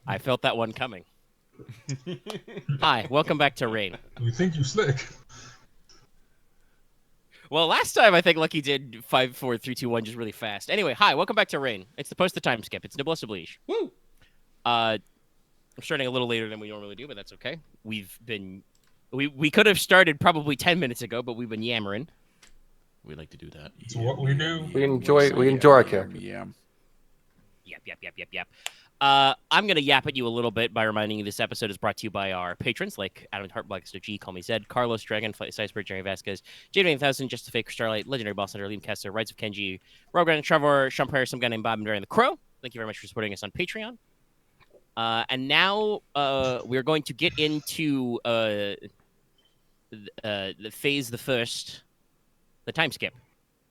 I felt that one coming. Hi, welcome back to Rain. You think you slick? Well, last time I think Lucky did 5, 4, 3, 2, 1 just really fast. Anyway, hi, welcome back to Rain. It's the post the time skip. It's Noblesse, Oblige. Woo! I'm starting a little later than we normally do, but that's okay. We could have started probably 10 minutes ago, but we've been yammering. We like to do that. It's what we do. We enjoy our character. Yeah. Yep. I'm going to yap at you a little bit by reminding you this episode is brought to you by our patrons, like Adam Hart, Black G, Call Me Zed, Carlos, Dragonflight, Cyspert, Jerry Vasquez, Jade 1000, Just the Fake, Starlight, Legendary Boss Hunter, Liam Kessler, Rides of Kenji, Rogan, Trevor, Shumper, some guy named Bob, and Darren the Crow. Thank you very much for supporting us on Patreon. And now we're going to get into the phase the first, the time skip,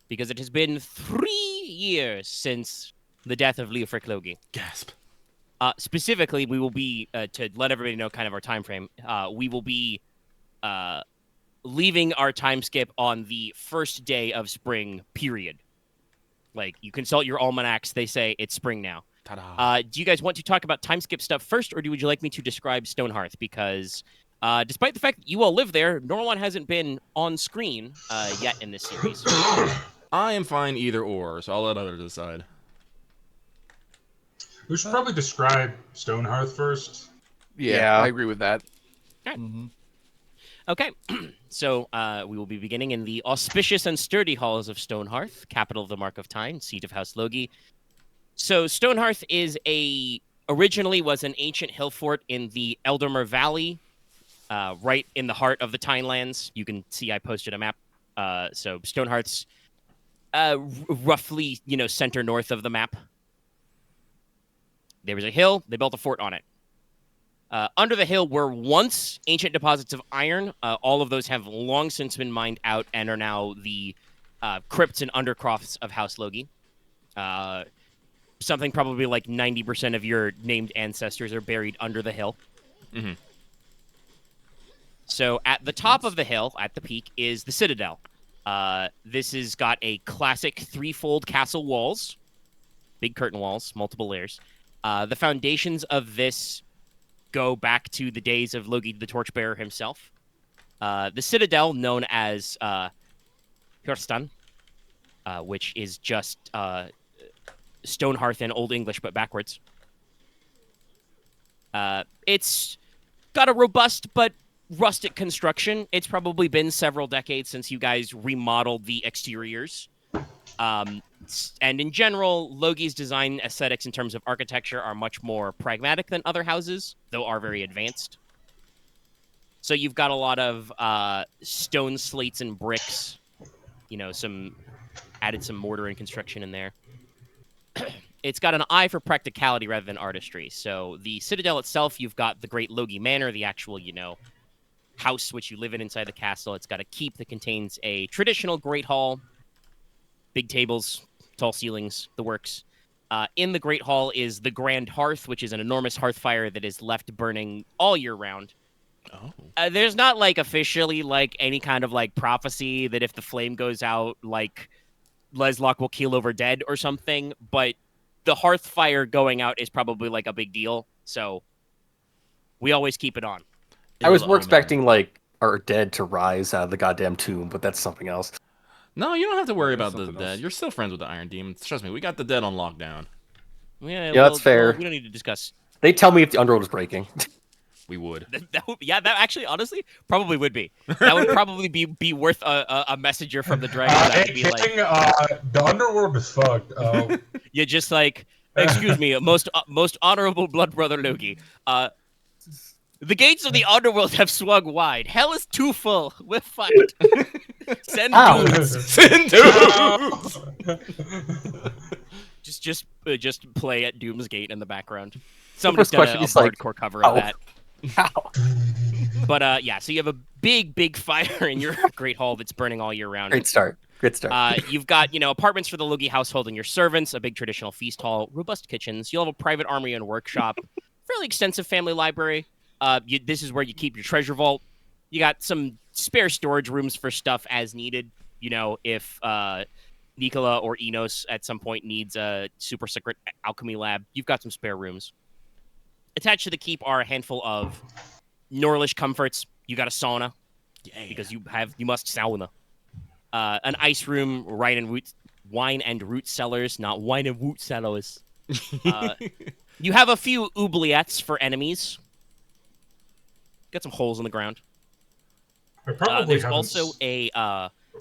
because it has been 3 years since the death of Leofric Logi. Gasp. Specifically, we will be, to let everybody know kind of our time frame, we will be leaving our time skip on the first day of spring, period. Like, you consult your almanacs, they say it's spring now. Ta-da. Do you guys want to talk about time skip stuff first, or would you like me to describe Stonehearth? Because despite the fact that you all live there, Norlon hasn't been on screen yet in this series. I am fine either or, so I'll let others decide. We should probably describe Stonehearth first. Yeah, I agree with that. Right. Okay, so we will be beginning in the auspicious and sturdy halls of Stonehearth, capital of the Mark of Teine, seat of House Logi. So Stonehearth originally was an ancient hill fort in the Eldermer Valley, right in the heart of the Tynelands. You can see I posted a map. So Stonehearth's roughly, center north of the map. There was a hill. They built a fort on it. Under the hill were once ancient deposits of iron. All of those have long since been mined out and are now the crypts and undercrofts of House Logi. Something probably like 90% of your named ancestors are buried under the hill. Mm-hmm. So at the top of the hill, at the peak, is the Citadel. This has got a classic threefold castle walls, big curtain walls, multiple layers. The foundations of this go back to the days of Logi the Torchbearer himself. The Citadel, known as Hjörstan, which is just Stonehearth in Old English, but backwards. It's got a robust but rustic construction. It's probably been several decades since you guys remodeled the exteriors. And in general, Logi's design aesthetics in terms of architecture are much more pragmatic than other houses, though are very advanced. So you've got a lot of stone slates and bricks, added some mortar and construction in there. It's got an eye for practicality rather than artistry. So the Citadel itself, you've got the Great Logi Manor, the actual, house which you live in inside the castle. It's got a keep that contains a traditional Great Hall, big tables, tall ceilings, the works. In the Great Hall is the Grand Hearth, which is an enormous hearth fire that is left burning all year round. Oh. There's not, officially, any kind of, prophecy that if the flame goes out, Leslok will keel over dead or something, but the hearth fire going out is probably, a big deal, so we always keep it on. I was more expecting, our dead to rise out of the goddamn tomb, but that's something else. No, you don't have to worry about the dead. You're still friends with the Iron Demons. Trust me, we got the dead on lockdown. Yeah, that's fair. We don't need to discuss. They tell me if the underworld is breaking. We would. That actually, honestly, probably would be. That would probably be worth a messenger from the dragon. That would be the underworld is fucked. You're just excuse me, most honorable blood brother Logi. The gates of the underworld have swung wide. Hell is too full. We're fucked. Send dudes. Send dudes. Just play at Doom's Gate in the background. Somebody's done a hardcore cover of that. How? But so you have a big fire in your Great Hall that's burning all year round. Great start. You've got apartments for the Logi household and your servants, a big traditional feast hall, robust kitchens. You'll have a private armory and workshop, fairly extensive family library. This is where you keep your treasure vault. You got some spare storage rooms for stuff as needed. If Nicola or Inos at some point needs a super secret alchemy lab, you've got some spare rooms. Attached to the keep are a handful of Norlish comforts. You got a sauna Yeah. because you must sauna. An ice room, wine and root cellars, not wine and root cellars. You have a few oubliettes for enemies. Got some holes in the ground. I probably There's haven't. also a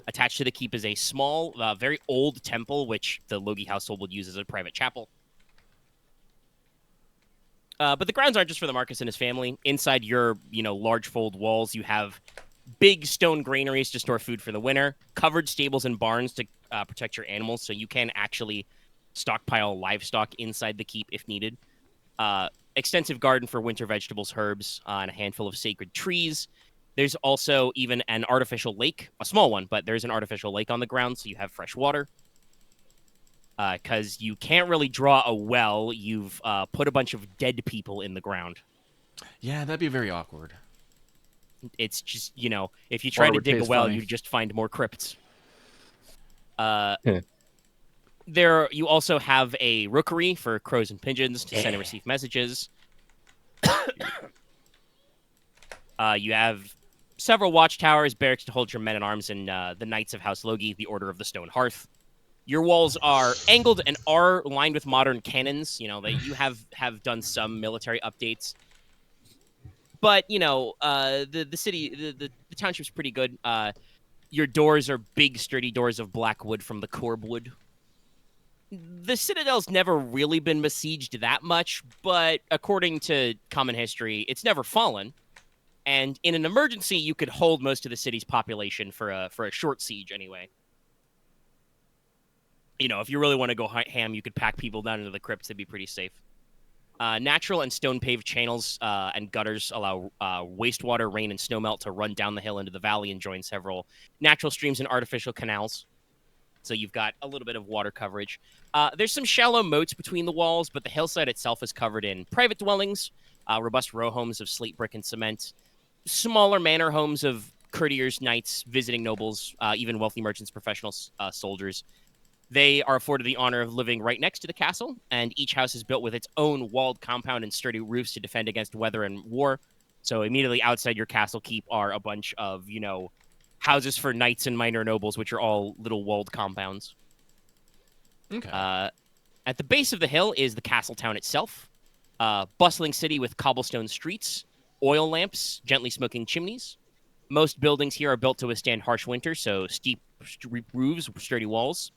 attached to the keep is a small, very old temple, which the Logi household would use as a private chapel. But the grounds aren't just for the Marcus and his family. Inside your, large fold walls, you have big stone granaries to store food for the winter, covered stables and barns to protect your animals, so you can actually stockpile livestock inside the keep if needed. Extensive garden for winter vegetables, herbs, and a handful of sacred trees. There's also even an artificial lake, a small one, but there's an artificial lake on the ground, so you have fresh water. Because you can't really draw a well, you've put a bunch of dead people in the ground. Yeah, that'd be very awkward. It's just, if you try to dig a well, you just find more crypts. There, you also have a rookery for crows and pigeons to send and receive messages. You have several watchtowers, barracks to hold your men-at-arms, and the Knights of House Logi, the Order of the Stonehearth. Your walls are angled and are lined with modern cannons. That you have done some military updates. But, the city, the township's pretty good. Your doors are big, sturdy doors of black wood from the corb wood. The Citadel's never really been besieged that much, but according to common history, it's never fallen. And in an emergency, you could hold most of the city's population for a short siege anyway. If you really want to go ham, you could pack people down into the crypts. They'd be pretty safe. Natural and stone-paved channels and gutters allow wastewater, rain, and snowmelt to run down the hill into the valley and join several natural streams and artificial canals. So you've got a little bit of water coverage. There's some shallow moats between the walls, but the hillside itself is covered in private dwellings, robust row homes of slate, brick, and cement, smaller manor homes of courtiers, knights, visiting nobles, even wealthy merchants, professional soldiers. They are afforded the honor of living right next to the castle, and each house is built with its own walled compound and sturdy roofs to defend against weather and war. So immediately outside your castle keep are a bunch of, houses for knights and minor nobles, which are all little walled compounds. Okay. At the base of the hill is the castle town itself. Bustling city with cobblestone streets, oil lamps, gently smoking chimneys. Most buildings here are built to withstand harsh winter, so steep roofs, sturdy walls.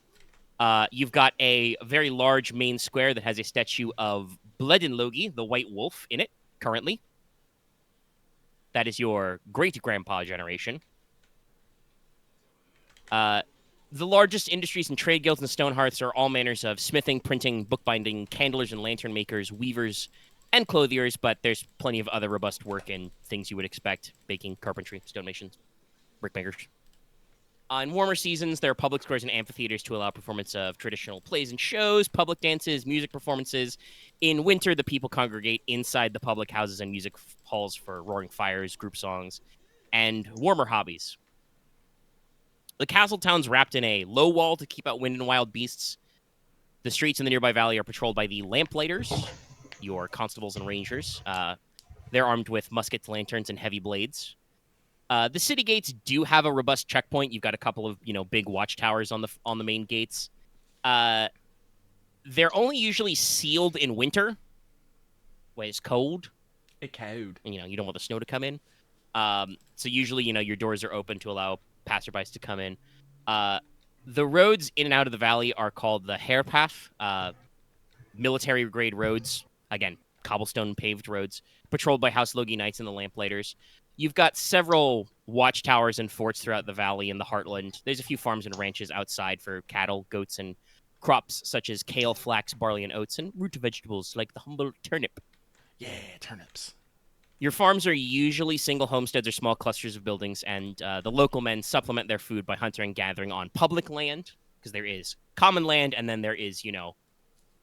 You've got a very large main square that has a statue of Bledin Logi, the White Wolf, in it, currently. That is your great-grandpa generation. The largest industries and trade guilds in Stonehearths are all manners of smithing, printing, bookbinding, candlers and lantern makers, weavers, and clothiers, but there's plenty of other robust work and things you would expect: baking, carpentry, stonemasons, brickmakers. In warmer seasons, there are public squares and amphitheaters to allow performance of traditional plays and shows, public dances, music performances. In winter, the people congregate inside the public houses and music halls for roaring fires, group songs, and warmer hobbies. The castle town's wrapped in a low wall to keep out wind and wild beasts. The streets in the nearby valley are patrolled by the Lamplighters, your constables and rangers. They're armed with muskets, lanterns, and heavy blades. The city gates do have a robust checkpoint. You've got a couple of big watchtowers on the main gates. They're only usually sealed in winter, when it's cold. It's cold. And, you don't want the snow to come in. So usually, your doors are open to allow passerbys to come in. The roads in and out of the valley are called the Hare Path, military grade roads. Again, cobblestone paved roads, patrolled by House Logi Knights and the Lamplighters. You've got several watchtowers and forts throughout the valley in the heartland. There's a few farms and ranches outside for cattle, goats, and crops such as kale, flax, barley, and oats, and root vegetables like the humble turnip. Yeah, turnips. Your farms are usually single homesteads or small clusters of buildings, and the local men supplement their food by hunting and gathering on public land, because there is common land, and then there is,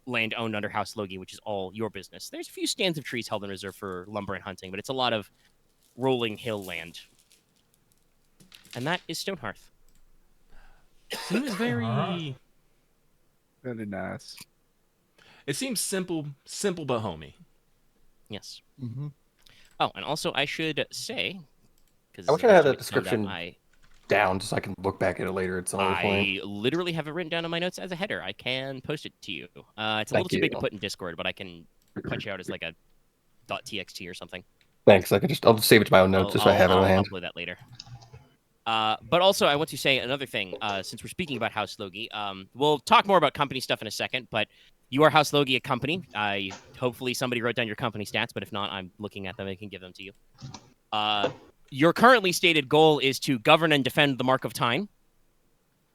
land owned under House Logi, which is all your business. There's a few stands of trees held in reserve for lumber and hunting, but it's a lot of rolling hill land. And that is Stonehearth. Seems very... Very nice. It seems simple but homey. Yes. Mm-hmm. Oh, and also I should say, because I wish I had that description down just so I can look back at it later at some other point. I literally have it written down in my notes as a header. I can post it to you. It's a little Thank too big you. to put in Discord, but I can punch it out as like a .txt or something. Thanks. I'll just save it to my own notes just so I have it on hand. I'll upload that later. But also, I want to say another thing. Since we're speaking about House Logi, we'll talk more about company stuff in a second. But you are House Logi, a company. Hopefully, somebody wrote down your company stats. But if not, I'm looking at them. I can give them to you. Your currently stated goal is to govern and defend the Mark of Teine.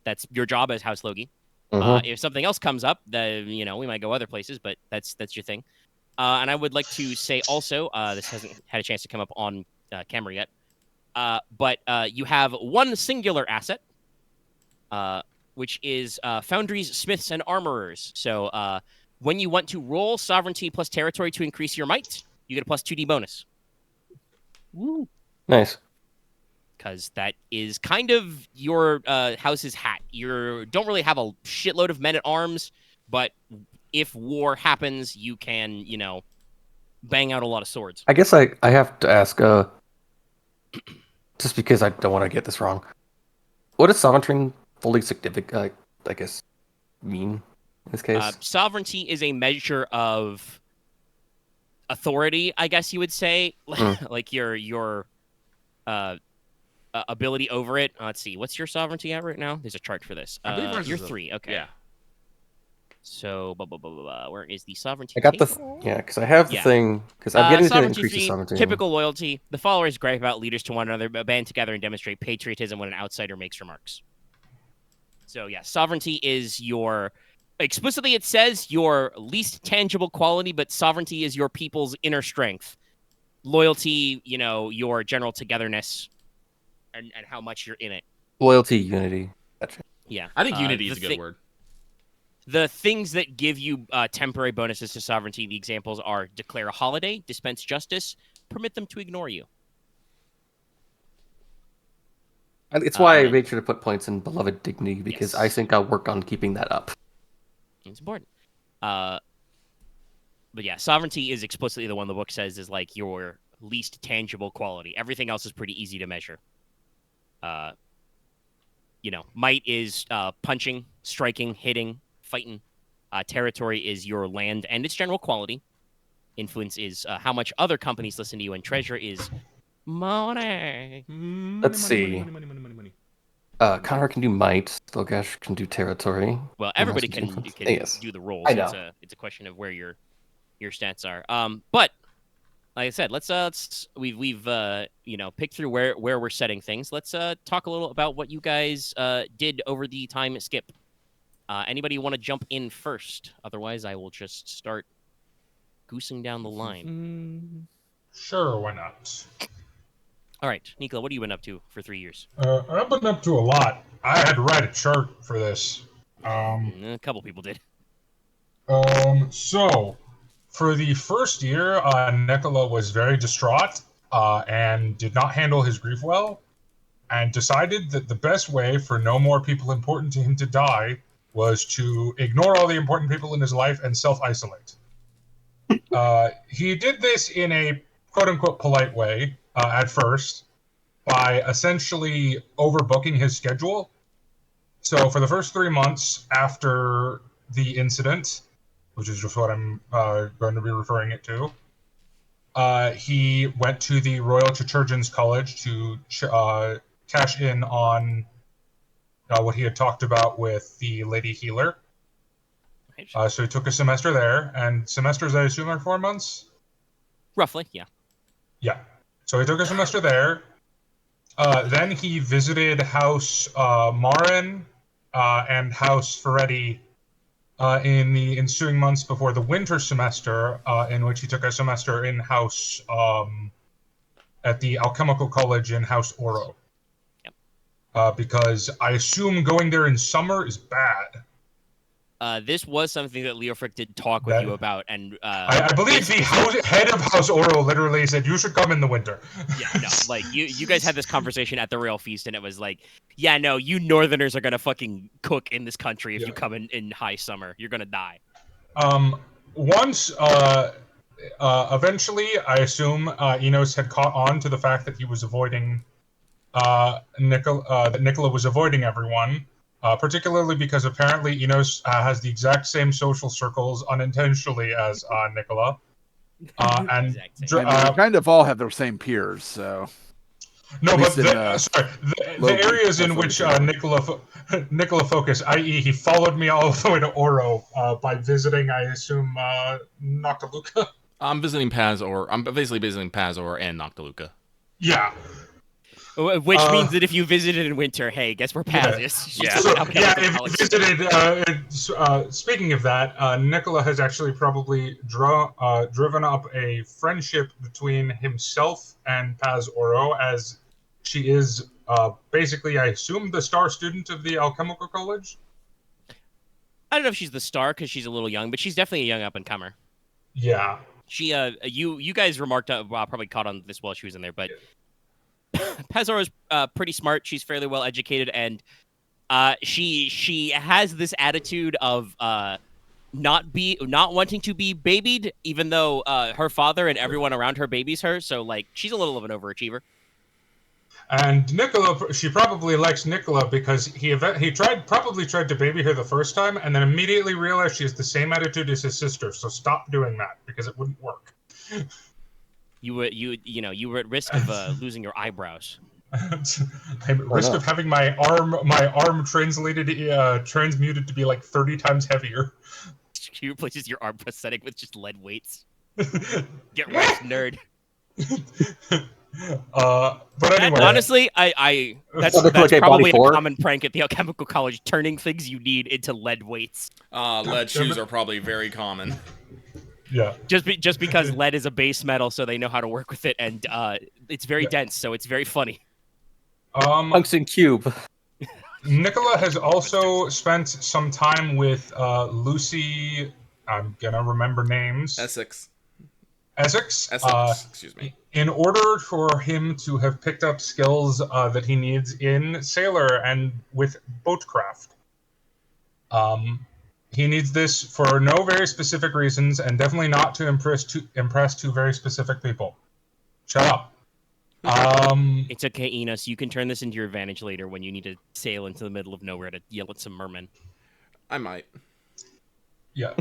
That's your job as House Logi. If something else comes up, we might go other places. But that's your thing. And I would like to say also, this hasn't had a chance to come up on camera yet. But you have one singular asset, which is foundries, smiths, and armorers. So when you want to roll sovereignty plus territory to increase your might, you get a plus 2d bonus. Woo. Nice. Because that is kind of your house's hat. You don't really have a shitload of men at arms, but if war happens, you can, bang out a lot of swords. I guess I have to ask, just because I don't want to get this wrong. What does sovereignty fully significant, I guess, mean in this case? Sovereignty is a measure of authority, I guess you would say, like your ability over it. Let's see, what's your sovereignty at right now? There's a chart for this. I believe you're 3. Okay. Yeah. So, where is the sovereignty? I got because I have the thing, because I'm getting to increase the sovereignty. Typical loyalty. The followers gripe about leaders to one another, but band together and demonstrate patriotism when an outsider makes remarks. So, yeah, sovereignty is explicitly it says your least tangible quality, but sovereignty is your people's inner strength. Loyalty, your general togetherness and how much you're in it. Loyalty, unity. Gotcha. Yeah. I think unity is a good word. The things that give you temporary bonuses to sovereignty, the examples are declare a holiday, dispense justice, permit them to ignore you. It's why I made sure to put points in beloved dignity, because I think I'll work on keeping that up. It's important. But yeah, sovereignty is explicitly the one the book says is like your least tangible quality. Everything else is pretty easy to measure. Might is punching, striking, hitting, fighting. Territory is your land and its general quality. Influence is how much other companies listen to you, and treasure is money. Let's see. Konrad can do might. Logesh can do territory. Well, everybody can do the rolls. I know. It's a question of where your stats are. But like I said, we've picked through where we're setting things. Let's talk a little about what you guys did over the time skip. Anybody want to jump in first? Otherwise, I will just start goosing down the line. Sure, why not? All right, Nicola, what have you been up to for 3 years? I've been up to a lot. I had to write a chart for this. A couple people did. So, for the first year, Nicola was very distraught and did not handle his grief well, and decided that the best way for no more people important to him to die was to ignore all the important people in his life and self-isolate. He did this in a quote-unquote polite way at first by essentially overbooking his schedule. So for the first 3 months after the incident, which is just what I'm going to be referring it to, he went to the Royal Chirurgeons College to cash in on what he had talked about with the Lady Healer. So he took a semester there, and semesters, I assume, are 4 months? Roughly, yeah. Yeah. So he took a semester there. Then he visited House Marin and House Ferretti in the ensuing months before the winter semester, in which he took a semester in House at the Alchemical College in House Oro. Because I assume going there in summer is bad. This was something that Leofric did talk with you about, and I believe the head of House Oro literally said you should come in the winter. Yeah, no, like you guys had this conversation at the Royal Feast, and it was like, yeah, no, you Northerners are gonna fucking cook in this country if you come in high summer. You're gonna die. Once eventually, I assume Inos had caught on to the fact that he was avoiding that Nicola was avoiding everyone, particularly because apparently Inos has the exact same social circles unintentionally as Nicola. And Exact same. we kind of all have the same peers, so. no, At but least in, the Logi, areas in definitely which the Nicola focused, i.e., he followed me all the way to Oro by visiting, I assume, Noctiluca. I'm basically visiting Pazor and Noctiluca. Yeah. Which means that if you visited in winter, hey, guess where Paz is? She's Yeah. just So, an alchemical if college you student. visited, speaking of that, Nicola has actually probably driven up a friendship between himself and Paz Oro, as she is basically, I assume, the star student of the alchemical college. I don't know if she's the star because she's a little young, but she's definitely a young up and comer. Yeah. She, you guys remarked, probably caught on this while she was in there, but Pazoro's pretty smart. She's fairly well educated, and she has this attitude of not wanting to be babied, even though her father and everyone around her babies her. So like she's a little of an overachiever. And Nicola, she probably likes Nicola because he probably tried to baby her the first time, and then immediately realized she has the same attitude as his sister. So stop doing that because it wouldn't work. You were at risk of losing your eyebrows. I'm at risk of having my arm transmuted to be like 30 times heavier. She replaces your arm prosthetic with just lead weights. Get wrecked, nerd. But anyway, honestly, that's Like a probably body a four? common prank at the alchemical college, turning things you need into lead weights. Lead shoes are probably very common. yeah. Just because lead is a base metal, so they know how to work with it, and it's very dense, so it's very funny. Tungsten cube. Nicola has also spent some time with Lucy. I'm gonna remember names. Essex. Excuse me. In order for him to have picked up skills that he needs in sailor and with boatcraft. He needs this for no very specific reasons, and definitely not to impress two very specific people. Shut up. It's okay, Inos. You can turn this into your advantage later when you need to sail into the middle of nowhere to yell at some mermen. I might. Yeah.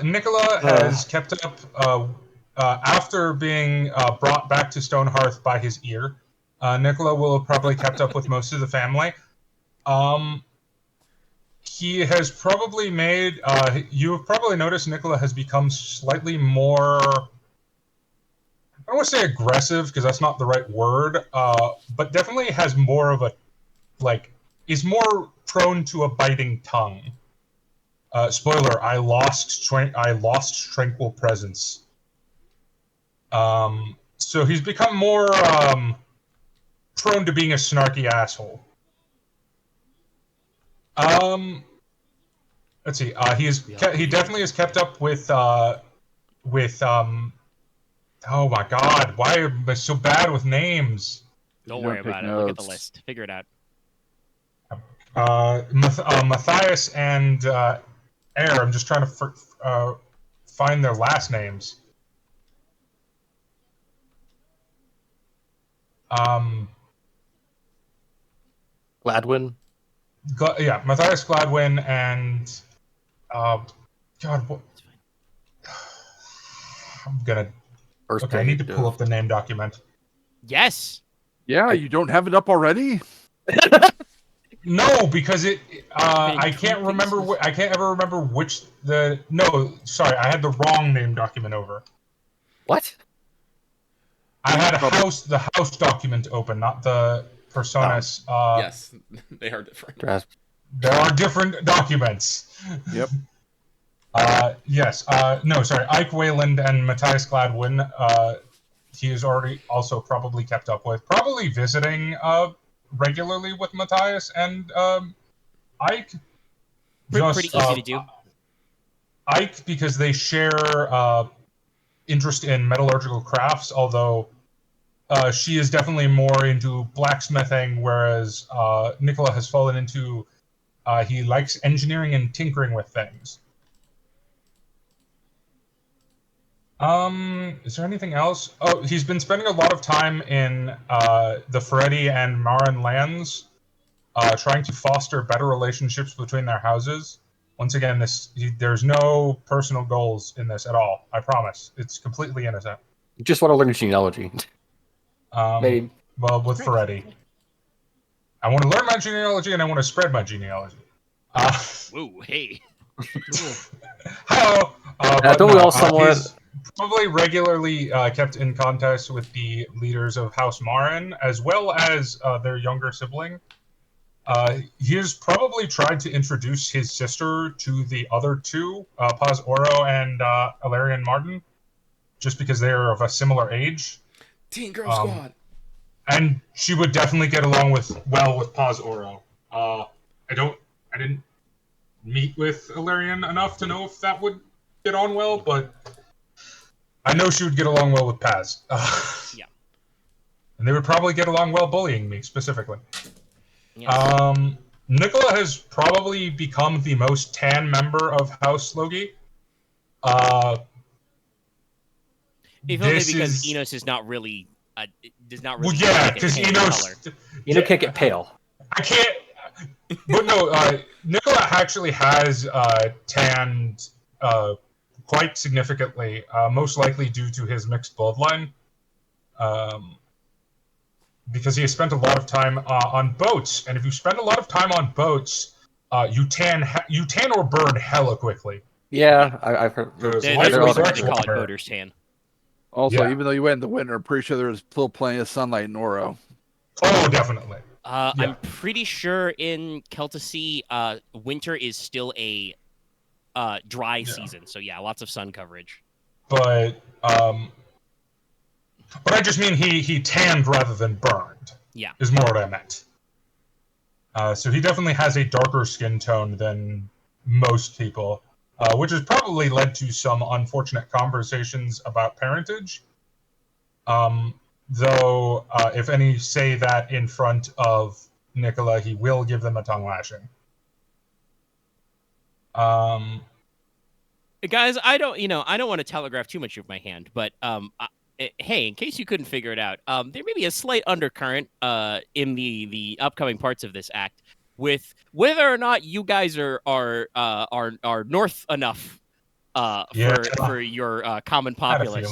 Nicola has kept up after being brought back to Stonehearth by his ear. Nicola will have probably kept up with most of the family. He has probably made. You have probably noticed Nicola has become slightly more. I don't want to say aggressive because that's not the right word, but definitely has more of a, is more prone to a biting tongue. Spoiler: I lost tranquil presence. So he's become more prone to being a snarky asshole. Let's see. He definitely has kept up with. Oh my God! Why am I so bad with names? Don't worry about it. Look at the list. Figure it out. Matthias and Air. I'm just trying to find their last names. Gladwin. Matthias Gladwin and God, what? I'm gonna. I need to pull up the name document. Yes. Yeah, you don't have it up already? No, because I can't remember. I can't ever remember which the. No, sorry, I had the wrong name document over. What? I had the house document open, not the personas. Yes, they are different. There are different documents. Yep. Yes. No, sorry. Ike Wayland and Matthias Gladwin. He is already also probably kept up with. Probably visiting regularly with Matthias and Ike. Pretty easy to do. Ike, because they share interest in metallurgical crafts, although she is definitely more into blacksmithing, whereas Nicola has fallen into he likes engineering and tinkering with things. Is there anything else? Oh, he's been spending a lot of time in the Ferretti and Marin lands, trying to foster better relationships between their houses. Once again, there's no personal goals in this at all. I promise. It's completely innocent. You just want to learn genealogy. Maybe. Well, with Ferretti. I want to learn my genealogy and I want to spread my genealogy. Whoa, hey. Hello. Don't we all somewhat... He's probably regularly kept in contact with the leaders of House Marin, as well as their younger sibling. He has probably tried to introduce his sister to the other two, Paz Oro and Alarian Martin, just because they are of a similar age. Teen Girl Squad. And she would definitely get along well with Paz Oro. I didn't meet with Alarian enough to know if that would get on well, but I know she would get along well with Paz. Yeah. And they would probably get along well bullying me, specifically. Yes. Nicola has probably become the most tan member of House Logi. If only because Inos is not really... does not really... Well, yeah, because Inos... Inos can't get pale. I can't... But no, Nicola actually has tanned quite significantly, most likely due to his mixed bloodline. Because he has spent a lot of time on boats, and if you spend a lot of time on boats, you tan or burn hella quickly. Yeah, I've heard. There's a Life reason without they call it water. boater's tan. Also, Yeah. even though you went in the winter, I'm pretty sure there's still plenty of sunlight in Oro. Oh, definitely. Yeah. I'm pretty sure in Celticy, winter is still a dry season. So yeah, lots of sun coverage. But I just mean he tanned rather than burned. Yeah. Is more what I meant. So he definitely has a darker skin tone than most people, which has probably led to some unfortunate conversations about parentage. Though, if any say that in front of Nicola, he will give them a tongue lashing. Guys, I don't want to telegraph too much of my hand, but hey, in case you couldn't figure it out, there may be a slight undercurrent in the upcoming parts of this act with whether or not you guys are north enough for your common populace.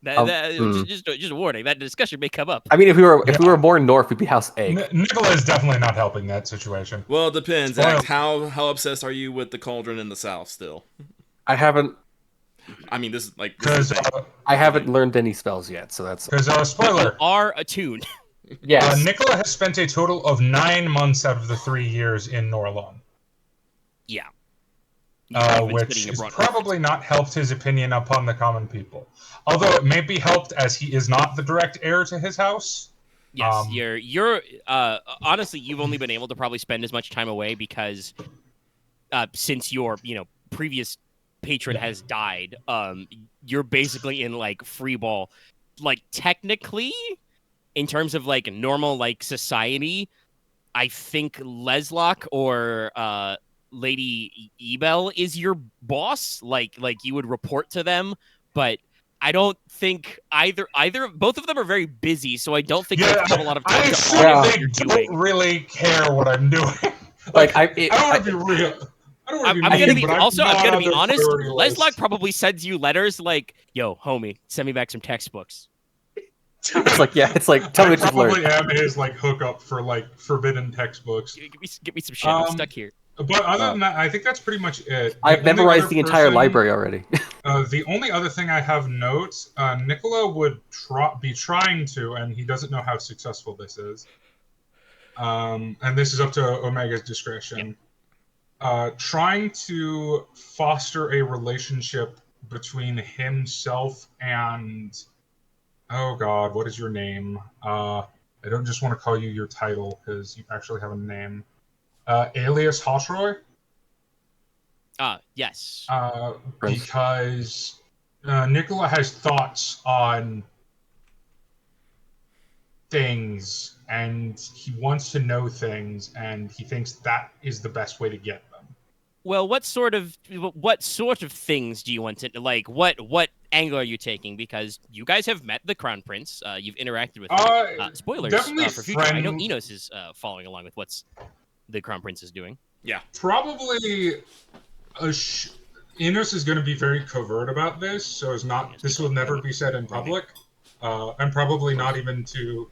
Just a warning, that discussion may come up. I mean, if we were born north, we'd be House A. Nicola is definitely not helping that situation. Well, it depends. Axe, how obsessed are you with the cauldron in the south still? I haven't. I mean, this is Because I haven't learned any spells yet, so that's. Because spoiler. You are attuned. Yes. Nicola has spent a total of 9 months out of the 3 years in Norlon. Yeah. Which has probably not helped his opinion upon the common people. Although it may be helped as he is not the direct heir to his house. Yes, you're honestly, you've only been able to probably spend as much time away because since your previous patron has died, you're basically in like free ball. Like technically, in terms of like normal like society, I think Leslok or Lady Ebel is your boss. Like you would report to them, but I don't think both of them are very busy, so I don't think they have a lot of time to audit what you're doing. I don't really care what I'm doing. I don't want to be real. I'm gonna be honest. Leslok probably sends you letters like, "Yo, homie, send me back some textbooks." It's like tell me what you've learned. I probably am his like hookup for like forbidden textbooks. Give me some shit. I'm stuck here. But other than that, I think that's pretty much it. I've memorized the entire library already. The only other thing I have notes, Nicola would be trying to, and he doesn't know how successful this is. And this is up to Omega's discretion. Trying to foster a relationship between himself and... Oh god, what is your name? I don't just want to call you your title, because you actually have a name. Alias Hoshroy? Yes. Because Nicola has thoughts on things, and he wants to know things, and he thinks that is the best way to get them. Well, what sort of things do you want to like? What angle are you taking? Because you guys have met the Crown Prince. You've interacted with him. Spoilers definitely for future. I know friend- Inos is following along with what's the Crown Prince is doing. Yeah. Probably, Inos is going to be very covert about this, so as not. This will never be said in public, and probably not even to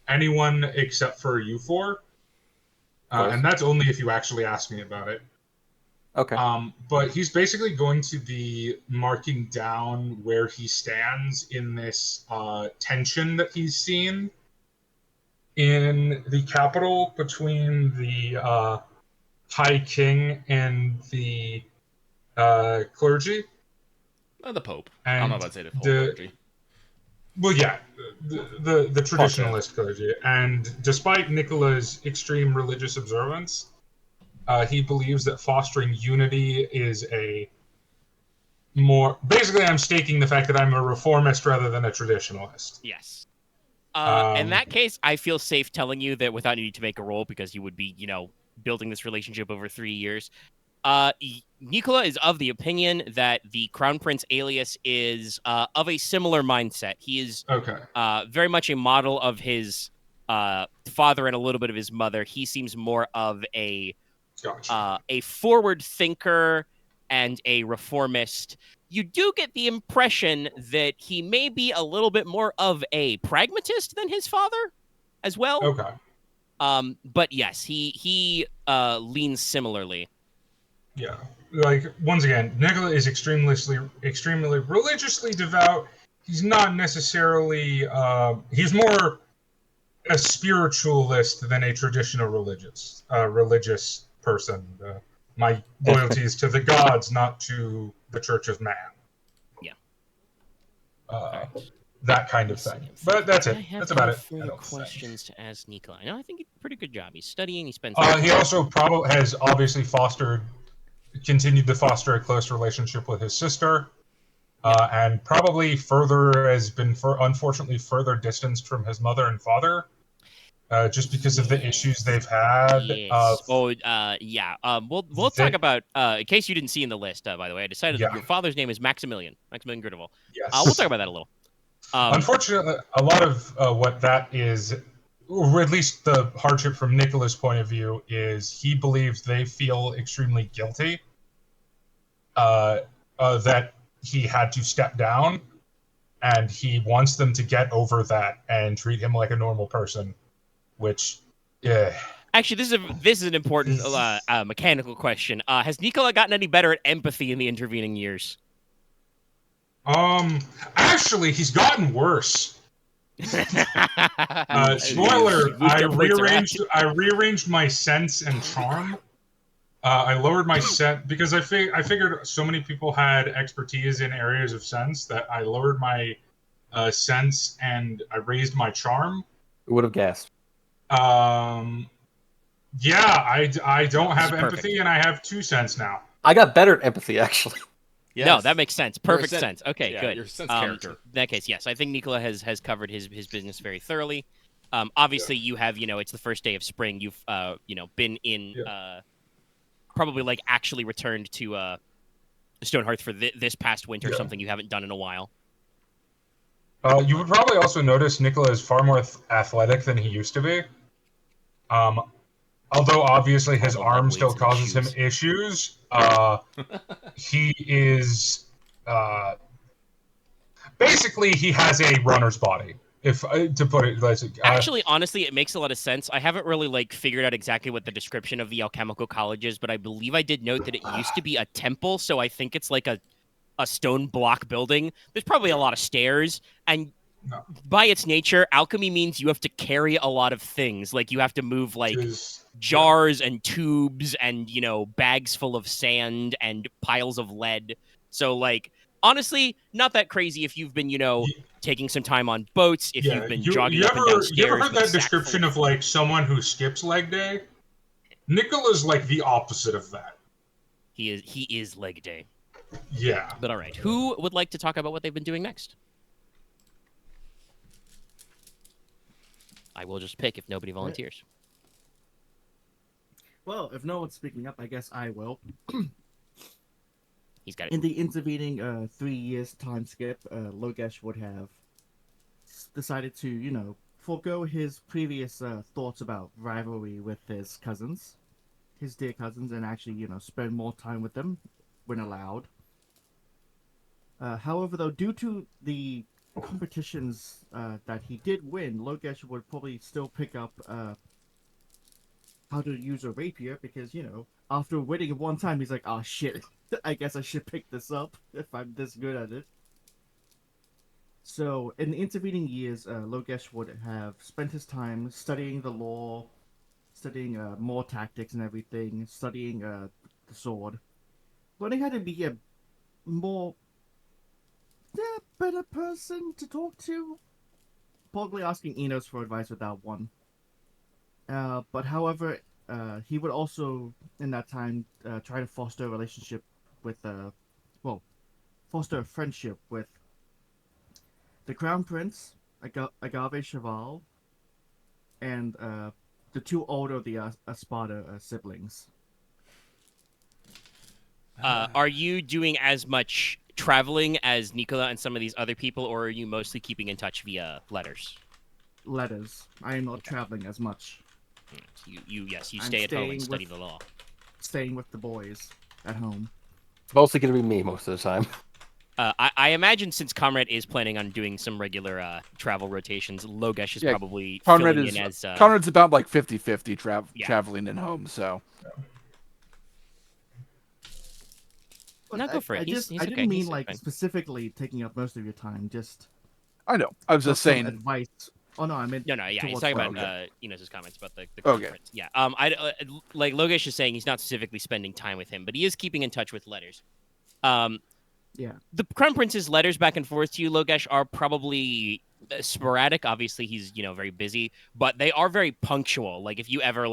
anyone except for you four. And that's only if you actually ask me about it. Okay. But he's basically going to be marking down where he stands in this tension that he's seen in the capital between the High King and the clergy. The Pope. And I'm not about to say the whole clergy. Well, yeah, the traditionalist clergy. And despite Nicola's extreme religious observance, he believes that fostering unity is a more... Basically, I'm staking the fact that I'm a reformist rather than a traditionalist. Yes. In that case, I feel safe telling you that without needing to make a roll, because you would be, building this relationship over 3 years. Nicola is of the opinion that the Crown Prince alias is of a similar mindset. He is very much a model of his father and a little bit of his mother. He seems more of a forward thinker and a reformist. You do get the impression that he may be a little bit more of a pragmatist than his father as well. Okay. But yes, he leans similarly. Yeah. Like, once again, Nicola is extremely religiously devout. He's not necessarily... he's more a spiritualist than a traditional religious person. My loyalty is to the gods, not to the Church of Man. Yeah. That kind of thing. But that's it. That's about it. Further questions to ask Nicola. No, I think he did a pretty good job. He's studying. He spends. He also probably has obviously continued to foster a close relationship with his sister, and probably has been unfortunately further distanced from his mother and father. Just because of the issues they've had. Yes. We'll talk about. In case you didn't see in the list, by the way, I decided that your father's name is Maximilian Gridarvol. Yes. We'll talk about that a little. Unfortunately, a lot of what that is, or at least the hardship from Nicola's point of view, is he believes they feel extremely guilty that he had to step down, and he wants them to get over that and treat him like a normal person. Which, actually, this is an important mechanical question. Has Nicola gotten any better at empathy in the intervening years? Actually, he's gotten worse. Spoiler: I rearranged my sense and charm. I lowered my sense because I figured so many people had expertise in areas of sense that I lowered my sense and I raised my charm. Who would have guessed? Yeah, I don't have empathy, and I have 2 cents now. I got better at empathy, actually. Yes. No, that makes sense. Perfect sense. Okay, good. Your sense character. In that case, yes, I think Nicola has covered his business very thoroughly. Obviously, you have, it's the first day of spring. You've, been in, probably like actually returned to Stonehearth for this past winter, something you haven't done in a while. You would probably also notice Nicola is far more athletic than he used to be. Although obviously his arm still causes him issues, he is basically he has a runner's body. If to put it, actually, honestly, it makes a lot of sense. I haven't really figured out exactly what the description of the alchemical college is, but I believe I did note that it used to be a temple, so I think it's like a stone block building. There's probably a lot of stairs, and by its nature, alchemy means you have to carry a lot of things. Like you have to move jars and tubes and, bags full of sand and piles of lead. So honestly, not that crazy if you've been, taking some time on boats, if you've been jogging up and down stairs. You ever heard that description of someone who skips leg day? Nicola's the opposite of that. He is leg day. Yeah. But all right, who would like to talk about what they've been doing next? I will just pick if nobody volunteers. Well, if no one's speaking up, I guess I will. He's got it. In the intervening 3 years time skip, Logesh would have decided to, forego his previous thoughts about rivalry with his cousins, his dear cousins, and actually, spend more time with them when allowed. However, though, due to the competitions that he did win, Logesh would probably still pick up how to use a rapier because, after winning one time, he's like, oh shit, I guess I should pick this up if I'm this good at it. So, in the intervening years, Logesh would have spent his time studying the law, studying more tactics and everything, studying the sword, learning how to be a more better person to talk to. Probably asking Inos for advice with that one. But however, he would also, in that time, try to foster a relationship with, foster a friendship with the Crown Prince, Agave Cheval, and the two older of the Espada siblings. Are you doing as much traveling as Nicola and some of these other people, or are you mostly keeping in touch via letters? Letters. I am not traveling as much. You stay I'm at home staying and study with- the law. Staying with the boys at home. It's mostly going to be me most of the time. I imagine since Konrad is planning on doing some regular travel rotations, Logesh is Yeah, probably Konrad filling is in as... Konrad's about like 50-50 Yeah. traveling and home. So No, go for it. I He's didn't okay. mean He's like fine. specifically taking up most of your time. Just I know. I was just some saying. advice. Oh no, I meant No, yeah, he's towards talking work. about Enos's comments about the Okay. conference. Yeah, like Logesh is saying, he's not specifically spending time with him, but he is keeping in touch with letters. Yeah. The Crown Prince's letters back and forth to you, Logesh, are probably sporadic. Obviously, he's very busy, but they are very punctual. Like if you ever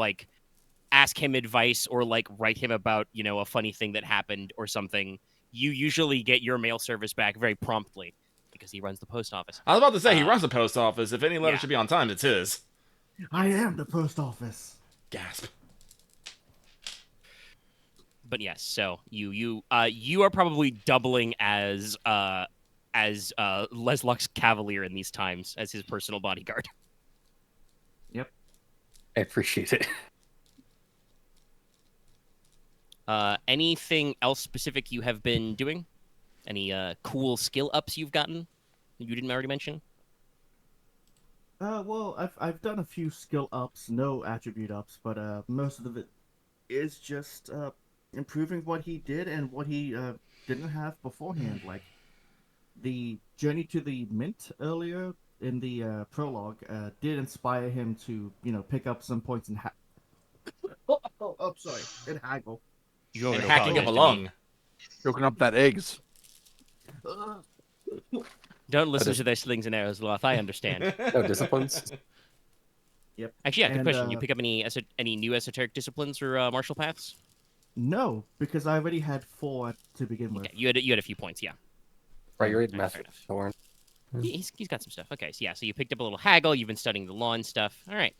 ask him advice or write him about a funny thing that happened or something, you usually get your mail service back very promptly because he runs the post office. I was about to say, he runs the post office. If any letter yeah. should be on time, it's his. I am the post office. Gasp. But yes, so you are probably doubling as Leslok's cavalier in these times as his personal bodyguard. Yep. I appreciate it. Anything else specific you have been doing? Any cool skill ups you've gotten that you didn't already mention? Well, I've done a few skill ups, no attribute ups, but most of it is just improving what he did and what he didn't have beforehand. Like the journey to the mint earlier in the prologue did inspire him to pick up some points in sorry, in haggle. You And hacking up a lung. Choking up that eggs. Don't listen to their slings and arrows, Loth. I understand. No disciplines. Yep. Actually, yeah, good And, question. You pick up any new esoteric disciplines or martial paths? No, because I already had 4 to begin with. Okay, you had a few points, yeah. Right, you're Alright, Master fair enough. Thorn. He's got some stuff. Okay, so yeah, so you picked up a little haggle. You've been studying the law and stuff. All right.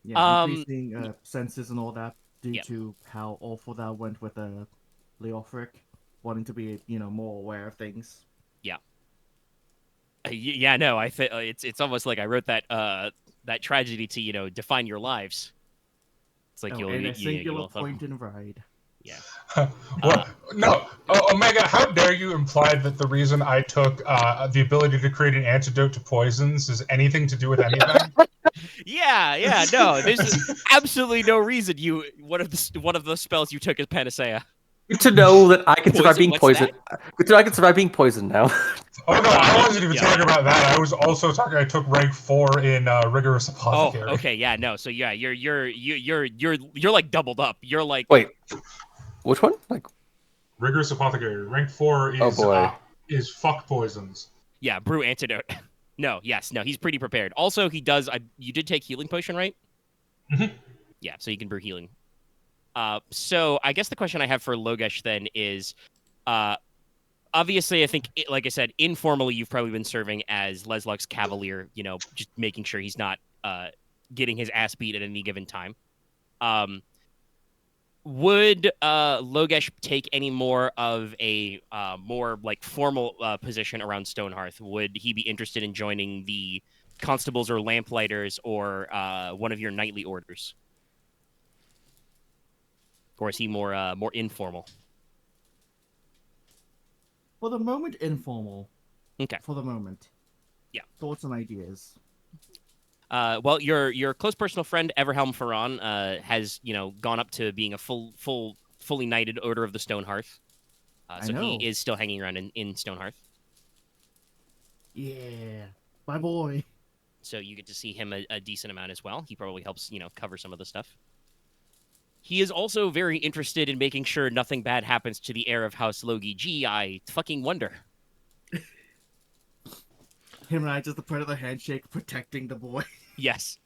Yeah, increasing senses and all that due Yep. to how awful that went with Leothric, wanting to be more aware of things. Yeah, no, I think it's almost like I wrote that that tragedy to define your lives. It's like Oh, you'll and a you singular will point in ride. yeah. Well, no, Omega, how dare you imply that the reason I took the ability to create an antidote to poisons is anything to do with anything? Yeah, no, there's absolutely no reason one of the spells you took is panacea. Good to know that I can survive Poison? being What's poisoned. Good to know I can survive being poisoned now. Oh no, I wasn't even Yeah. talking about that. I was also talking. I took rank 4 in rigorous Oh, apothecary. okay, yeah, no, so yeah, you're like doubled up. You're like Wait, which one? Like, Rigorous apothecary. Rank 4 is Oh, boy. Is fuck poisons. yeah, brew antidote. No, he's pretty prepared. Also, he does. You did take healing potion, right? Mhm. Yeah, so you can brew healing. So I guess the question I have for Logesh then is, obviously, I think, like I said, informally, you've probably been serving as Leslok's cavalier. Just making sure he's not getting his ass beat at any given time. Would Logesh take any more of a more like formal position around Stonehearth? Would he be interested in joining the constables or lamplighters or one of your knightly orders? Or is he more informal? For the moment, informal. Okay. For the moment. Yeah. Thoughts and ideas. Well, your close personal friend Everhelm Ferran has gone up to being a fully knighted Order of the Stonehearth. So he is still hanging around in Stonehearth. Yeah, my boy. So you get to see him a decent amount as well. He probably helps cover some of the stuff. He is also very interested in making sure nothing bad happens to the heir of House Logi. Gee, I fucking wonder. Him and I just the predator handshake, protecting the boy. Yes.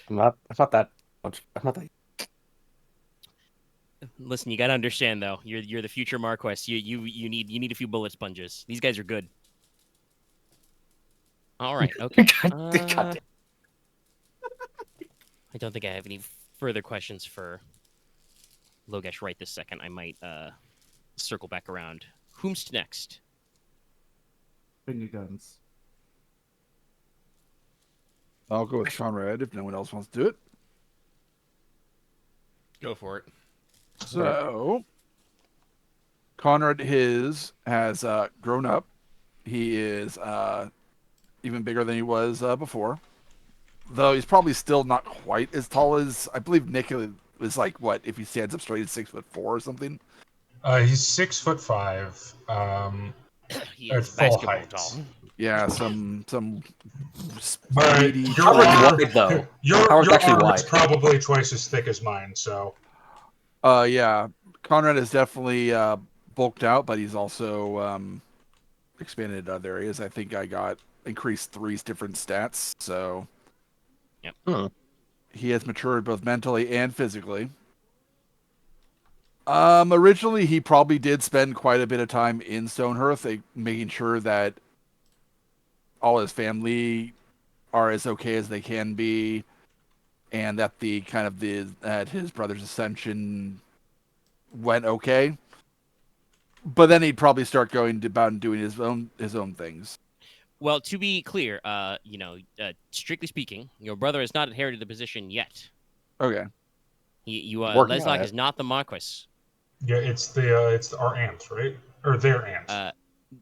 I'm not that much. I'm not that. Listen, you gotta understand though. You're the future Marquess. You need a few bullet sponges. These guys are good. All right. Okay. God I don't think I have any further questions for Logesh right this second. I might circle back around. Whomst next? Finger guns. I'll go with Konrad if no one else wants to do it. Go for it. So, Konrad has grown up. He is even bigger than he was before. Though he's probably still not quite as tall as, I believe Nicola is like, what, if he stands up straight, he's 6'4" or something? He's 6'5". He At is full basketball height. tall. Yeah, some But speedy. your Howard's armor, wide, though. your Howard's actually armor's wide. probably twice as thick as mine. So Yeah, Konrad is definitely bulked out, but he's also expanded in other areas. I think I got increased 3 different stats, so Yep. He has matured both mentally and physically. Originally, he probably did spend quite a bit of time in Stonehearth, making sure that all his family are as okay as they can be, and that that his brother's ascension went okay. But then he'd probably start going about and doing his own things. Well, to be clear, strictly speaking, your brother has not inherited the position yet. Okay. Working on Leslok it. is not the Marquess. yeah, it's our aunt, right? Or their aunt.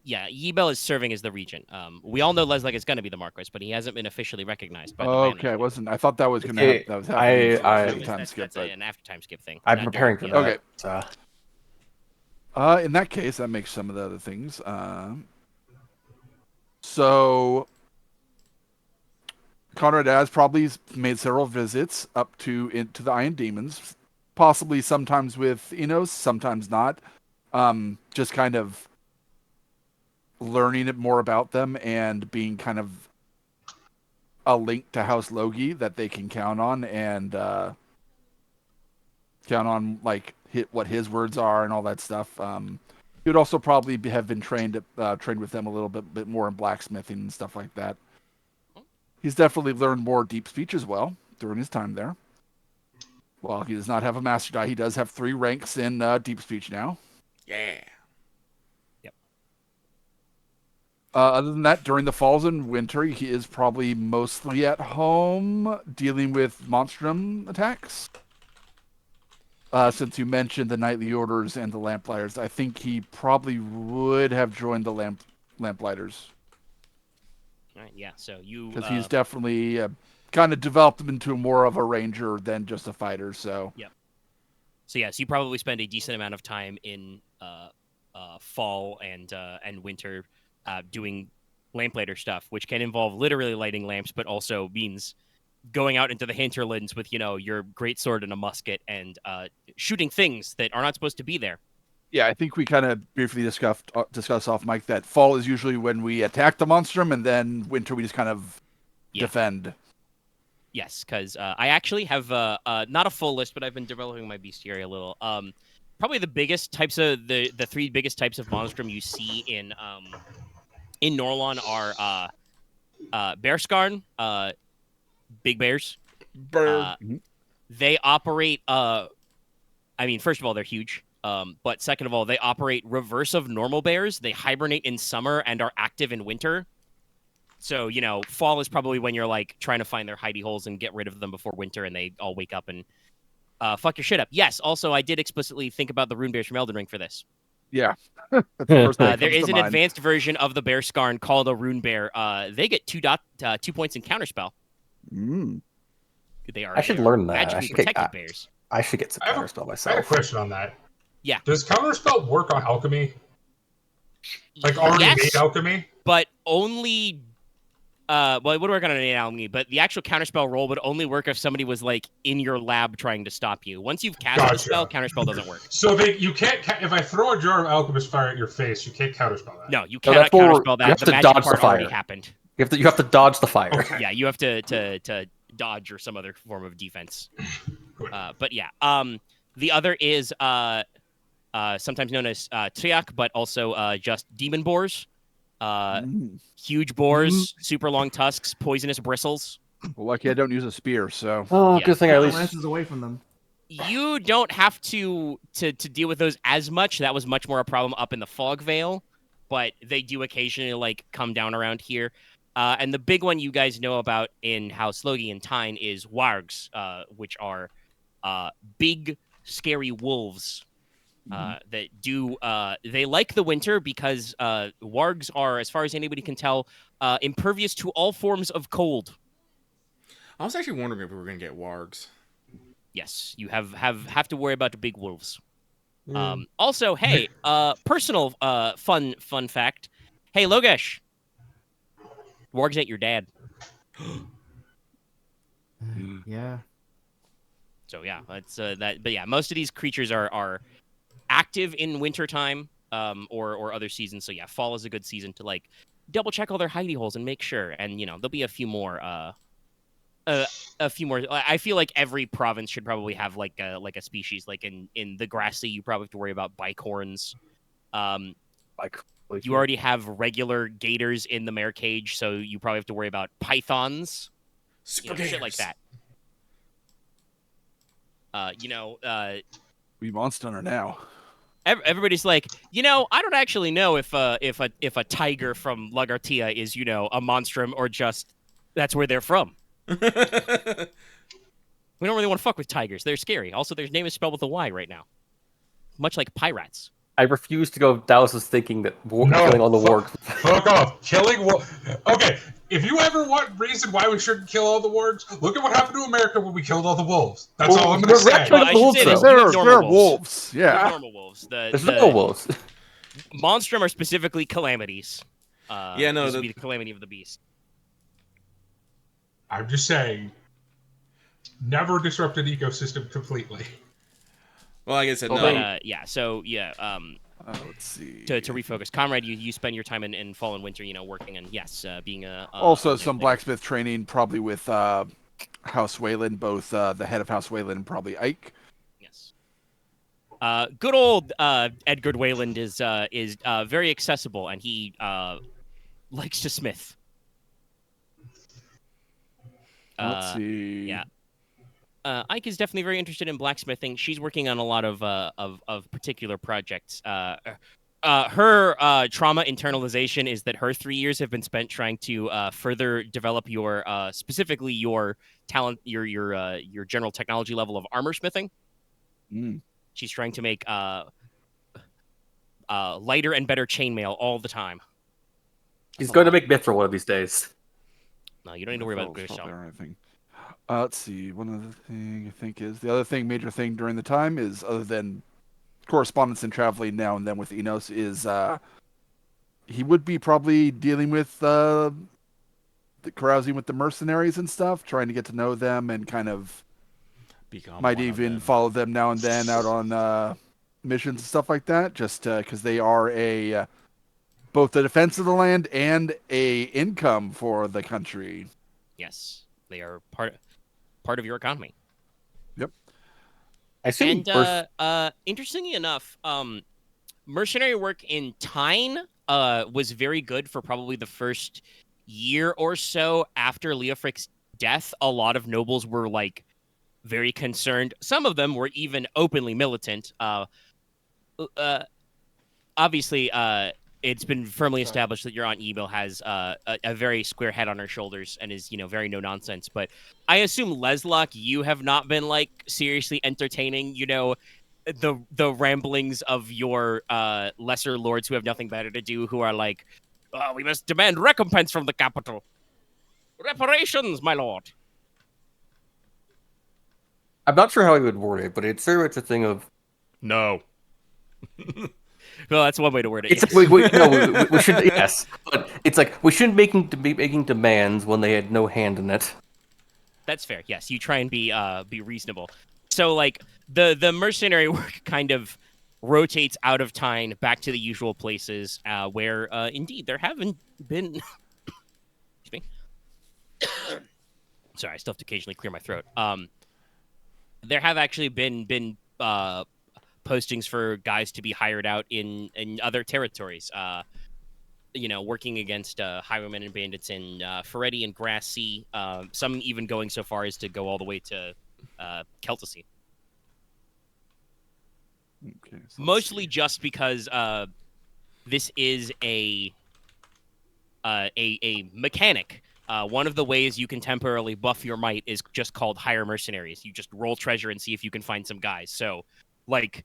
Yeah, Yibel is serving as the regent. We all know Leslok is going to be the Marquess, but he hasn't been officially recognized by the Okay, I thought that was gonna Okay, that was happening. So I- it's That's, a time skip, that's but an after time skip thing. I'm not preparing for during- that. Okay. In that case, that makes some of the other things. So Konrad has probably made several visits up into the Iron Demons, possibly sometimes with Inos, sometimes not. Just kind of learning more about them and being kind of a link to House Logi that they can count on and count on what his words are and all that stuff. He would also probably have been trained with them a little bit more in blacksmithing and stuff like that. He's definitely learned more deep speech as well during his time there. While he does not have a master die, he does have 3 ranks in deep speech now. Yeah. Yep. Other than that, during the falls and winter, he is probably mostly at home dealing with monstrum attacks. Since you mentioned the Knightly Orders and the Lamplighters, I think he probably would have joined the Lamplighters. All right, yeah. So you Because he's definitely kind of developed him into more of a ranger than just a fighter. So So yes, you probably spend a decent amount of time in fall and winter doing lamplighter stuff, which can involve literally lighting lamps, but also means going out into the hinterlands with your great sword and a musket and shooting things that are not supposed to be there. yeah, I think we kind of briefly discussed off mic that fall is usually when we attack the monstrum, and then winter we just kind of defend. Yes, because I actually have not a full list, but I've been developing my bestiary a little. Probably the biggest types of the 3 biggest types of monstrum you see in Norlon are Bearskarn, big bears. Bird. They operate I mean, first of all, they're huge. But second of all, they operate reverse of normal bears. They hibernate in summer and are active in winter. So, fall is probably when you're like trying to find their hidey holes and get rid of them before winter, and they all wake up and fuck your shit up. Yes, also, I did explicitly think about the rune bears from Elden Ring for this. Yeah. That's the first thing that There comes is to an mind. advanced version of the bear scarn called a rune bear. They get 2 points in counterspell. Mm. They are. I should they are learn that. Magically protected bears. I should get some I have a- counterspell I have a myself. question on that. Yeah. Does counterspell work on alchemy? Like already Yes, made alchemy? but only. Well, it would work on an alchemy, but the actual counterspell roll would only work if somebody was like in your lab trying to stop you. Once you've cast the Gotcha. spell, counterspell doesn't work. So you can't. If I throw a jar of alchemist fire at your face, you can't counterspell that. No, you No, cannot that's more- counterspell you that. have The to magic dodge the part already fire. happened. You have to dodge the fire. Okay. Yeah, you have to dodge or some other form of defense. But yeah, the other is sometimes known as triak, but also just demon boars. Huge boars, super long tusks, poisonous bristles. Well, lucky I don't use a spear, so. Oh, Yeah. good thing I at least. Lances away from them. You don't have to deal with those as much. That was much more a problem up in the Fog Vale, but they do occasionally like come down around here. And the big one you guys know about in House Logi and Teine is wargs, which are big, scary wolves that do. They like the winter because wargs are, as far as anybody can tell, impervious to all forms of cold. I was actually wondering if we were going to get wargs. Yes, you have to worry about the big wolves. Also, hey, personal fun fact. Hey, Logesh, wargs ain't your dad. Yeah. So yeah, that's that. But yeah, most of these creatures are active in wintertime, or other seasons. So yeah, fall is a good season to like double check all their hidey holes and make sure. And there'll be a few more. A few more. I feel like every province should probably have like a species. Like in the Grassy, you probably have to worry about bicorns. You already have regular gators in the mare cage, so you probably have to worry about pythons. Shit like that. We monster hunter now. Everybody's like, I don't actually know if a tiger from Lagartia is a monstrum or just that's where they're from. We don't really want to fuck with tigers. They're scary. Also, their name is spelled with a Y right now, much like pirates. I refuse to go. Dallas was thinking that killing all the wargs. Fuck off. Killing Okay, if you ever want reason why we shouldn't kill all the wargs, look at what happened to America when we killed all the wolves. That's all I'm going to say. Well, I should say this. They're Normal wolves. There's Yeah. normal wolves. There's no wolves. Monstrum are specifically calamities. Yeah, no, This would be the calamity of the beast. I'm just saying, never disrupt an ecosystem completely. Well, like I said, no. But, so Let's see. to refocus, Konrad, you spend your time in fall and winter, working and being a Also, some blacksmith training, probably with House Wayland, both the head of House Wayland and probably Ike. Yes. Good old Edgar Wayland is very accessible, and he likes to smith. Let's see. Yeah. Ike is definitely very interested in blacksmithing. She's working on a lot of particular projects. Her trauma internalization is that her 3 years have been spent trying to further develop your specifically your talent, your general technology level of armor smithing. She's trying to make lighter and better chainmail all the time. He's going to make Mithril one of these days. No, you don't need to worry about it yourself. Let's see. One other thing I think is the other major thing during the time is, other than correspondence and traveling now and then with Inos, is he would be probably dealing with the carousing with the mercenaries and stuff, trying to get to know them and kind of might even follow them now and then out on missions and stuff like that, just because they are both the defense of the land and a income for the country. Yes, they are part of your economy. Yep. I assume. And interestingly enough, mercenary work in Teine was very good for probably the first year or so after Leofric's death. A lot of nobles were like very concerned. Some of them were even openly militant. Obviously, it's been firmly established that your Aunt Emil has a very square head on her shoulders and is, very no nonsense. But I assume, Leslok, you have not been like seriously entertaining, the ramblings of your lesser lords who have nothing better to do, who are like, we must demand recompense from the capital. Reparations, my lord. I'm not sure how I would word it, but it's a thing of No. Well, that's one way to word it. it's Yes. we should yes, but it's like we shouldn't be making demands when they had no hand in it. That's fair. Yes, you try and be reasonable. So like the mercenary work kind of rotates out of Teine back to the usual places where indeed there haven't been. Excuse me. Sorry, I still have to occasionally clear my throat. There have actually been postings for guys to be hired out in other territories. Working against highwaymen and bandits in Ferretti and Grassy. Some even going so far as to go all the way to Celticy. Okay, so Mostly just because this is a mechanic. One of the ways you can temporarily buff your might is just called hire mercenaries. You just roll treasure and see if you can find some guys. So, like,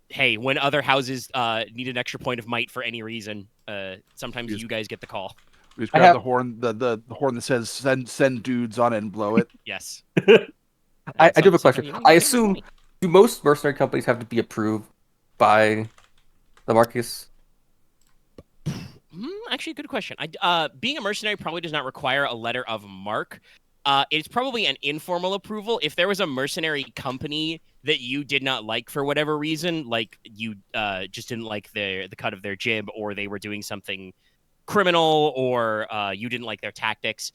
hey, when other houses need an extra point of might for any reason, sometimes you guys get the call. we just grab the horn, the horn that says "send dudes on it and blow it." Yes. I do have a question. I assume, do most mercenary companies have to be approved by the Marcus? Actually, good question. Being a mercenary probably does not require a letter of marque. It's probably an informal approval. If there was a mercenary company that you did not like for whatever reason, like you just didn't like the cut of their jib, or they were doing something criminal, or you didn't like their tactics,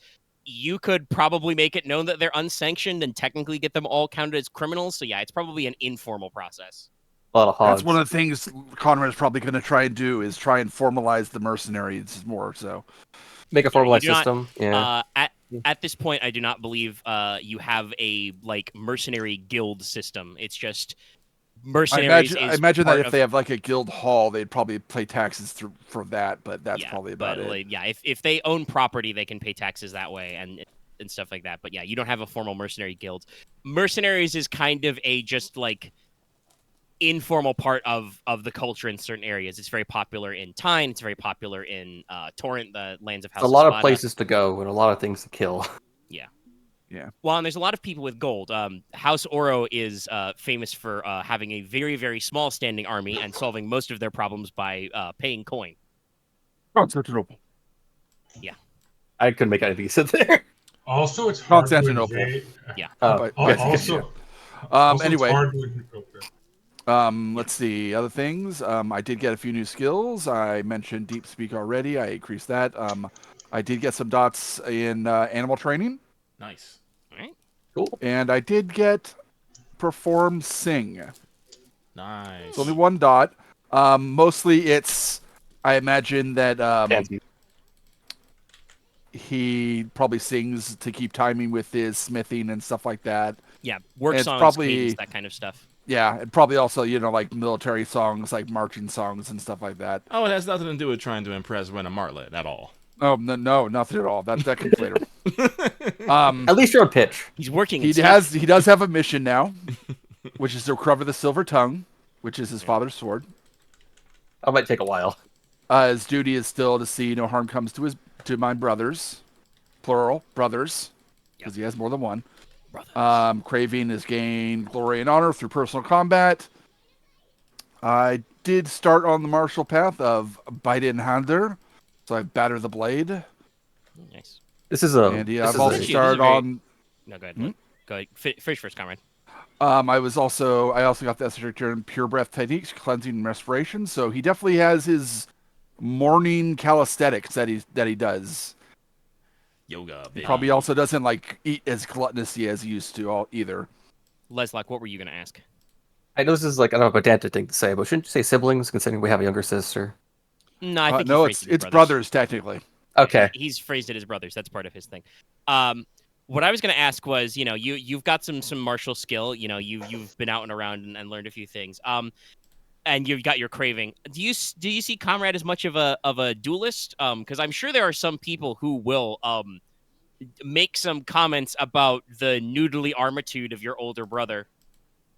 you could probably make it known that they're unsanctioned and technically get them all counted as criminals. So yeah, it's probably an informal process. A lot of hogs. That's one of the things Konrad is probably going to try and do, is try and formalize the mercenaries more. So Make a you formalized do not- system. Yeah. At this point, I do not believe you have a mercenary guild system. It's just mercenaries. I imagine that if they have like a guild hall, they'd probably pay taxes for that. But that's probably about it. If they own property, they can pay taxes that way and stuff like that. But yeah, you don't have a formal mercenary guild. Mercenaries is kind of a just like informal part of the culture in certain areas. It's very popular in Teine. It's very popular in Torrent, the lands of House. There's a lot of of places to go and a lot of things to kill. Yeah. Well, and there's a lot of people with gold. House Oro is famous for having a very, very small standing army and solving most of their problems by paying coin. Constantinople. Yeah. I couldn't make anything said there. Also, it's hard to Constantinople. invade. Yeah. Also, Anyway. it's hard to... Let's see other things. I did get a few new skills. I mentioned Deep Speak already. I increased that. I did get some dots in animal training. Nice. All right. Cool. And I did get Perform Sing. Nice. It's only one dot. Mostly it's, I imagine that he probably sings to keep timing with his smithing and stuff like that. Yeah, work And it's songs, probably- cadence, that kind of stuff. Yeah, and probably also, like military songs, like marching songs and stuff like that. Oh, it has nothing to do with trying to impress Rena Martlet at all. Oh, no, nothing at all. That comes later. At least you're on pitch. He's working. He does have a mission now, which is to recover the silver tongue, which is his father's sword. That might take a while. His duty is still to see no harm comes to my brothers, plural brothers, because he has more than one. Craving is gain glory and honor through personal combat. I did start on the martial path of bite in hander, so I batter the blade. Nice. This is a. And yeah, this I've is also a- started on. No, go ahead. Go ahead. Finish first, Konrad. I also got the esoteric term pure breath techniques, cleansing and respiration. So he definitely has his morning calisthenics that he does. Yoga. He baby. probably also doesn't eat as gluttonously as he used to either. Leslok, what were you going to ask? I know this is I don't know, a pedantic thing to say, but shouldn't you say siblings, considering we have a younger sister? No, I think no, he phrased it as it's brothers technically. Okay. He's phrased it as brothers. That's part of his thing. what I was going to ask was, you've got some martial skill. You've been out and around and learned a few things. And you've got your craving. Do you see Konrad as much of a duelist? Because I'm sure there are some people who will make some comments about the noodly armitude of your older brother.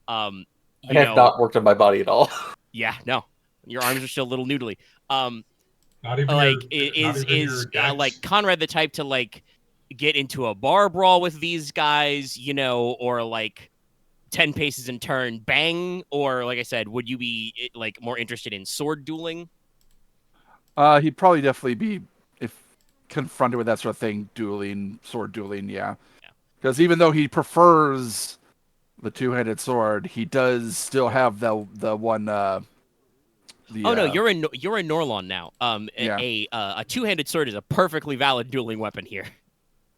I have not worked on my body at all. Yeah, no, your arms are still a little noodly. Not even Like not even your dex? like Konrad the type to like get into a bar brawl with these guys, or like 10 paces and turn bang, or like I said, would you be like more interested in sword dueling? He'd probably definitely be, if confronted with that sort of thing, sword dueling, yeah. Because even though he prefers the two-handed sword, he does still have the one. No, you're in Norlon now. Yeah. A two-handed sword is a perfectly valid dueling weapon here.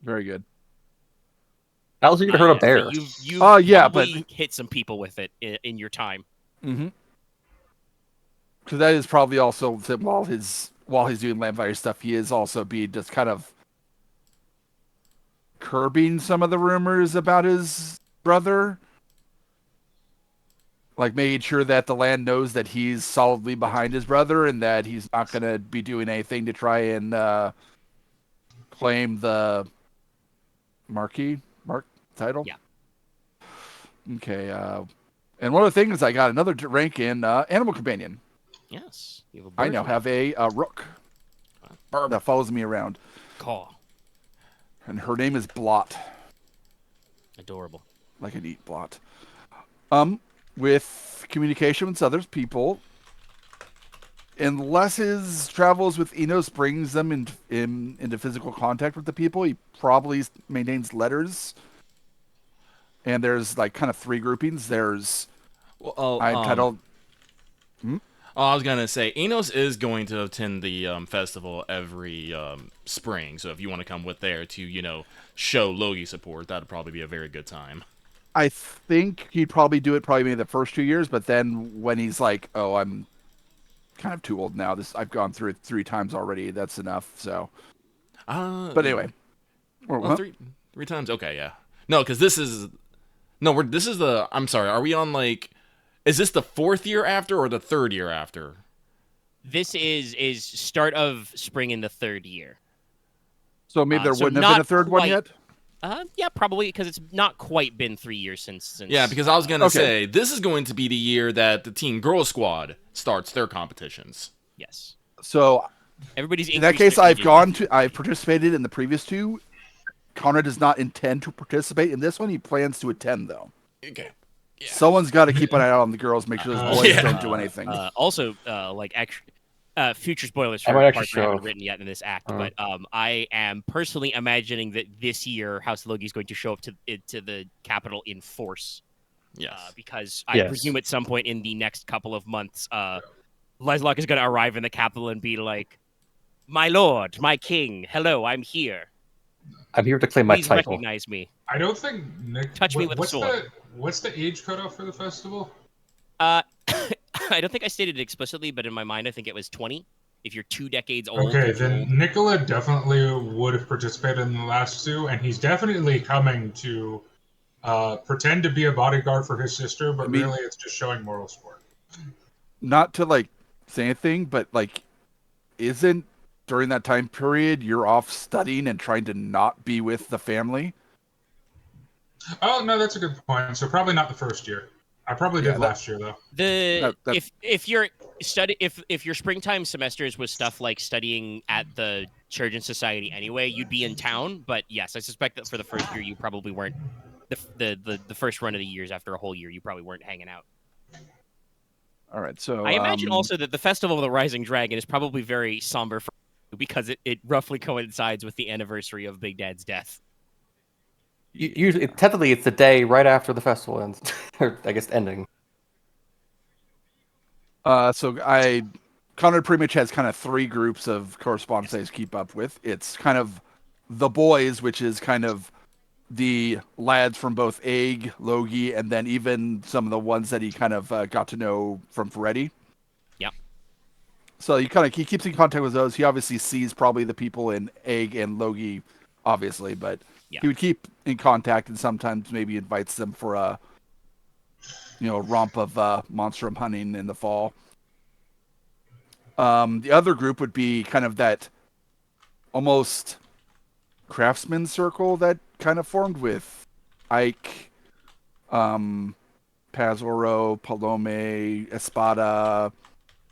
Very good. How's he gonna hurt a bear? You've yeah, probably hit some people with it in your time. Mm-hmm. Because that is probably also while he's doing Lampfire stuff, he is also just kind of curbing some of the rumors about his brother, like making sure that the land knows that he's solidly behind his brother and that he's not going to be doing anything to try and claim the Mark title. Yeah. Okay. And one of the things, I got another rank in Animal Companion. Yes. You have I now have a rook that follows me around. Caw. And her name is Blot. Adorable. Like an eat blot. With communication with other people, unless his travels with Inos brings them into physical contact with the people, he probably maintains letters. And there's like kind of three groupings. There's I'm titled. I was gonna say Inos is going to attend the festival every spring, so if you want to come with there to show Logi support, that'd probably be a very good time. I think he'd probably do it maybe the first 2 years, but then when he's like, "Oh, I'm kind of too old now. I've gone through it 3 times already. That's enough." So, but anyway, well, three times. Okay, yeah. No, because this is the. I'm sorry. Are we on like? Is this the 4th year after or the 3rd year after? This is start of spring in the 3rd year. So maybe there wouldn't have been a 3rd one yet? Yeah, probably, because it's not quite been 3 years since. Yeah, because I was going to say, this is going to be the year that the Teen Girl Squad starts their competitions. Yes. So, everybody's in that case, I've participated in the previous 2. Konrad does not intend to participate in this one. He plans to attend, though. Okay. Yeah. Someone's got to keep an eye out on the girls, make sure those boys don't do anything. Also, like extra. Future spoilers for parts I haven't written yet in this act, but I am personally imagining that this year House Logi is going to show up to the capital in force. Yes. Because I presume at some point in the next couple of months, Leslok is going to arrive in the capital and be like, "My lord, my king, hello, I'm here. I'm here to claim my Please title." recognize me." I don't think touch me with a sword. What's the age cutoff for the festival? I don't think I stated it explicitly, but in my mind, I think it was 20. If you're 2 decades old. Okay, then Nicola definitely would have participated in the last 2, and he's definitely coming to pretend to be a bodyguard for his sister, but really it's just showing moral support. Not to say anything, but isn't during that time period you're off studying and trying to not be with the family? Oh no, that's a good point. So probably not the first year. I probably did last year though. If your springtime semesters was stuff like studying at the Church and Society anyway, you'd be in town. But yes, I suspect that for the first year you probably weren't. The first run of the years after a whole year, you probably weren't hanging out. All right, so I imagine also that the Festival of the Rising Dragon is probably very somber for you because it roughly coincides with the anniversary of Big Dad's death. Usually, technically, it's the day right after the festival ends, or I guess ending. Konrad pretty much has kind of 3 groups of correspondence I keep up with. It's kind of the boys, which is kind of the lads from both Egg, Logi, and then even some of the ones that he kind of got to know from Ferretti. Yep. So he keeps in contact with those. He obviously sees probably the people in Egg and Logi obviously, but Yeah. he would keep in contact and sometimes maybe invites them for a romp of monstrum hunting in the fall. The other group would be kind of that almost craftsman circle that kind of formed with Ike, Pazoro, Palome, Espada,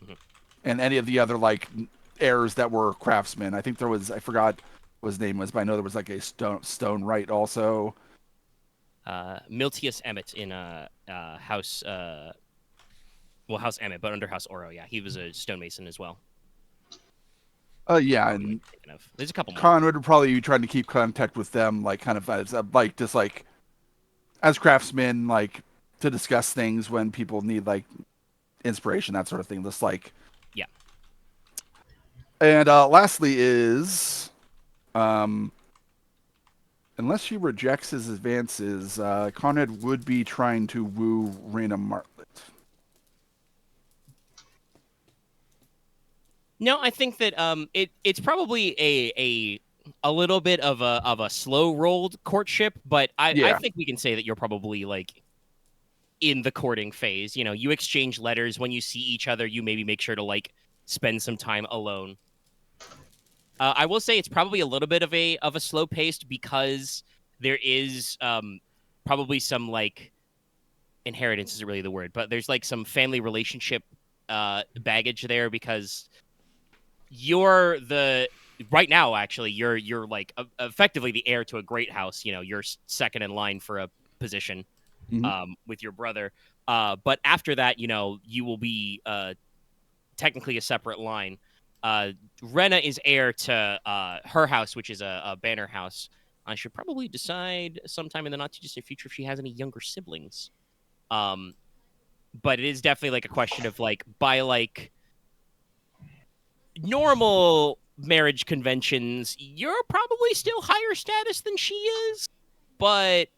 Mhm. and any of the other like heirs that were craftsmen. I think there was, I forgot what his name was, but I know there was like a stone right also. Miltius Emmett in House House Emmett, but under House Oro. Yeah, he was a stonemason as well. Yeah, What am I and thinking of? There's a couple more. Konrad would probably be trying to keep contact with them, like kind of as like just like as craftsmen, like to discuss things when people need like inspiration, that sort of thing. Just like Yeah. And lastly is, unless she rejects his advances, Konrad would be trying to woo Rena Martlet. No, I think that it's probably a little bit of a slow rolled courtship, but I Yeah. think we can say that you're probably like in the courting phase. You know, you exchange letters when you see each other. You maybe make sure to like spend some time alone. I will say it's probably a little bit of a slow paced because there is probably some like inheritance isn't really the word, but there's like some family relationship baggage there because you're the right now actually you're like effectively the heir to a great house. You know, you're second in line for a position with your brother. But after that, you know, you will be technically a separate line. Rena is heir to her house, which is a banner house. I should probably decide sometime in the not too distant future if she has any younger siblings. But it is definitely like a question of like by like normal marriage conventions, you're probably still higher status than she is, but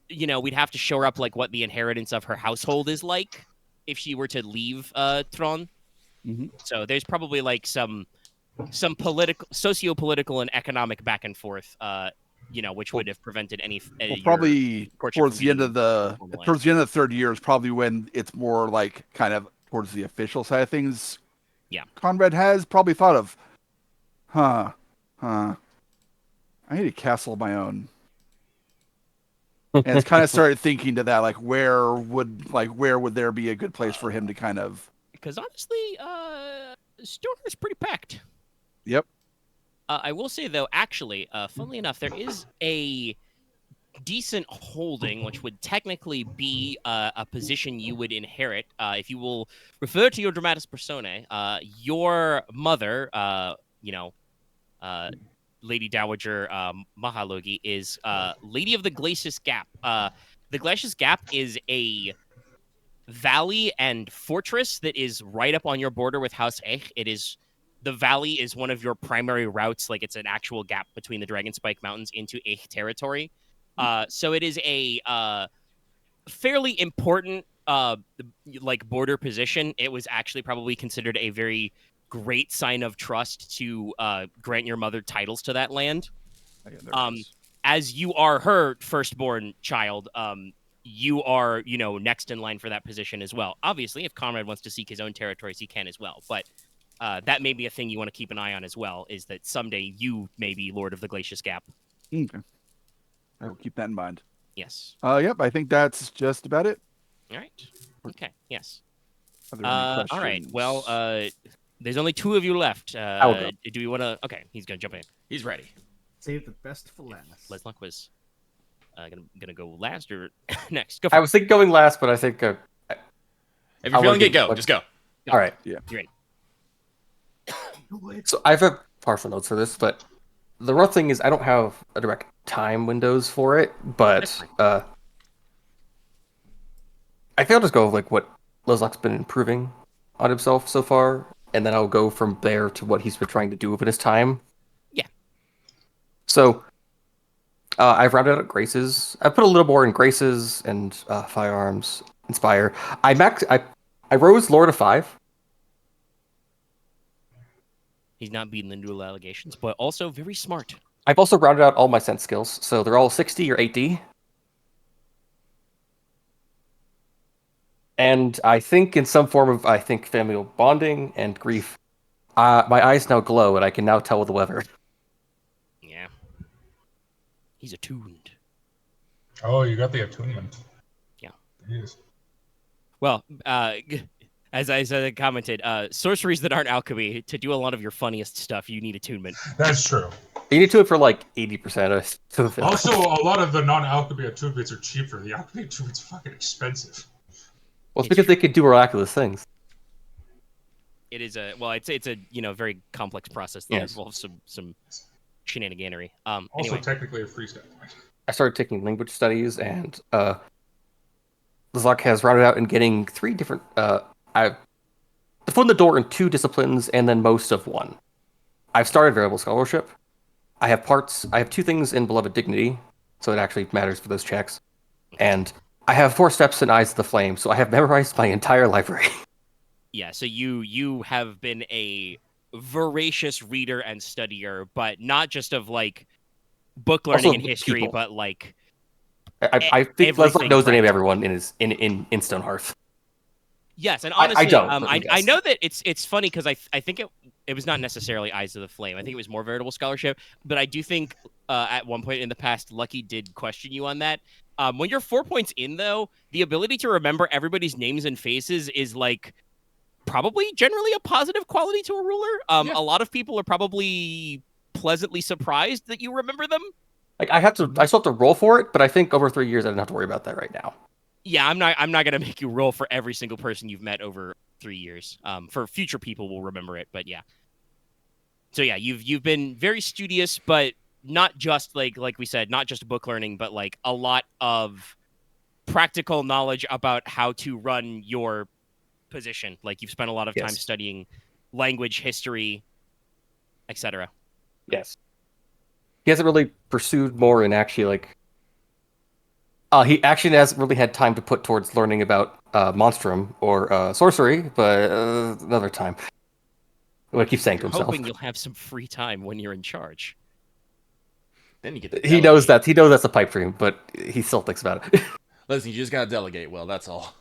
you know, we'd have to show her up like what the inheritance of her household is like if she were to leave Tron. Mm-hmm. So there's probably like some political, socio-political, and economic back and forth, you know, which would have prevented any. Probably courtship towards from the end of being the formalized. third year is probably when it's more like kind of towards the official side of things. Yeah. Konrad has probably thought of, I need a castle of my own. And it's kind of started thinking to that, like where would there be a good place for him to kind of. Because honestly, Stonehearth's pretty packed. Yep. I will say though, actually, funnily enough, there is a decent holding, which would technically be a position you would inherit if you will refer to your Dramatis Personae. Your mother, you know, Lady Dowager Mahalogi, is Lady of the Glacius Gap. The Glacius Gap is a valley and fortress that is right up on your border with House Ech. The valley is one of your primary routes, like it's an actual gap between the Dragonspike Mountains into Ech territory. So it is a fairly important like border position. It was actually probably considered a very great sign of trust to grant your mother titles to that land. As you are her firstborn child, you are, you know, next in line for that position as well. Obviously, if Konrad wants to seek his own territories, he can as well. But that may be a thing you want to keep an eye on as well, is that someday you may be Lord of the Glacius Gap. Okay. I will keep that in mind. Yes. Yep, I think that's just about it. All right. Okay. Yes. Are there any questions? All right. Well, there's only two of you left. I'll go. Do we want to? Okay, he's gonna jump in. He's ready. Save the best for last. Leslok was gonna go last or next. Go for I it. was thinking going last, but I think If I you're wanna feeling it, give- go. Just go. all right. You ready? So I have partial notes for this, but the rough thing is I don't have a direct time windows for it, but I think I'll just go with like what Leslok's been improving on himself so far, and then I'll go from there to what he's been trying to do with his time. Yeah. So I've rounded out Graces. I put a little more in Graces and Firearms, Inspire. I rose Lord of 5. He's not beating the dual allegations, but also very smart. I've also rounded out all my sense skills, so they're all 60 or 8D. And I think in some form of, familial bonding and grief, my eyes now glow, and I can now tell the weather. Yeah. He's attuned. Oh, you got the attunement. Yeah. Jeez. Well, as I commented, sorceries that aren't alchemy, to do a lot of your funniest stuff, you need attunement. That's true. You need to it for like 80% of it. Also, a lot of the non-alchemy attunements are cheaper. The alchemy attunements are fucking expensive. Well, it's because they could do miraculous things. It is a very complex process that involves some shenaniganery. Also, Anyway. technically a free step point. I started taking language studies, and Leslok has rounded out in getting 3 different. I've the foot in the door in 2 disciplines, and then most of 1. I've started variable scholarship. I have 2 things in beloved dignity, so it actually matters for those checks, and I have 4 steps in Eyes of the Flame, so I have memorized my entire library. Yeah, so you have been a voracious reader and studier, but not just of like book learning Also, and history, people. but like I think Leslok knows the name of everyone in Stonehearth. Yes, and honestly, I don't. I know that it's funny because I think it was not necessarily Eyes of the Flame. I think it was more veritable scholarship, but I do think at one point in the past, Lucky did question you on that. When you're 4 points in, though, the ability to remember everybody's names and faces is like probably generally a positive quality to a ruler. A lot of people are probably pleasantly surprised that you remember them. Like I still have to roll for it, but I think over 3 years I don't have to worry about that right now. Yeah, I'm not gonna make you roll for every single person you've met over 3 years. For future people will remember it, but yeah. So yeah, you've been very studious, but not just like we said, not just book learning, but like a lot of practical knowledge about how to run your position. Like you've spent a lot of time studying language, history, etc. Yes. He hasn't really pursued more in actually like. He actually hasn't really had time to put towards learning about Monstrum or sorcery, but another time. What he keeps saying to himself. Hoping you'll have some free time when you're in charge. Then you get to He knows that. He knows that's a pipe dream, but he still thinks about it. Listen, you just gotta delegate. Well, that's all.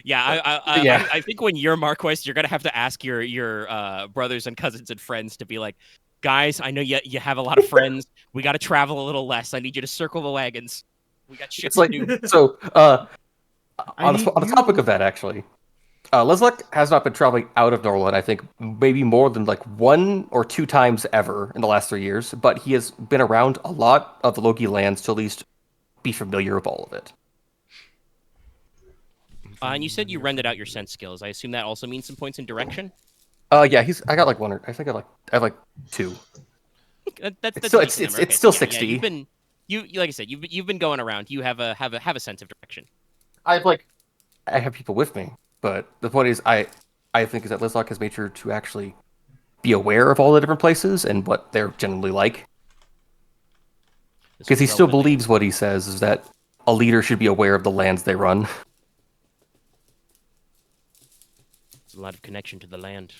Yeah, I think when you're Marquis, you're gonna have to ask your brothers and cousins and friends to be like, guys, I know you have a lot of friends. We got to travel a little less. I need you to circle the wagons. We got shit to do. So, on the topic of that, actually, Leslok has not been traveling out of Norland, I think, maybe more than like 1 or 2 times ever in the last 3 years, but he has been around a lot of the Logi lands to at least be familiar with all of it. And you said you rented out your sense skills. I assume that also means some points in direction? Yeah, I got like 1 or I think I have like 2. It's still 60. Yeah, you like I said, you've been going around. You have a sense of direction. I have people with me, but the point is I think is that Leslok has made sure to actually be aware of all the different places and what they're generally like. Because he still believes what he says is that a leader should be aware of the lands they run. It's a lot of connection to the land.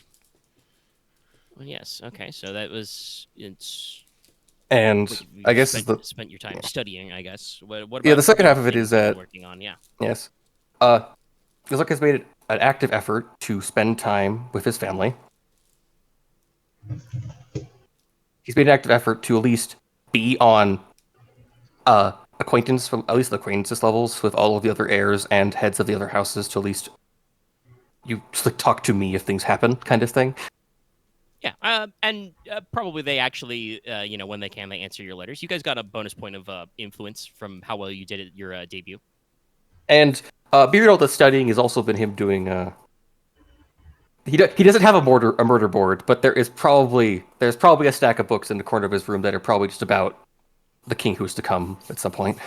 Well, yes. Okay. So that was it's. And I guess spent your time studying. I guess. What about the second half of it is that working on. Yeah. Yes. Leslok has made an active effort to spend time with his family. He's made an active effort to at least be on acquaintance from at least the acquaintances levels with all of the other heirs and heads of the other houses to at least you just like talk to me if things happen kind of thing. Yeah, and probably they actually, when they can, they answer your letters. You guys got a bonus point of influence from how well you did at your debut. And beyond all the studying has also been him doing. He doesn't have a murder board, but there's probably a stack of books in the corner of his room that are probably just about the king who's to come at some point.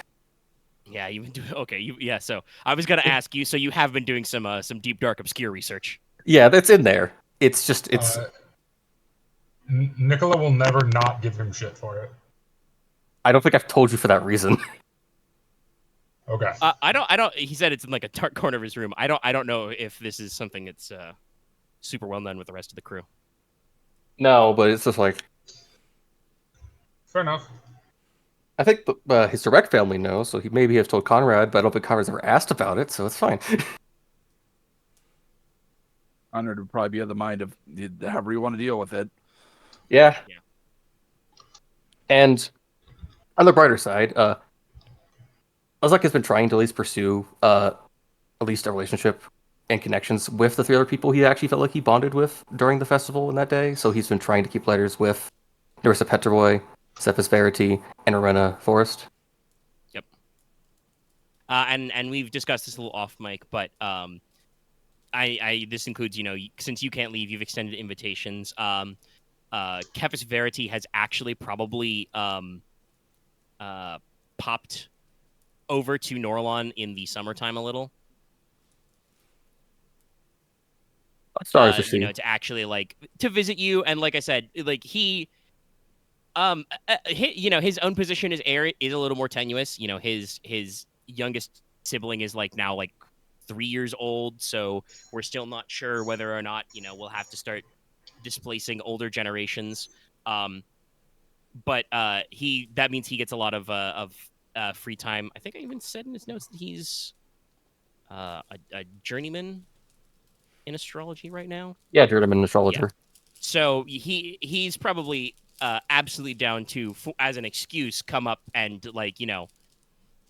Yeah, you've been doing okay. So I was gonna ask you. So you have been doing some deep, dark, obscure research. Yeah, that's in there. It's just Nicola will never not give him shit for it. I don't think I've told you for that reason. Okay. I don't. He said it's in like a dark corner of his room. I don't know if this is something that's super well known with the rest of the crew. No, but it's just like Fair enough. I think his direct family knows, so he maybe have told Konrad, but I don't think Konrad's ever asked about it, so it's fine. Konrad would probably be of the mind of however you want to deal with it. Yeah. Yeah. And on the brighter side, Leslok has been trying to at least pursue at least a relationship and connections with the 3 other people he actually felt like he bonded with during the festival in that day. So he's been trying to keep letters with Nerissa Petroy, Cephas Verity, and Arena Forest. Yep. And we've discussed this a little off mic, but this includes, since you can't leave, you've extended invitations. Cephas Verity has actually probably popped over to Norlon in the summertime a little. Stars to see. To actually to visit you, and like I said, he his own position as heir is a little more tenuous. His youngest sibling is now 3 years old, so we're still not sure whether or not we'll have to start displacing older generations. But that means he gets a lot of free time. I think I even said in his notes that he's a journeyman in astrology right now. Yeah, journeyman astrologer. Yeah. So he's probably absolutely down to, as an excuse, come up and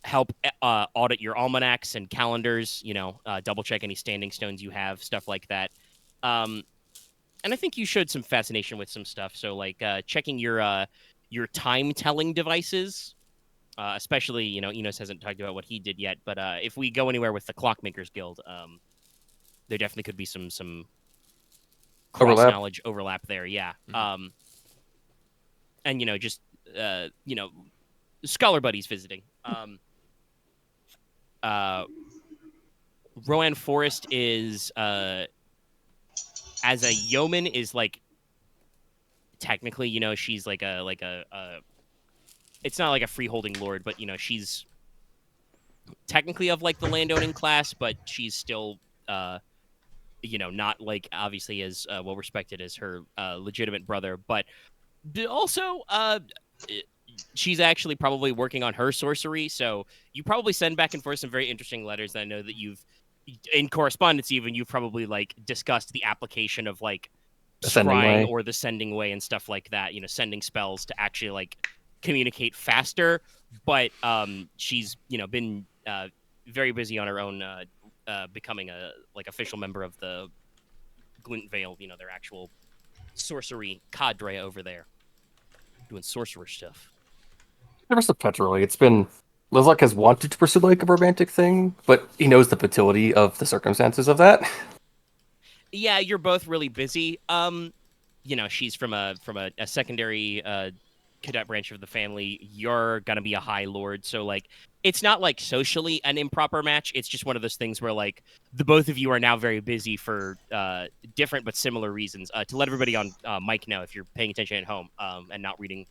help audit your almanacs and calendars. Double check any standing stones you have, stuff like that. And I think you showed some fascination with some stuff. So checking your time telling devices, especially Inos hasn't talked about what he did yet. But if we go anywhere with the Clockmakers Guild, there definitely could be some cross knowledge overlap there. Yeah. Mm-hmm. And just scholar buddies visiting. Rowan Forest is as a yeoman is technically she's like a it's not like a freeholding lord, but she's technically of the landowning class, but she's still not obviously as well respected as her legitimate brother, but also she's actually probably working on her sorcery. So you probably send back and forth some very interesting letters. I know that you've in correspondence you've probably discussed the application of scrying or the sending way and stuff like that, sending spells to actually communicate faster. But she's been very busy on her own becoming a official member of the Glint Vale, their actual sorcery cadre over there, doing sorcerer stuff. Nerissa Petroy, it's been Leslok has wanted to pursue a romantic thing, but he knows the futility of the circumstances of that. Yeah, you're both really busy. She's from a secondary cadet branch of the family. You're gonna be a high lord, so it's not socially an improper match. It's just one of those things where the both of you are now very busy for different but similar reasons. To let everybody on mic know, if you're paying attention at home and not reading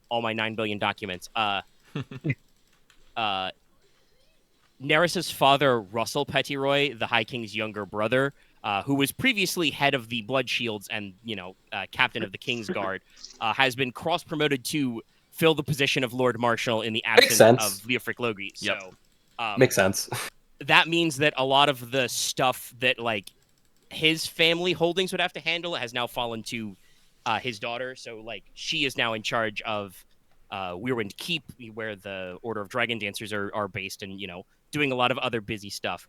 all my 9 billion documents, Neris's father, Russell Pettyroy, the High King's younger brother, who was previously head of the Blood Shields and captain of the King's Guard, has been cross-promoted to fill the position of Lord Marshal in the absence of Leofric Logi. Yep. So makes sense. That means that a lot of the stuff that his family holdings would have to handle has now fallen to his daughter. So she is now in charge of Weirwind Keep, where the Order of Dragon Dancers are based, and doing a lot of other busy stuff.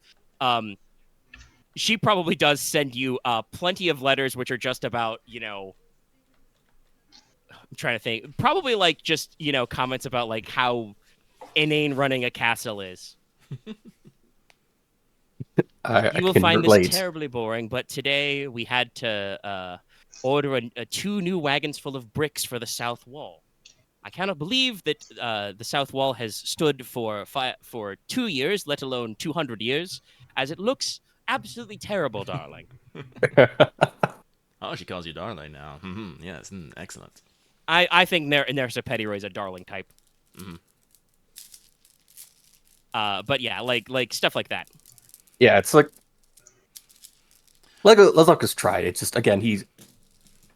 She probably does send you plenty of letters, which are just about I'm trying to think. Probably just comments about how inane running a castle is. You will find this terribly boring, but today we had to order 2 new wagons full of bricks for the south wall. I cannot believe that the south wall has stood for 2 years, let alone 200 years, as it looks absolutely terrible, darling. Oh, she calls you darling now. Mm-hmm. Yes, excellent. I think Nerissa Pettyroy is a darling type. Mm-hmm. But yeah, stuff like that. Yeah, it's Leslok has tried. It's just again he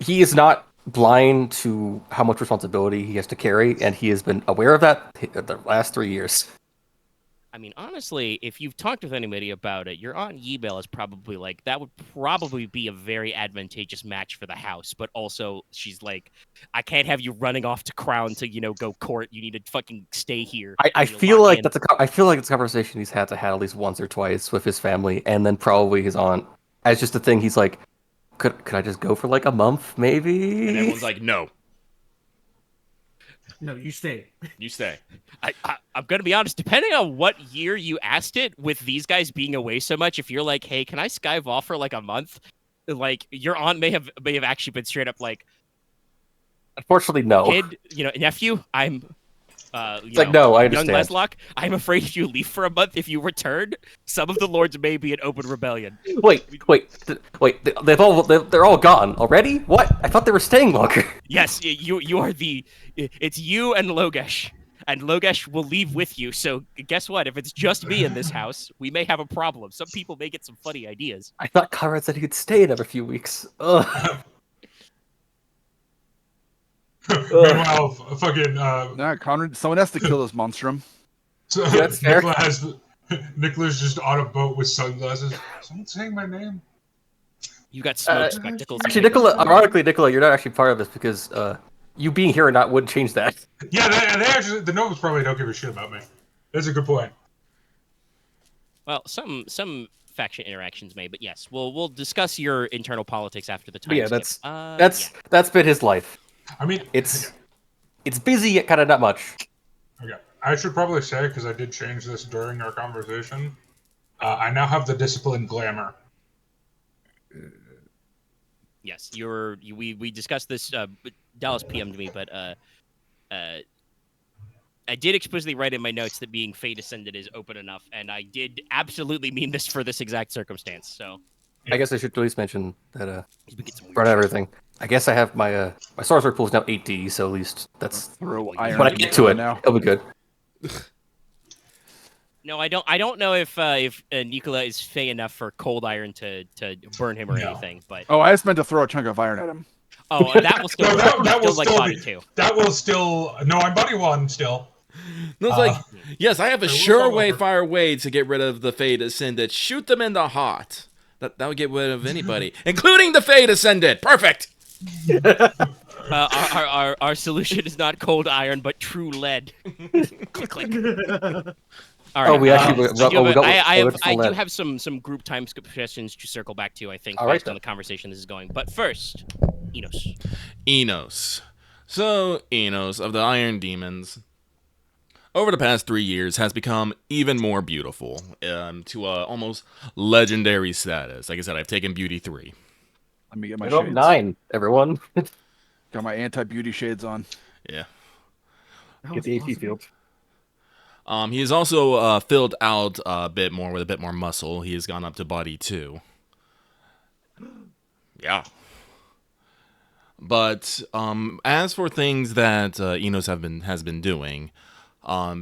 is not blind to how much responsibility he has to carry, and he has been aware of that the last 3 years. I mean, honestly, if you've talked with anybody about it, your Aunt Yibel is probably like, that would probably be a very advantageous match for the house. But also, she's like, I can't have you running off to Crown to, go court. You need to fucking stay here. I You need to feel lock like in. I feel like it's a conversation he's had to have at least once or twice with his family, and then probably his aunt. As just a thing, he's like, could I just go for like a month, maybe? And everyone's like, no, No, you stay. you stay. I'm going to be honest, depending on what year you asked it, with these guys being away so much, if you're like, hey, can I Skype off for like a month? Like, your aunt may have actually been straight up like, Unfortunately, no. kid, nephew, I'm It's like, no, I young understand. Leslok, I'm afraid if you leave for a month, if you return, some of the lords may be in open rebellion. Wait. They're all gone already. What? I thought they were staying longer. Yes, you are it's you and Logesh. And Logesh will leave with you. So guess what? If it's just me in this house, we may have a problem. Some people may get some funny ideas. I thought Konrad said he could stay another few weeks. Ugh. Meanwhile, fucking Nah, Konrad, someone has to kill this monstrum. so That's fair. Nicola's just on a boat with sunglasses. Someone saying my name? You got smoke spectacles. Actually, Nicola, you're not actually part of this because you being here or not wouldn't change that. Yeah, they actually, the nobles probably don't give a shit about me. That's a good point. Well, some faction interactions may, but yes, we'll discuss your internal politics after the time. But yeah, skip. that's been his life. I mean, It's busy yet kind of not much. okay. I should probably say, because I did change this during our conversation, I now have the discipline glamour. Yes, we discussed this. Dallas PM'd me, but I did explicitly write in my notes that being Fate Ascended is open enough, and I did absolutely mean this for this exact circumstance. So I guess I should at least mention that we get some weird run shit. everything. I guess I have my sorcerer pool is now 8D, so at least that's Throw iron when I at get to it. now. It'll be good. No, I don't know if Nicola is fey enough for cold iron to burn him or No. anything, but Oh, I just meant to throw a chunk of iron at him. that will still No, work. that will Still like still body be. two. That will still. No, I'm buddy one still. No, it's like, yes, I have a will sure fall over. fire way to get rid of the Fate Ascended. Shoot them in the heart. That would get rid of anybody, including the Fate Ascended. Perfect. Our solution is not cold iron, but true lead. Click click. All right. Oh, we actually I do have some group time suggestions to circle back to. I think All right, based on then. the conversation this is going. But first, Inos. Inos. So, Inos of the Iron Demons, over the past 3 years, has become even more beautiful to almost legendary status. Like I said, I've taken Beauty 3. Let me get my Nope, shades. 9, everyone. Got my anti-beauty shades on. Yeah. That Get was the AP awesome. field. He has also filled out a bit more with a bit more muscle. He has gone up to body 2. Yeah. But as for things that Inos has been doing,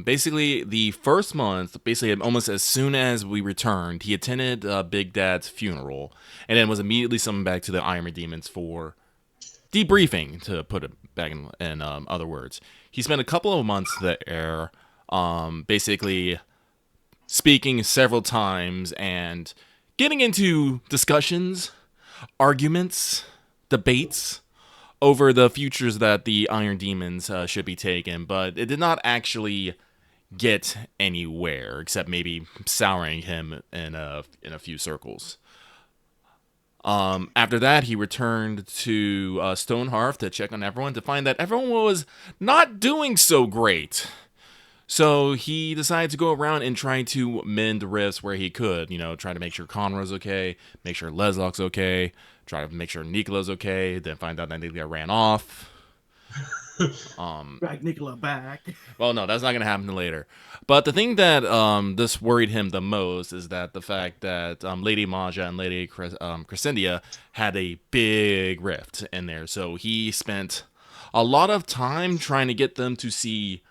basically the first month, basically almost as soon as we returned, he attended Big Dad's funeral, and then was immediately summoned back to the Iron Demons for debriefing, to put it back in other words. He spent a couple of months there, basically speaking several times and getting into discussions, arguments, debates over the futures that the Iron Demons should be taken, but it did not actually get anywhere, except maybe souring him in a few circles. After that, he returned to Stonehearth to check on everyone, to find that everyone was not doing so great. So he decided to go around and try to mend rifts where he could. Try to make sure Konrad's okay, make sure Leslok's okay, try to make sure Nicola's okay, then find out that Nicola ran off. Drag Nicola back. Well, no, that's not going to happen later. But the thing that this worried him the most is that the fact that Lady Maja and Lady Crescendia had a big rift in there. So he spent a lot of time trying to get them to see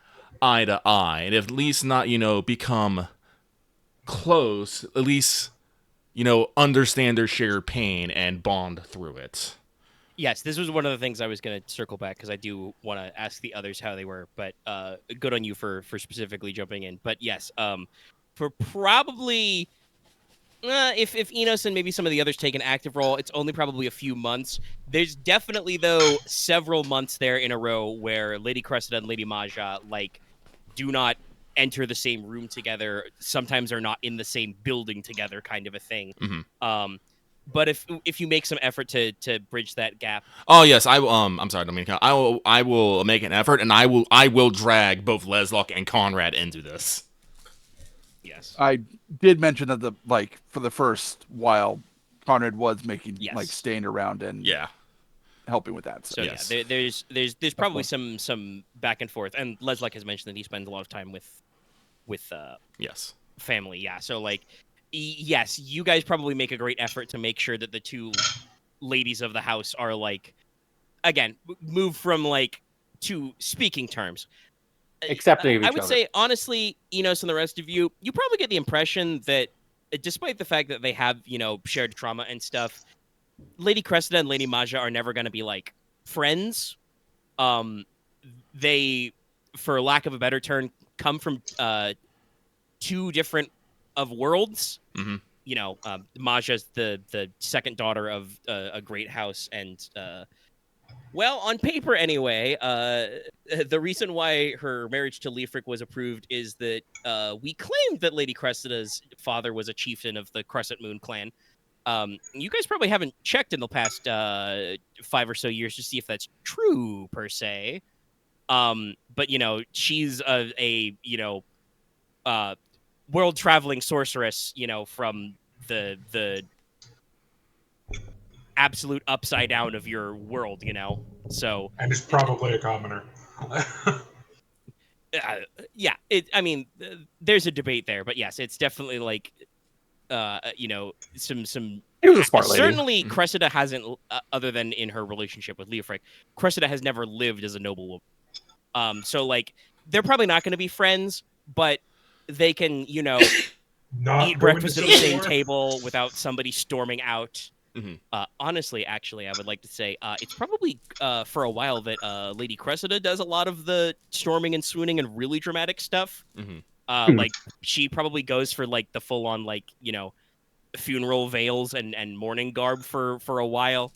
eye to eye, and at least not, become close, at least, understand their shared pain and bond through it. Yes, this was one of the things I was going to circle back because I do want to ask the others how they were, but good on you for specifically jumping in. But yes, for probably if Enos and maybe some of the others take an active role, it's only probably a few months. There's definitely though several months there in a row where Lady Cressida and Lady Maja like do not enter the same room together. Sometimes are not in the same building together, kind of a thing. Mm-hmm. But if you make some effort to bridge that gap. Oh yes, I will. I'm sorry, Dominic. I will make an effort, and I will drag both Leslok and Konrad into this. Yes. I did mention that for the first while, Konrad was making staying around and helping with that. So yes. yeah, there's probably some back and forth, and Leslok has mentioned that he spends a lot of time with yes family. Yeah, so like. Yes, you guys probably make a great effort to make sure that the two ladies of the house are like, again, move from like to speaking terms. Accepting of each I would other. say, honestly, Enos and the rest of you, you probably get the impression that despite the fact that they have, shared trauma and stuff, Lady Cressida and Lady Maja are never going to be like friends. They, for lack of a better term, come from two different of worlds. Mm-hmm. Maja's the second daughter of a great house, and well, on paper anyway, the reason why her marriage to Leofric was approved is that we claimed that Lady Cressida's father was a chieftain of the Crescent Moon clan. You guys probably haven't checked in the past 5 or so years to see if that's true per se. But she's a world traveling sorceress, from the absolute upside down of your world, So And it's probably a commoner. yeah, there's a debate there, but yes, it's definitely like some She was a smart lady. Certainly Cressida hasn't other than in her relationship with Leofric, Cressida has never lived as a noble woman. So like they're probably not going to be friends, but they can, Not eat going breakfast to at the the same store. table without somebody storming out. Mm-hmm. Honestly, actually, I would like to say it's probably for a while that Lady Cressida does a lot of the storming and swooning and really dramatic stuff. Mm-hmm. Like she probably goes for like the full on like funeral veils and mourning garb for a while.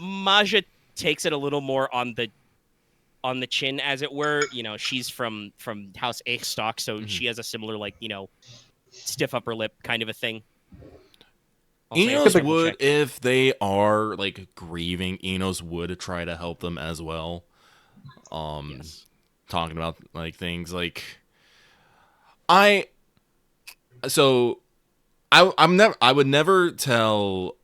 Maja takes it a little more on the chin, as it were. She's from House Eichstock, so she has a similar like stiff upper lip kind of a thing. Enos would, if they are like grieving, Enos would try to help them as well. Yes. Talking about like things like I would never tell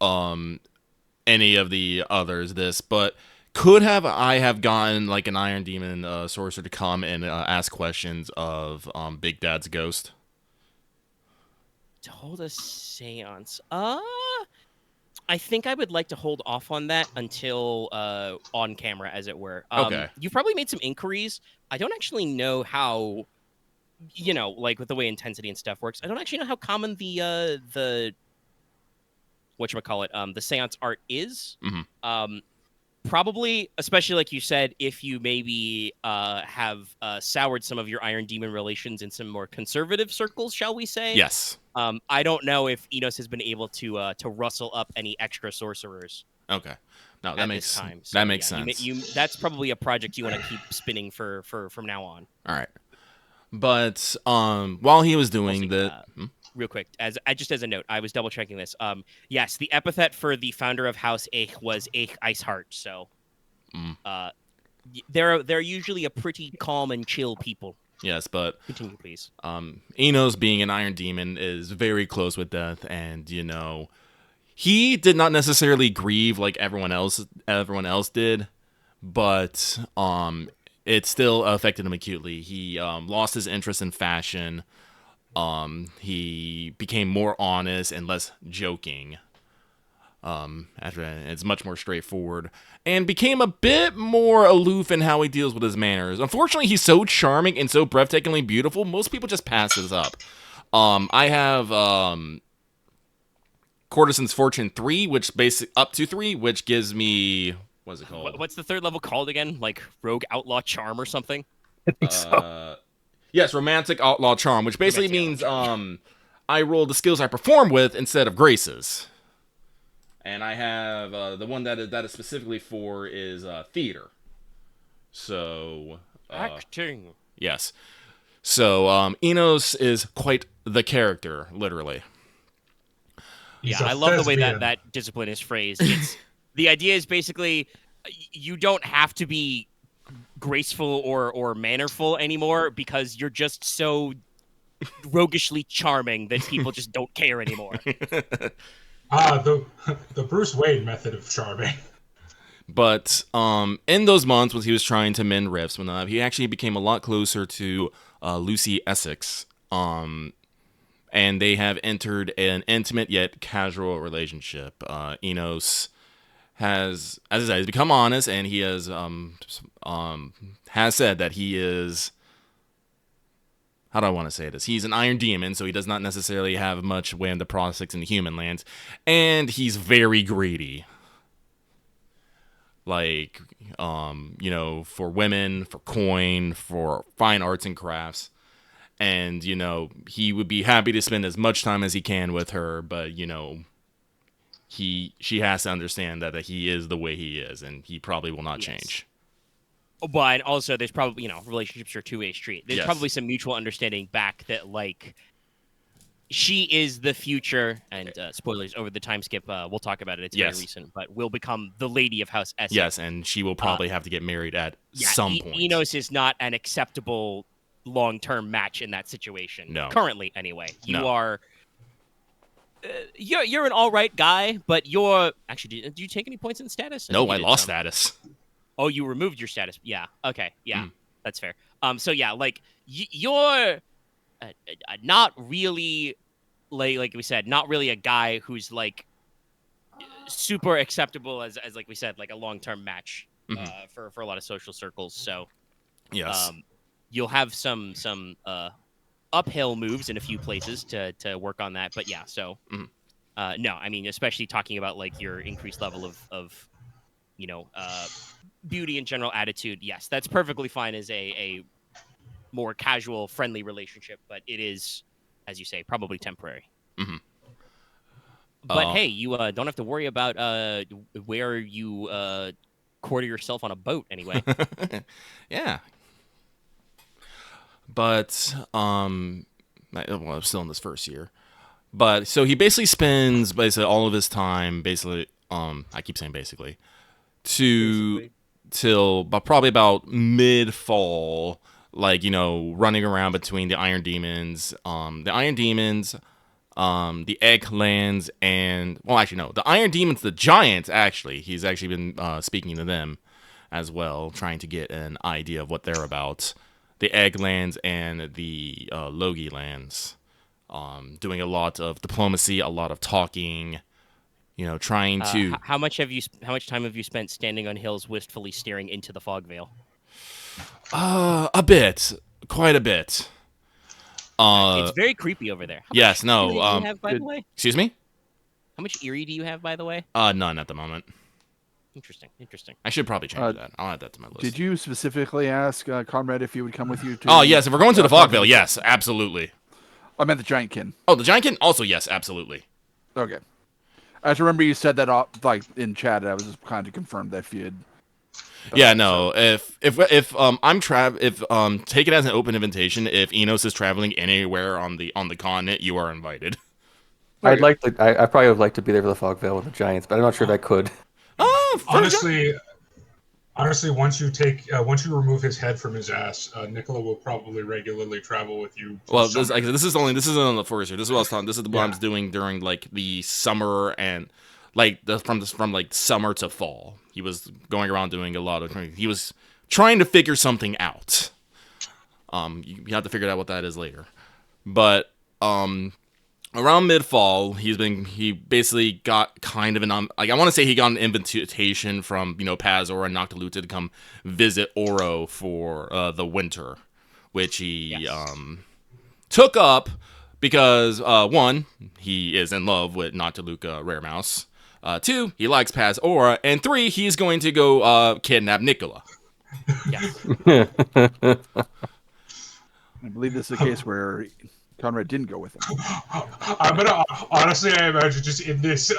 any of the others this, but I have gotten like an Iron Demon sorcerer to come and ask questions of Big Dad's ghost? To hold a seance. I think I would like to hold off on that until on camera, as it were. Okay. You've probably made some inquiries. I don't actually know how, like with the way intensity and stuff works. I don't actually know how common the whatchamacallit, the seance art is. Mm-hmm. Probably, especially like you said, if you maybe have soured some of your Iron Demon relations in some more conservative circles, shall we say? Yes. I don't know if Enos has been able to rustle up any extra sorcerers. Okay. No, that makes time. So, that makes sense. That's probably a project you want to keep spinning for from now on. All right. But while he was doing that, real quick, as a note, I was double checking this. Yes, the epithet for the founder of House Eich was Eich Iceheart. So, they're usually a pretty calm and chill people. Yes, but continue, please. Inos, being an Iron Demon, is very close with death, and he did not necessarily grieve like everyone else did, but it still affected him acutely. He lost his interest in fashion. He became more honest and less joking. After it's much more straightforward, and became a bit more aloof in how he deals with his manners. Unfortunately, he's so charming and so breathtakingly beautiful, most people just pass this up. I have Courtesan's Fortune 3, which up to 3, which gives me what's it called? What's the third level called again? Like Rogue Outlaw Charm or something? I think so. Yes, Romantic Outlaw Charm, which basically Romantic means I roll the skills I perform with instead of graces. And I have the one that is specifically for is theater. So Acting. yes. So Inos is quite the character, literally. He's Yeah, a I love the way thespian. that discipline is phrased. It's the idea is basically you don't have to be graceful or mannerful anymore because you're just so roguishly charming that people just don't care anymore. The Bruce Wayne method of charming. But in those months when he was trying to mend rifts, he actually became a lot closer to Lucy Essex. And they have entered an intimate yet casual relationship. Inos has, as I said, he's become honest, and he has said that he is. How do I want to say this? He's an iron demon, so he does not necessarily have much way in the prospects in the human lands, and he's very greedy. Like, for women, for coin, for fine arts and crafts. And, he would be happy to spend as much time as he can with her, but, she has to understand that he is the way he is, and he probably will not change. But also, there's probably, relationships are a two-way street. There's Yes. probably some mutual understanding back that, like, she is the future, and spoilers over the time skip, we'll talk about it, it's Yes. very recent, but will become the lady of House Essex. Yes, and she will probably have to get married at some point. Inos is not an acceptable long-term match in that situation. No. Currently, anyway. You No. are... You're an all right guy, but you're... Actually, did you take any points in status? No, think you I did lost some. status. Oh, you removed your status. Yeah. Okay. Yeah. That's fair. So yeah, like you're not really like we said, not really a guy who's like super acceptable as like we said, like a long-term match for a lot of social circles. So Yes. you'll have some uphill moves in a few places to work on that. But yeah, so no, I mean, especially talking about like your increased level of beauty and general attitude, yes, that's perfectly fine as a more casual, friendly relationship, but it is, as you say, probably temporary. But hey, you don't have to worry about where you quarter yourself on a boat anyway. Yeah. But I'm still in this first year. But so he basically spends all of his time I keep saying basically till probably about mid-fall, running around between the Iron Demons, the Egg Lands, and the Iron Demons, the Giants. Actually, he's actually been speaking to them as well, trying to get an idea of what they're about. The Egg Lands and the Logi lands, doing a lot of diplomacy, a lot of talking. Trying to. How much time have you spent standing on hills, wistfully staring into the fog veil? A bit, quite a bit. It's very creepy over there. How Yes, much no. Eerie do you have, by the way? Excuse me? How much Eerie do you have, by the way? None at the moment. Interesting. I should probably change that. I'll add that to my list. Did you specifically ask Konrad if he would come with you to... Oh, yes, if we're going to the Fogville, yes, absolutely. I meant the Giantkin. Oh, the Giantkin? Also, yes, absolutely. Okay. I just remember you said that in chat, and I was just kind of confirmed that if you had... Yeah, no. If take it as an open invitation. If Enos is traveling anywhere on the continent, you are invited. I probably would like to be there for the Fog Veil with the Giants, but I'm not sure if I could. Honestly, once you remove his head from his ass, Nicola will probably regularly travel with you. Well, this isn't on the first year. This is what I was talking. This is what I was doing during like the summer and from summer to fall. He was going around doing a lot of. He was trying to figure something out. You have to figure out what that is later, but around mid-fall, he basically got kind of I want to say he got an invitation from Pazor and Noctiluca to come visit Oro for the winter, which he took up, Because, one, he is in love with Noctiluca Raremouse. 2, he likes Paz Aura. And 3, he's going to go kidnap Nicola. Yes. I believe this is a case where Konrad didn't go with him. I'm gonna honestly, I imagine just in this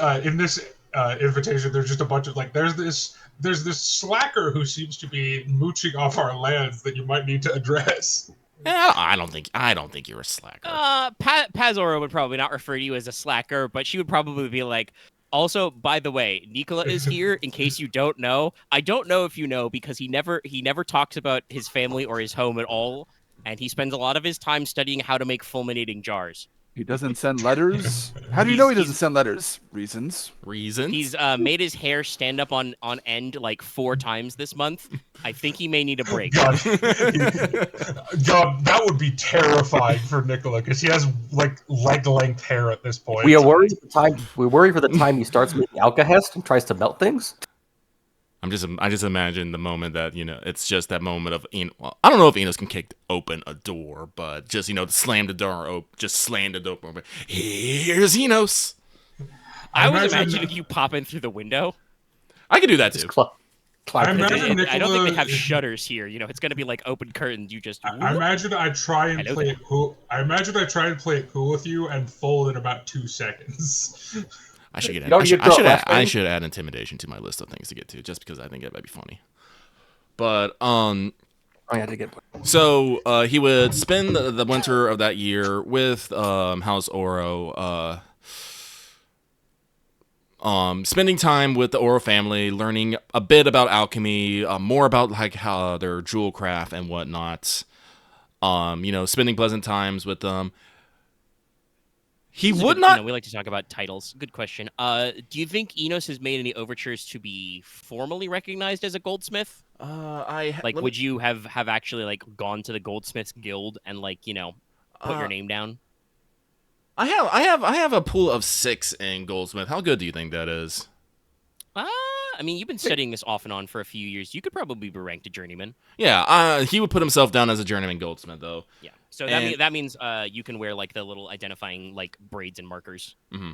invitation, there's just a bunch of there's this slacker who seems to be mooching off our lands that you might need to address. Yeah, I don't think you're a slacker. Paz Aura would probably not refer to you as a slacker, but she would probably be like, also, by the way, Nicola is here. In case you don't know, I don't know if you know because he never talks about his family or his home at all, and he spends a lot of his time studying how to make fulminating jars. He doesn't send letters? How do you know he doesn't send letters? Reasons. He's made his hair stand up on end like 4 times this month. I think he may need a break. God, that would be terrifying for Nicola because he has leg-length hair at this point. We worry for the time he starts making alkahest and tries to melt things. I just imagine the moment that, it's just that moment of, I don't know if Inos can kick open a door, but just, slam the door open, just slam the door open. Here's Inos. I would imagine if you pop in through the window. I could do that too. I don't think they have shutters here. It's going to be like open curtains. You just. I imagine I try and play it cool. I imagine I try and play it cool with you and fold in about 2 seconds. I should add intimidation to my list of things to get to, just because I think it might be funny. But so he would spend the winter of that year with House Oro, spending time with the Oro family, learning a bit about alchemy, more about how their jewel craft and whatnot. Spending pleasant times with them. He would not. We like to talk about titles. Good question. Do you think Inos has made any overtures to be formally recognized as a goldsmith? Would you have actually gone to the Goldsmiths Guild and put your name down? I have a pool of 6 in Goldsmith. How good do you think that is? You've been studying this off and on for a few years. You could probably be ranked a journeyman. Yeah, he would put himself down as a journeyman goldsmith, though. Yeah, so that means you can wear the little identifying braids and markers. Mm-hmm.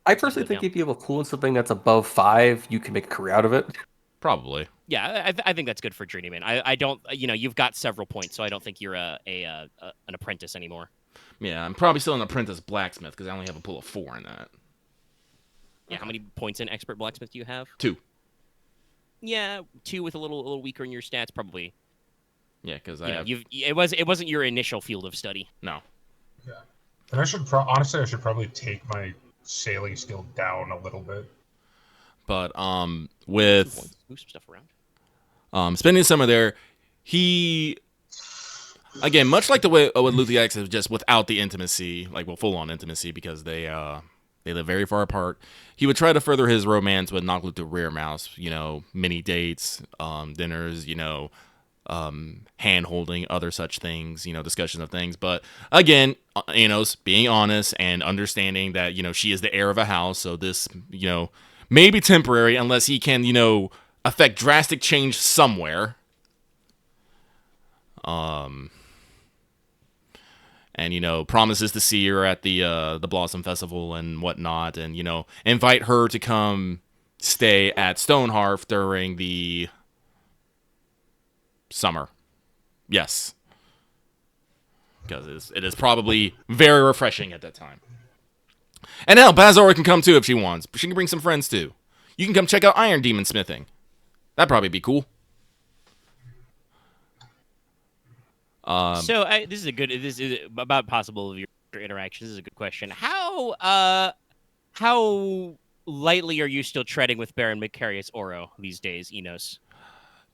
I personally think if you have a pool in something that's above 5, you can make a career out of it. Probably. Yeah, I think that's good for journeyman. I don't, you've got several points, so I don't think you're an apprentice anymore. Yeah, I'm probably still an apprentice blacksmith because I only have a pool of 4 in that. Yeah, how many points in expert blacksmith do you have? 2. Yeah, 2 with a little weaker in your stats, probably. Yeah, because it wasn't your initial field of study. No. Yeah, and I should probably take my sailing skill down a little bit. But with move some stuff around. Spending summer there, he again much like the way with Luthiax is just without the intimacy, full on intimacy because they live very far apart. He would try to further his romance with Noctiluca Raremouse, mini dates, dinners, hand holding, other such things, discussions of things. But again, being honest and understanding that, she is the heir of a house. So this, may be temporary unless he can, affect drastic change somewhere. And, promises to see her at the Blossom Festival and whatnot. And, invite her to come stay at Stonehearth during the summer. Yes. Because it is probably very refreshing at that time. And hell, Bazora can come too if she wants. But she can bring some friends too. You can come check out Iron Demon Smithing. That'd probably be cool. This is about possible of your interactions. This is a good question. How lightly are you still treading with Baron Macarius Oro these days, Inos?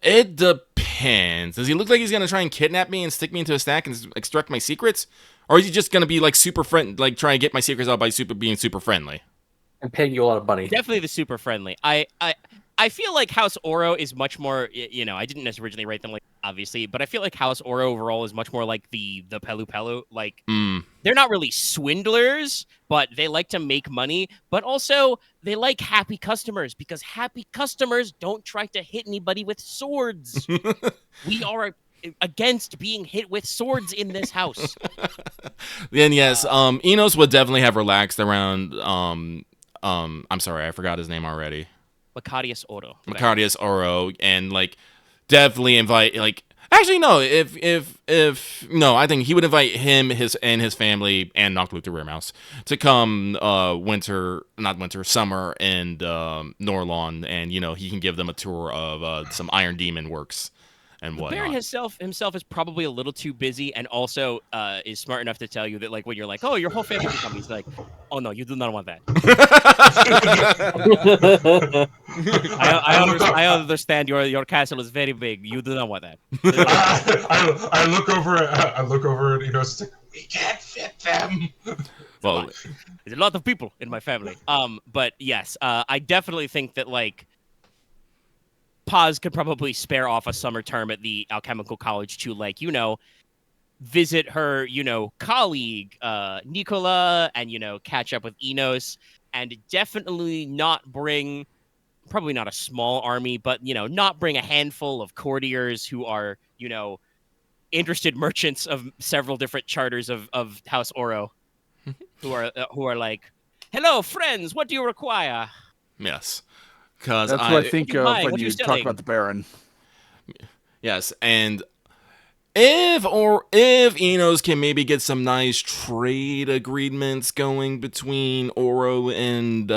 It depends. Does he look like he's gonna try and kidnap me and stick me into a stack and extract my secrets, or is he just gonna be super try and get my secrets out by being super friendly? And paying you a lot of money. Definitely the super friendly. I feel like House Oro is much more, I didn't necessarily originally rate them obviously, but I feel like House Oro overall is much more like the Pelu Pelu. They're not really swindlers, but they like to make money, but also they like happy customers because happy customers don't try to hit anybody with swords. We are a against being hit with swords in this house. Then yes, Inos would definitely have relaxed around. I'm sorry, I forgot his name already. Macarius Oro. Macarius Oro, and like definitely invite like. Actually, no. If no, I think he would invite him, his family, and Noctluke the Rearmouse to come summer, and Norlon, and he can give them a tour of some Iron Demon works and The whatnot. Baron himself is probably a little too busy, and also is smart enough to tell you that, like, when you're like, oh, your whole family can come, he's like, oh no, you do not want that. I understand your castle is very big. You do not want that. I look over at Enos. Like, we can't fit them. Well, There's a lot of people in my family. But yes, I definitely think that like Paz could probably spare off a summer term at the Alchemical College to visit her, colleague Nicola, and catch up with Inos, and definitely not bring, probably not a small army, but not bring a handful of courtiers who are interested merchants of several different charters of House Oro, who are like, hello friends, what do you require? yes, because That's what I think of buying? when What are you you talk selling? about the Baron. yes, and if Enos can maybe get some nice trade agreements going between Oro and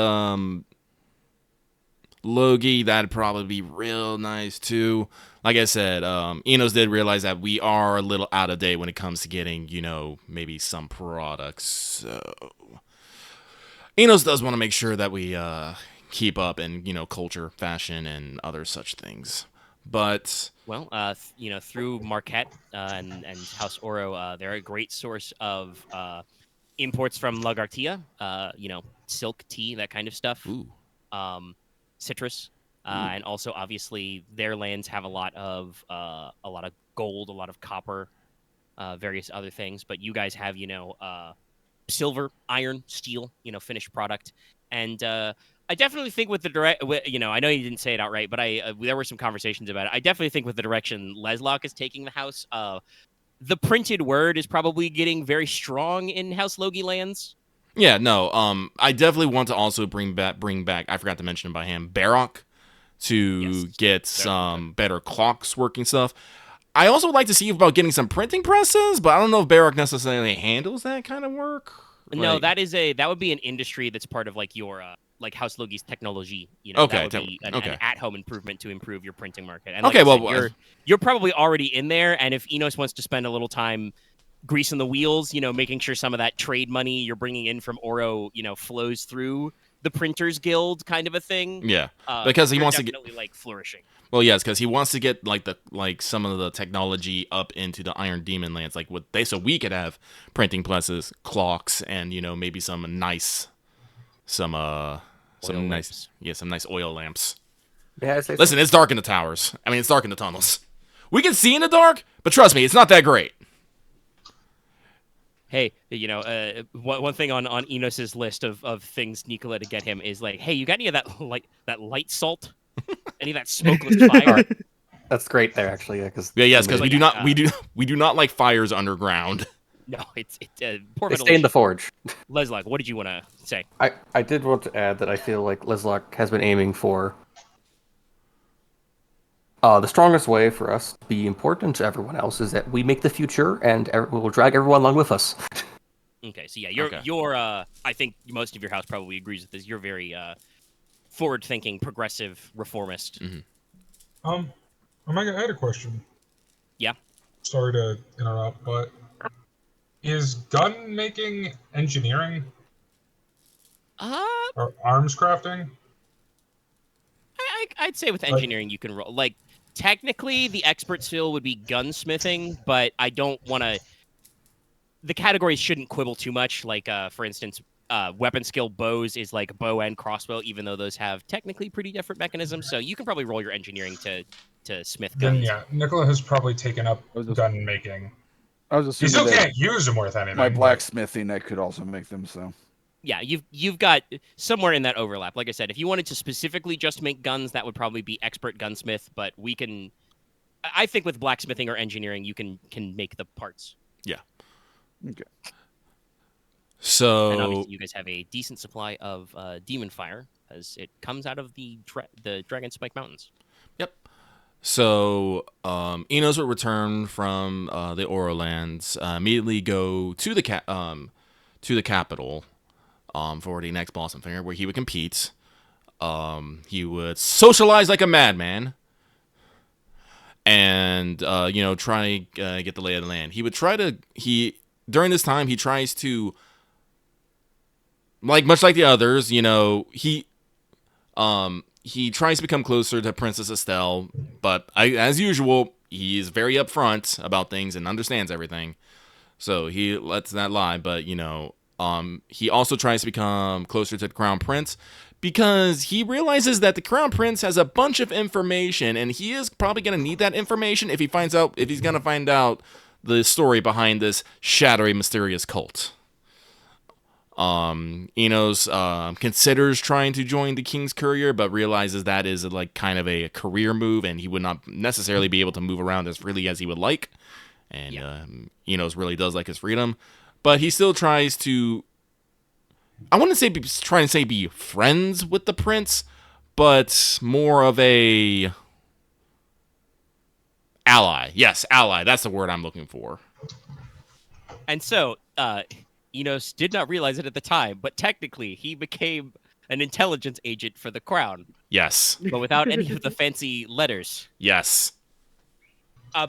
Logi, that'd probably be real nice too. Like I said, Enos did realize that we are a little out of date when it comes to getting, maybe some products. So Enos does want to make sure that we keep up in, culture, fashion, and other such things. But Well, through Marquette and House Oro, they're a great source of imports from Lagartia, silk, tea, that kind of stuff. ooh, Citrus, and also obviously their lands have a lot of gold, a lot of copper, various other things. But you guys have silver, iron, steel, finished product, and I definitely think with the I know you didn't say it outright, but there were some conversations about it. I definitely think with the direction Leslok is taking the house, the printed word is probably getting very strong in House Logi lands. yeah, no. I definitely want to also bring back. I forgot to mention by him, Barok, to Yes, get some better clocks working stuff. I also would like to see about getting some printing presses, but I don't know if Barok necessarily handles that kind of work. No, Like- that would be an industry that's part of like your like House Logi's technology. Okay, that would be an okay. at-home improvement to improve your printing market. And Okay, I said, well, you're probably already in there, and if Inos wants to spend a little time greasing the wheels, making sure some of that trade money you're bringing in from Oro, flows through the Printers Guild, kind of a thing. yeah, because he you're wants to get. definitely like flourishing. Well, yes, because he wants to get like some of the technology up into the Iron Demon lands, so we could have printing presses, clocks, and maybe some nice oil lamps. Yeah, I say Listen, it's dark in the towers. I mean, it's dark in the tunnels. We can see in the dark, but trust me, it's not that great. Hey, one thing on Enos's list of things Nicola to get him is like, hey, you got any of that light salt? Any of that smokeless fire? That's great there, actually. Yeah, because Yes, because Like, we do not like fires underground. No, it's poor they stay in the forge. Leslok, what did you want to say? I did want to add that I feel like Leslok has been aiming for the strongest way for us to be important to everyone else is that we make the future and we will drag everyone along with us. Okay, so yeah, you're I think most of your house probably agrees with this. You're very forward-thinking, progressive, reformist. Mm-hmm. Omega, I had a question. Yeah. Sorry to interrupt, but is gun making engineering or arms crafting? I'd say with engineering you can roll. Like, technically, the expert skill would be gunsmithing, but I don't want to. The categories shouldn't quibble too much. Like, for instance, weapon skill bows is like bow and crossbow, even though those have technically pretty different mechanisms. So you can probably roll your engineering to smith guns. Then yeah, Nicola has probably taken up gun making. I was You assuming still that can't use them worth anything. my but- blacksmithing I could also make them. So Yeah, you've got somewhere in that overlap. Like I said, if you wanted to specifically just make guns, that would probably be expert gunsmith. But we can I think with blacksmithing or engineering, you can make the parts. Okay. So And obviously, you guys have a decent supply of demon fire, as it comes out of the Dragon Spike Mountains. Yep. So, Inos will return from the Orolands, immediately go to the capital for the next Blossom Fair, where he would compete. He would socialize like a madman, and try to get the lay of the land. He would try to during this time he tries to, much like the others, he tries to become closer to Princess Estelle, but as usual, he's very upfront about things and understands everything. So he lets that lie, but he also tries to become closer to the Crown Prince because he realizes that the Crown Prince has a bunch of information, and he is probably going to need that information if he's going to find out the story behind this shadowy, mysterious cult. Inos considers trying to join the King's Courier, but realizes that is kind of a career move, and he would not necessarily be able to move around as freely as he would like. And Inos really does like his freedom, but he still tries to. I wouldn't say be friends with the prince, but more of a ally. Yes, ally. That's the word I'm looking for. And so, Inos did not realize it at the time, but technically he became an intelligence agent for the crown. Yes. But without any of the fancy letters. Yes.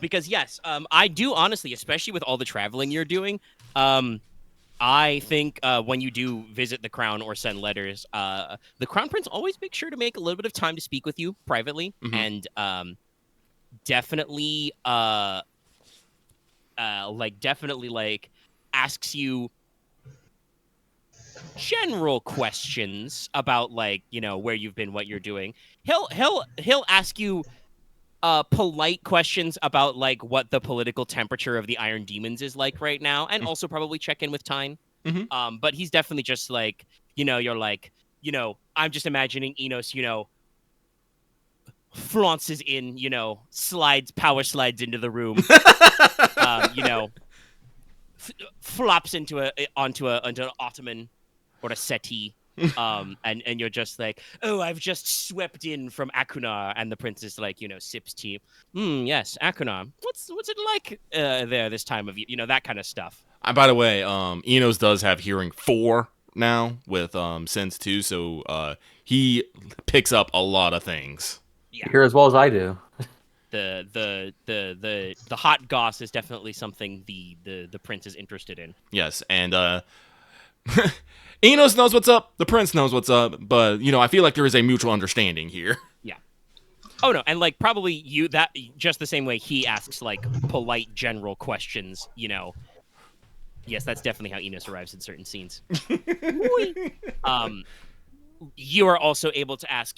Because, yes, I do honestly, especially with all the traveling you're doing, I think when you do visit the crown or send letters, the crown prince always makes sure to make a little bit of time to speak with you privately, and definitely asks you general questions about where you've been, what you're doing. He'll ask you polite questions about what the political temperature of the Iron Demons is like right now, and also probably check in with Teine. But he's definitely just you're I'm just imagining Inos, flaunces in, power slides into the room, flops onto an ottoman or a settee. And you're just I've just swept in from Akunar, and the prince is sips tea. Yes, Akunar. What's it like there this time of year? That kind of stuff. By the way, Inos does have hearing 4 now with sense 2, so he picks up a lot of things. Yeah. You hear as well as I do. The hot goss is definitely something the prince is interested in. Yes, and Inos knows what's up, the prince knows what's up, but I feel like there is a mutual understanding here. Yeah. Oh no, and probably you that just the same way he asks polite general questions, Yes, that's definitely how Inos arrives in certain scenes. You are also able to ask,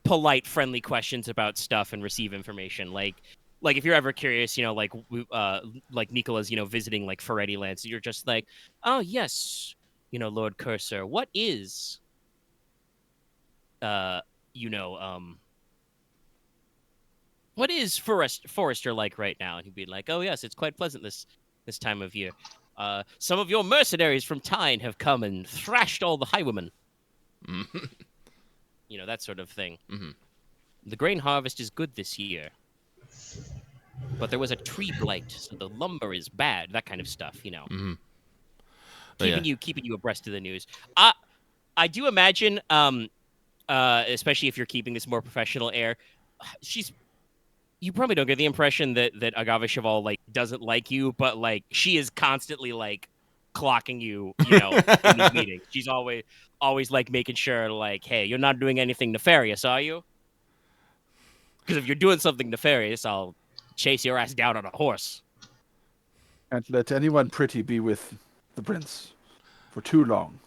polite, friendly questions about stuff and receive information. Like if you're ever curious, Nicola's, visiting Ferretti lands, you're just oh yes, Lord Cursor, what is, what is Forrester like right now? And he'd be like, oh yes, it's quite pleasant this time of year. Some of your mercenaries from Teine have come and thrashed all the highwaymen. That sort of thing. The grain harvest is good this year, but there was a tree blight, so the lumber is bad. That kind of stuff, Keeping you abreast of the news. I do imagine, especially if you're keeping this more professional air, you probably don't get the impression that Agave Cheval doesn't like you, but she is constantly clocking you, in these meetings. She's always making sure hey, you're not doing anything nefarious, are you? Because if you're doing something nefarious, I'll chase your ass down on a horse. Can't let anyone pretty be with the prince for too long.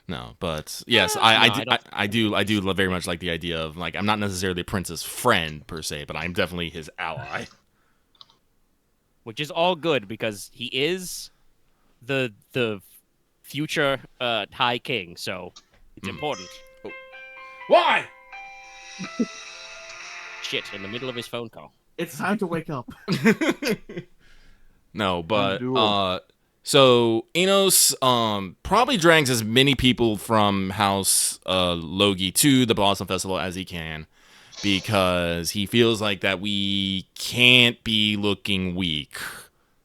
No, but yes, I do very much like the idea of I'm not necessarily the prince's friend per se, but I'm definitely his ally. Which is all good because he is the future High King, so it's important. Why? Shit! In the middle of his phone call. It's time to wake up. No, but Undoable. so Inos probably drags as many people from House Logi to the Blossom Festival as he can, because he feels like that we can't be looking weak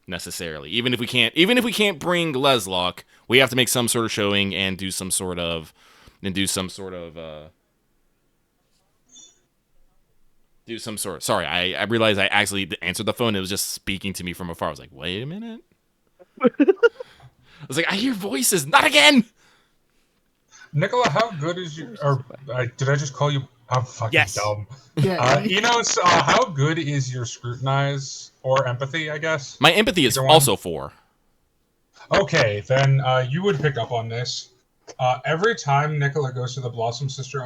necessarily. Even if we can't bring Leslok, we have to make some sort of showing and do some sort of Sorry, I realized I actually answered the phone. It was just speaking to me from afar. I was like, wait a minute. I was like, I hear voices. Not again. Nicola, how good is your? Or did I just call you? I'm fucking Yes. dumb. Yeah. Enos, how good is your scrutinize or empathy? I guess. My empathy is Either one? also 4. Okay, then you would pick up on this. Every time Nicola goes to the Blossom Sister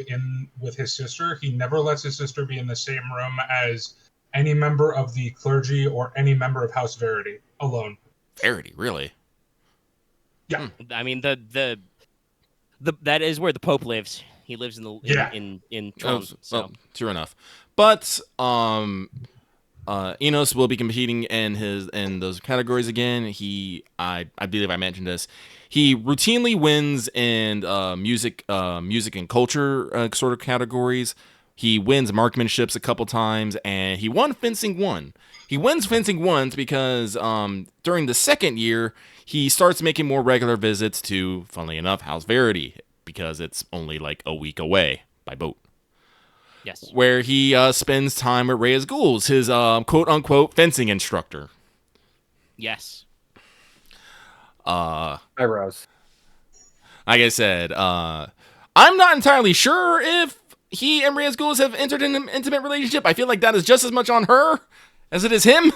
in with his sister, he never lets his sister be in the same room as any member of the clergy or any member of House Verity alone. Verity, really? Yeah. I mean, the that is where the Pope lives. He lives in the in Tron. So True enough. But Inos will be competing in those categories again. I believe I mentioned this. He routinely wins in music and culture sort of categories. He wins marksmanships a couple times, and he won fencing 1. He wins fencing once because during the second year he starts making more regular visits to, funnily enough, House Verity, because it's only like a week away by boat. yes. Where he spends time with Reyes Ghouls, his quote-unquote fencing instructor. Yes. Eyebrows. Like I said, I'm not entirely sure if he and Reyes Ghouls have entered in an intimate relationship. I feel like that is just as much on her as it is him.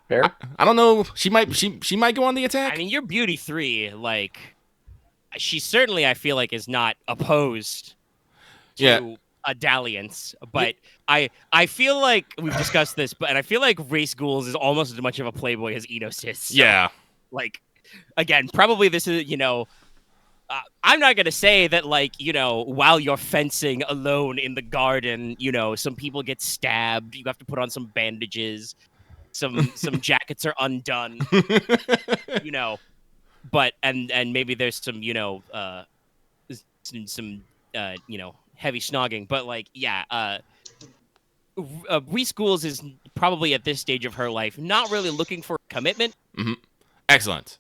Fair. I don't know. She might go on the attack. I mean, your Beauty 3, like, she certainly, I feel like, is not opposed to Yeah. a dalliance. But I feel like we've discussed this, and I feel like Race Ghouls is almost as much of a playboy as Enos is. So, Yeah. like, again, probably this is, I'm not going to say that, like, while you're fencing alone in the garden, some people get stabbed. You have to put on some bandages. Some jackets are undone, but and maybe there's some, some heavy snogging. But, like, yeah, Reese Schools is probably at this stage of her life not really looking for commitment. Mm-hmm. Excellent.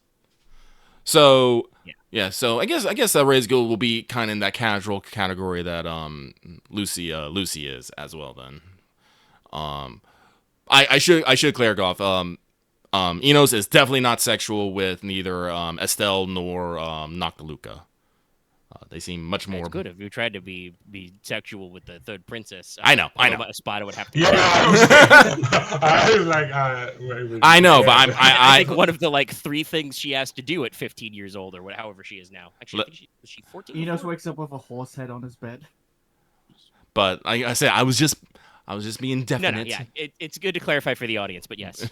So Yeah. So I guess Reyes Ghoul will be kind of in that casual category that Lucy is as well. Then I should clear off. Enos is definitely not sexual with neither Estelle nor Noctiluca. They seem much more. It's good if you tried to be sexual with the third princess. I know. Espada would have to. Yeah, I was like, I know, but I think one of the like 3 things she has to do at 15 years old or however she is now. Actually, I think was she 14? Enos wakes up with a horse head on his bed. But like I said, I was just being definite. No, yeah, it's good to clarify for the audience, but yes.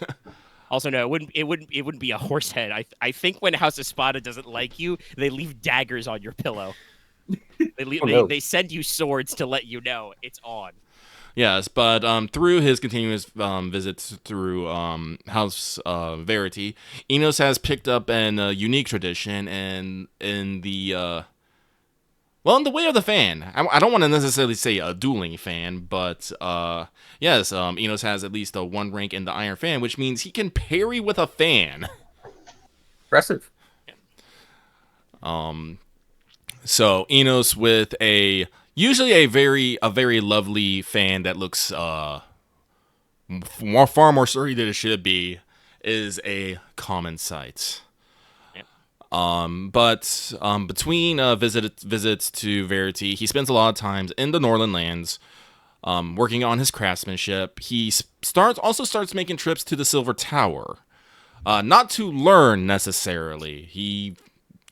Also, no, it wouldn't be a horse head. I think when House Espada doesn't like you, they leave daggers on your pillow. They send you swords to let you know it's on. Yes, but through his continuous visits through House Verity, Enos has picked up an unique tradition, and in the in the way of the fan. I don't want to necessarily say a dueling fan, but yes, Enos has at least a 1 rank in the Iron Fan, which means he can parry with a fan. Impressive. So Enos with usually a very lovely fan that looks far more sturdy than it should be, is a common sight. But between visits to Verity, he spends a lot of times in the Northern Lands, working on his craftsmanship. He starts making trips to the Silver Tower, not to learn necessarily. He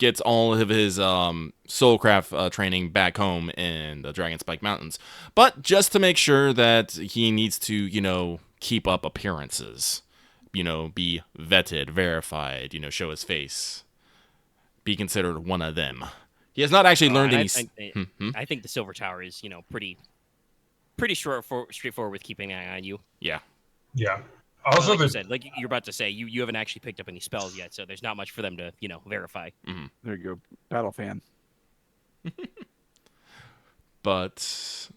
gets all of his soulcraft training back home in the Dragonspike Mountains, but just to make sure that he needs to keep up appearances, be vetted, verified, show his face. Be considered one of them. He has not actually learned any. I think the Silver Tower is, pretty pretty straightforward with keeping an eye on you. Yeah. Yeah. But Also, like you the said, like you're about to say, you haven't actually picked up any spells yet, so there's not much for them to verify. There you go. Battle fan. But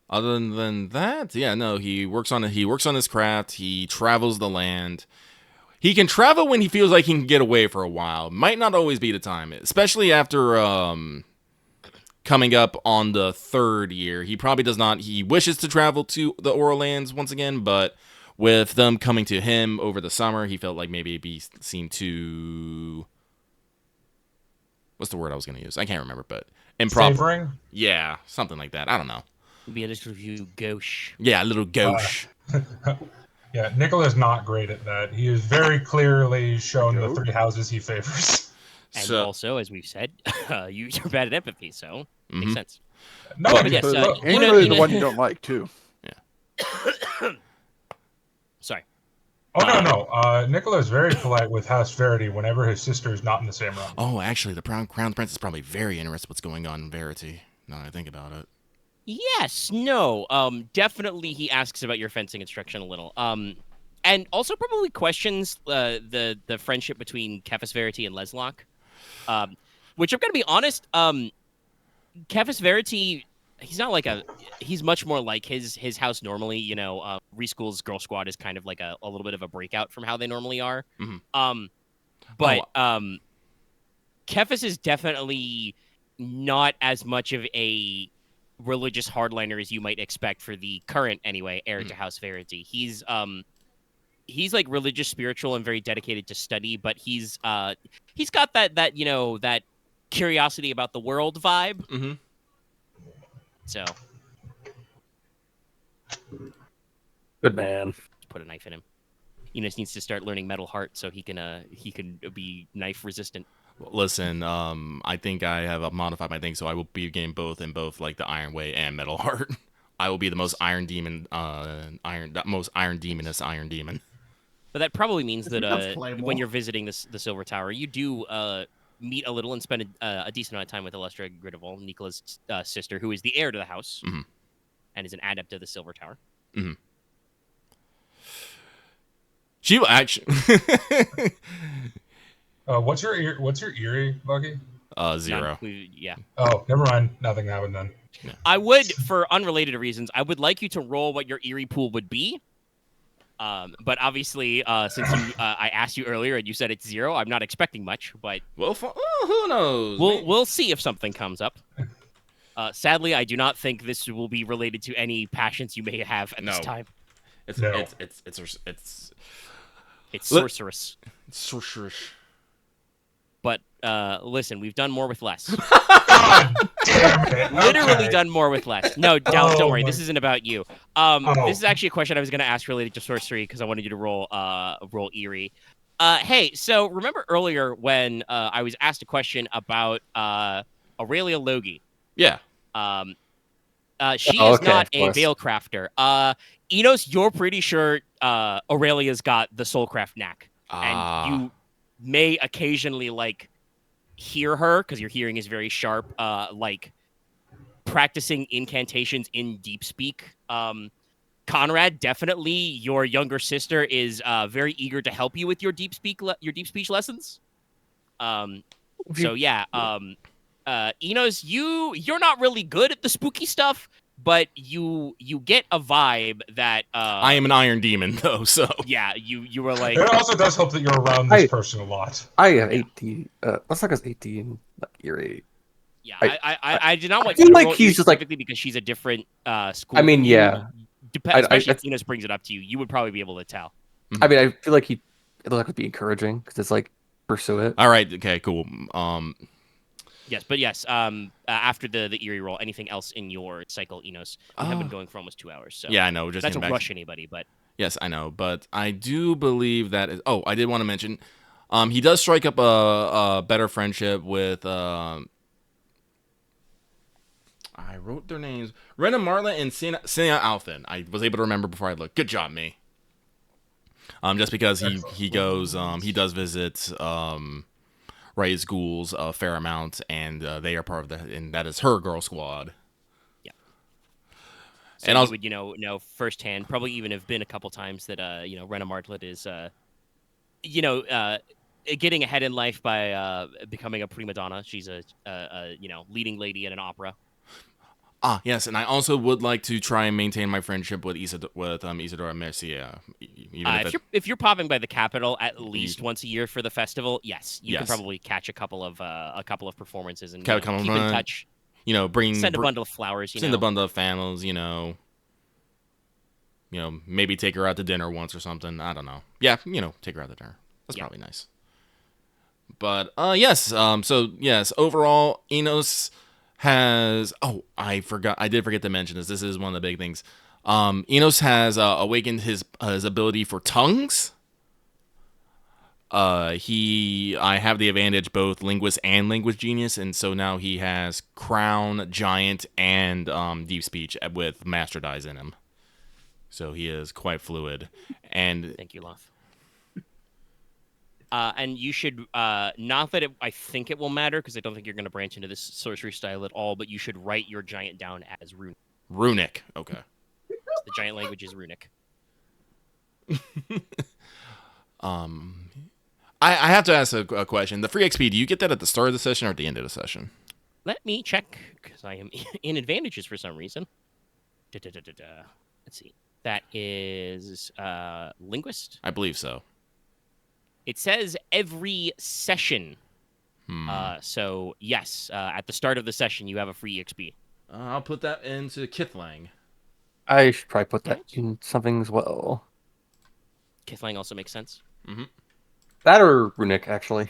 other than that, yeah, no, he works on his craft. He travels the land. He can travel when he feels like he can get away for a while. Might not always be the time, especially after coming up on the 3rd year. He probably does not. He wishes to travel to the Oral Lands once again, but with them coming to him over the summer, he felt like maybe it seemed too. What's the word I was going to use? I can't remember, but improper. savoring. Yeah, something like that. I don't know. Maybe I just review gauche. Yeah, a little gauche. Yeah, Nicola is not great at that. He is very clearly shown the Joke. 3 houses he favors. And So- also, as we've said, you're bad at empathy, so makes sense. No, But I yes, just- uh, He's you know- really you the know- one you don't like too. Sorry. oh no. Nicola is very polite with House Verity whenever his sister is not in the same room. Oh, actually, the Crown Prince is probably very interested what's going on in Verity, now that I think about it. Yes, no. Definitely he asks about your fencing instruction a little. And also probably questions the friendship between Kefis Verity and Leslok. Which I'm gonna be honest, Kefis Verity, he's much more like his house normally, Reschool's Girl Squad is kind of like a little bit of a breakout from how they normally are. Mhm. But Kefis is definitely not as much of a religious hardliner as you might expect for the current heir to House Verity. He's like religious, spiritual, and very dedicated to study, but he's got that curiosity about the world vibe. Mm-hmm. So Good man. put a knife in him. Enos needs to start learning Metal Heart so he can be knife resistant. Listen, I think I have modified my thing, so I will be getting both in both like the Iron Way and Metal Heart. I will be the most Iron Demon, most Iron Demonist Iron Demon. But that probably means It that becomes Claymore. when you're visiting the Silver Tower, you do meet a little and spend a decent amount of time with Illustra Gridarvol, Nicola's sister, who is the heir to the house Mhm. and is an adept of the Silver Tower. Mm-hmm. She will actually What's your Eerie, Lucky? 0. Yeah. Oh, never mind. Nothing happened then. I would, for unrelated reasons, I would like you to roll what your Eerie pool would be. But obviously, since I asked you earlier and you said it's 0, I'm not expecting much. But Well, who knows? we'll see if something comes up. Sadly, I do not think this will be related to any passions you may have at this No. time. It's No. It's Look- sorceress. sorceress. But listen, we've done more with less. God damn it! Literally Okay. done more with less. No, Dallas, don't Oh worry. my- This isn't about you. This is actually a question I was going to ask related to sorcery because I wanted you to roll Eerie. Hey, so remember earlier when I was asked a question about Aurelia Logi? Yeah. She Oh, is okay, not of a course. veil crafter. Enos, you're pretty sure Aurelia's got the soulcraft knack, and you may occasionally hear her because your hearing is very sharp. Practicing incantations in deep speak. Konrad, definitely your younger sister is very eager to help you with your deep speech lessons. So yeah, Enos, you're not really good at the spooky stuff, but you get a vibe that I am an Iron Demon, though, so. yeah, you were like, It also does help that you're around this I- person a lot. I have 18. Let's has 18. Eerie. yeah, I- I did not want feel you to like roll he's Enos just like- specifically because she's a different school. I mean, yeah. Especially I- if Enos brings it up to you, you would probably be able to tell. I mean, I feel like it would be encouraging because it's like pursue it. All right. Okay. Cool. Yes, but yes, after the Eerie roll, anything else in your cycle, Enos? We have been going for almost 2 hours, so Yeah, I know. Just that's getting a back. rush anybody, but Yes, I know, but I do believe that is. Oh, I did want to mention, he does strike up a better friendship with. I wrote their names: Rena Marla and Sina Alfin. I was able to remember before I looked. Good job, me. Just because he goes, he does visit raise ghouls a fair amount, and they are part of and that is her girl squad. Yeah. So And you also, would, know firsthand, probably even have been a couple times that, Rena Martlet is, getting ahead in life by becoming a prima donna. She's a leading lady in an opera. Yes, and I also would like to try and maintain my friendship with Isadora Mercia. Even If you're popping by the capital at least once a year for the festival, yes, you can Yes. probably catch a couple of performances and Come keep in touch. Send a bundle of flowers. Send a bundle of flannels. Maybe take her out to dinner once or something. I don't know. Yeah, take her out to dinner. That's probably nice. But yes. So yes, overall, Inos has. Oh, I did forget to mention this. This is one of the big things. Inos has awakened his ability for tongues. I have the advantage both linguist and language genius, and so now he has crown, giant, and deep speech with master dies in him. So he is quite fluid. And thank you, Loth. And you should not that I think it will matter because I don't think you're going to branch into this sorcery style at all. But you should write your giant down as runic. Runic, okay. The giant language is runic. I have to ask a question. The free XP, do you get that at the start of the session or at the end of the session? Let me check because I am in advantages for some reason. Let's see. That is linguist. I believe so. It says every session. So yes, at the start of the session, you have a free XP. I'll put that into Kithlang. I should probably put that in something as well. Kithlang also makes sense. Mm-hmm. That or runic, actually.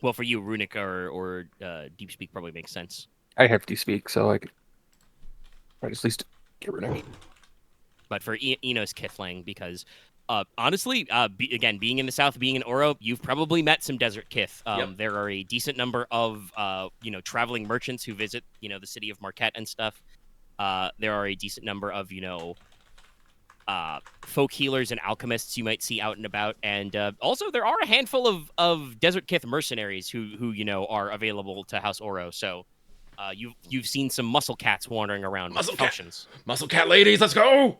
Well, for you, runic or deep speak probably makes sense. I have to speak, so I could at least get runic. But for Enos, Kithlang, because honestly, again, being in the south, being in Oro, you've probably met some desert Kith. There are a decent number of traveling merchants who visit the city of Marquette and stuff. There are a decent number of folk healers and alchemists you might see out and about, and also there are a handful of desert Kith mercenaries who are available to House Oro. So you've seen some muscle cats wandering around. Muscle cat ladies, let's go.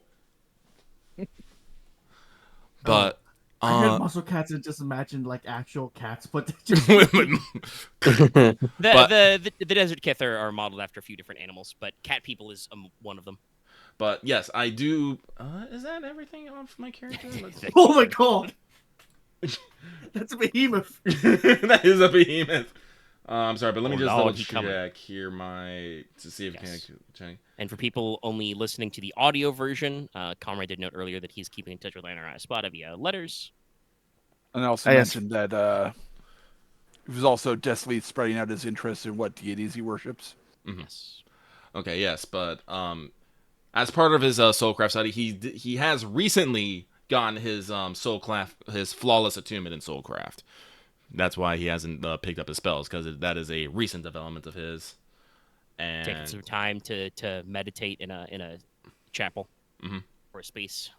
But I heard muscle cats and just imagined like actual cats, but just the desert Kith are modeled after a few different animals, but cat people is one of them. But yes, I do. Is that everything off my character? Oh my god, that's a behemoth. That is a behemoth. I'm sorry, but let me just double check coming. here to see if I can. And for people only listening to the audio version, Konrad did note earlier that he's keeping in touch with Lana Espada via letters. And I also mentioned that he was also definitely spreading out his interest in what deities he worships. Mm-hmm. Yes. Okay, yes, but as part of his soulcraft study, he has recently gotten his his flawless attunement in soulcraft. That's why he hasn't picked up his spells, because that is a recent development of his. And taking some time to meditate in a chapel or a space.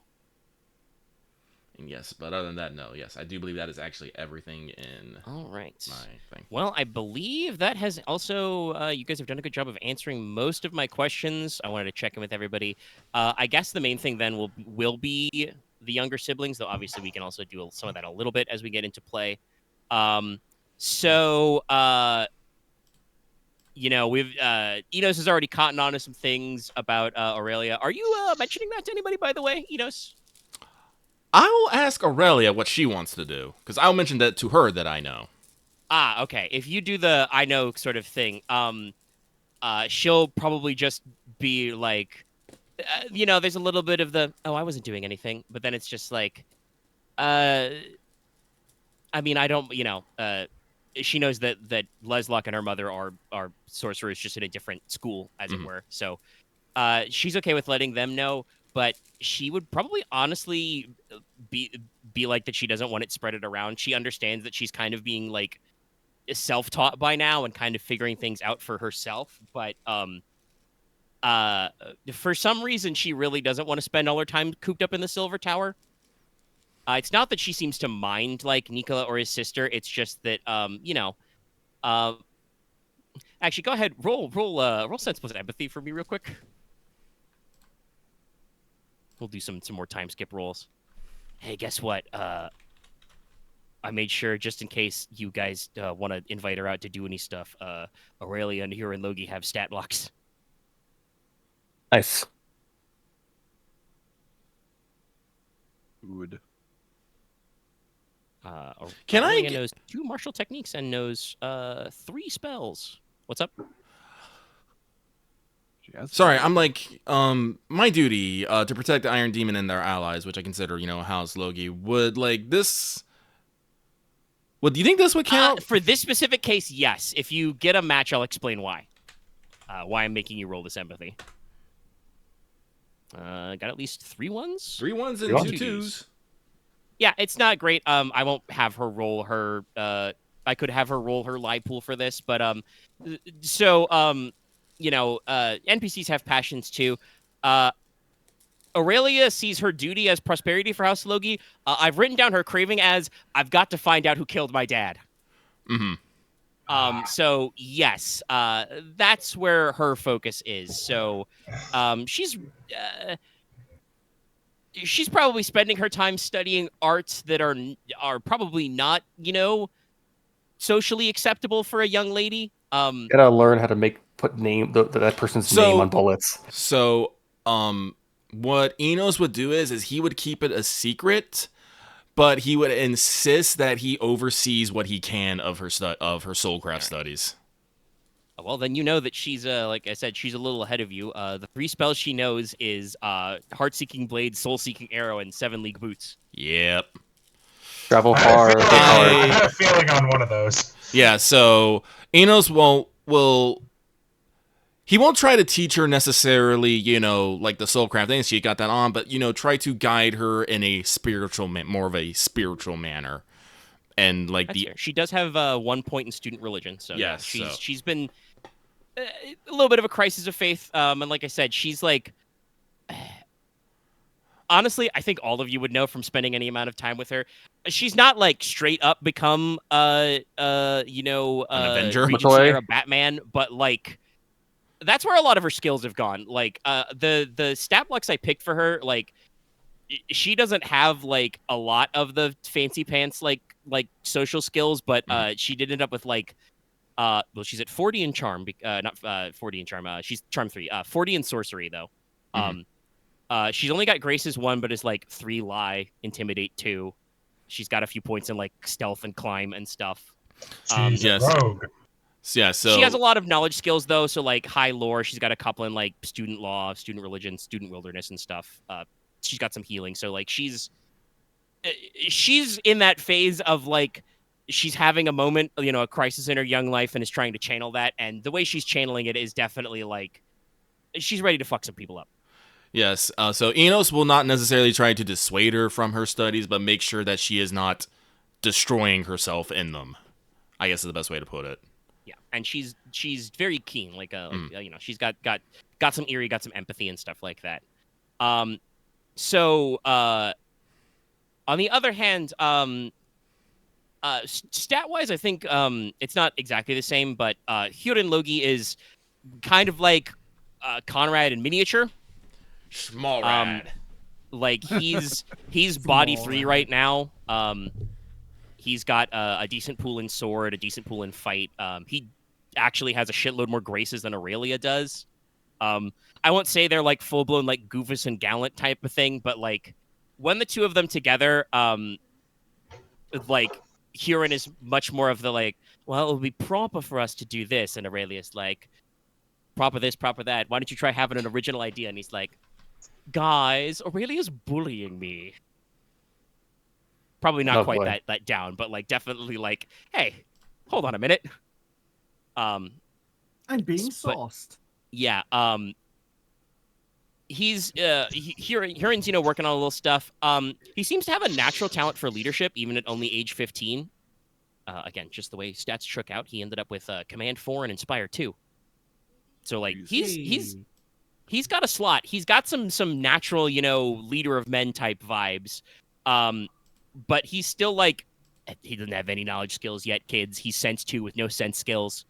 And yes, but other than that, no. Yes, I do believe that is actually everything in all right. my thing. Well, I believe that has also you guys have done a good job of answering most of my questions. I wanted to check in with everybody. I guess the main thing then will be the younger siblings, though obviously we can also do some of that a little bit as we get into play. We've Enos has already cottoned on to some things about Aurelia. Are you mentioning that to anybody, by the way, Enos? I will ask Aurelia what she wants to do, because I'll mention that to her that I know. Okay. If you do the I know sort of thing, she'll probably just be like, there's a little bit of the, I wasn't doing anything, but then it's just like, I don't, she knows that Leslok and her mother are sorcerers, just in a different school, as it were. So she's okay with letting them know, but she would probably honestly be like that she doesn't want it spread around. She understands that she's kind of being like self-taught by now and kind of figuring things out for herself. But for some reason, she really doesn't want to spend all her time cooped up in the Silver Tower. It's not that she seems to mind like Nicola or his sister. It's just that uh, actually, go ahead, roll sensible empathy for me real quick. We'll do some more time skip rolls. Hey, guess what? I made sure just in case you guys want to invite her out to do any stuff. Aurelia and here and Logi have stat blocks. Nice. Good. Can I Aurelia get- knows 2 martial techniques and knows 3 spells. What's up? Sorry, I'm like, my duty to protect the Iron Demon and their allies, which I consider, House Logi, would like this. Well, do you think this would count? For this specific case, yes. If you get a match, I'll explain why. Why I'm making you roll this empathy. Got at least 3 ones? 3 1s and 2 2s. Yeah, it's not great. I won't have her roll her. I could have her roll her lie pool for this, but NPCs have passions too. Aurelia sees her duty as prosperity for House Logi. I've written down her craving as I've got to find out who killed my dad. Mm-hmm. So yes, that's where her focus is. So, she's probably spending her time studying arts that are probably not, socially acceptable for a young lady. Gotta learn how to put that person's name on bullets. So, what Inos would do is he would keep it a secret, but he would insist that he oversees what he can of her soulcraft studies. Well, then you know that she's, like I said, she's a little ahead of you. The 3 spells she knows is Heart-Seeking Blade, Soul-Seeking Arrow, and 7 League Boots. Yep. Travel far. I had a feeling on one of those. Yeah, so Inos will he won't try to teach her necessarily, like the soulcraft thing. She got that on, but try to guide her in a more of a spiritual manner. And like That's fair. She does have 1 point in student religion, so yes, yeah, she's been a little bit of a crisis of faith. And like I said, she's like, honestly, I think all of you would know from spending any amount of time with her. She's not like straight up become an Avenger, Regency era Batman, but like that's where a lot of her skills have gone. Like the stat blocks I picked for her, like she doesn't have like a lot of the fancy pants like social skills, but she did end up with like she's at 40 in charm, not 40 in charm. She's charm 3, 40 in sorcery though. She's only got graces 1, but is like 3 lie, intimidate 2. She's got a few points in like stealth and climb and stuff. She's yes. a rogue. Yeah, so she has a lot of knowledge skills though. So like high lore, she's got a couple in like student law, student religion, student wilderness, and stuff. She's got some healing. So like she's in that phase of like she's having a moment, a crisis in her young life, and is trying to channel that. And the way she's channeling it is definitely like she's ready to fuck some people up. Yes. So Inos will not necessarily try to dissuade her from her studies, but make sure that she is not destroying herself in them. I guess is the best way to put it. Yeah, and she's very keen. Like she's got some eerie, got some empathy and stuff like that. So on the other hand, stat wise, I think it's not exactly the same, but Hyurin Logi is kind of like Konrad in miniature. Small rad. Like he's body 3 right now. He's got a decent pool in sword, a decent pool in fight. He actually has a shitload more graces than Aurelia does. I won't say they're like full blown like Goofus and Gallant type of thing, but like when the two of them together, like Huron is much more of the like, well, it would be proper for us to do this, and Aurelia's like, proper this, proper that. Why don't you try having an original idea? And he's like, guys, Aurelia's bullying me. Probably not quite that down, but like definitely like, hey, hold on a minute. I'm being sauced. Yeah. He's Huron's working on a little stuff. He seems to have a natural talent for leadership, even at only age 15. Again, just the way stats shook out, he ended up with Command 4 and Inspire 2. So like he's got a slot. He's got some natural, leader of men type vibes. but he's still like, he doesn't have any knowledge skills yet, kids. He's sense 2 with no sense skills.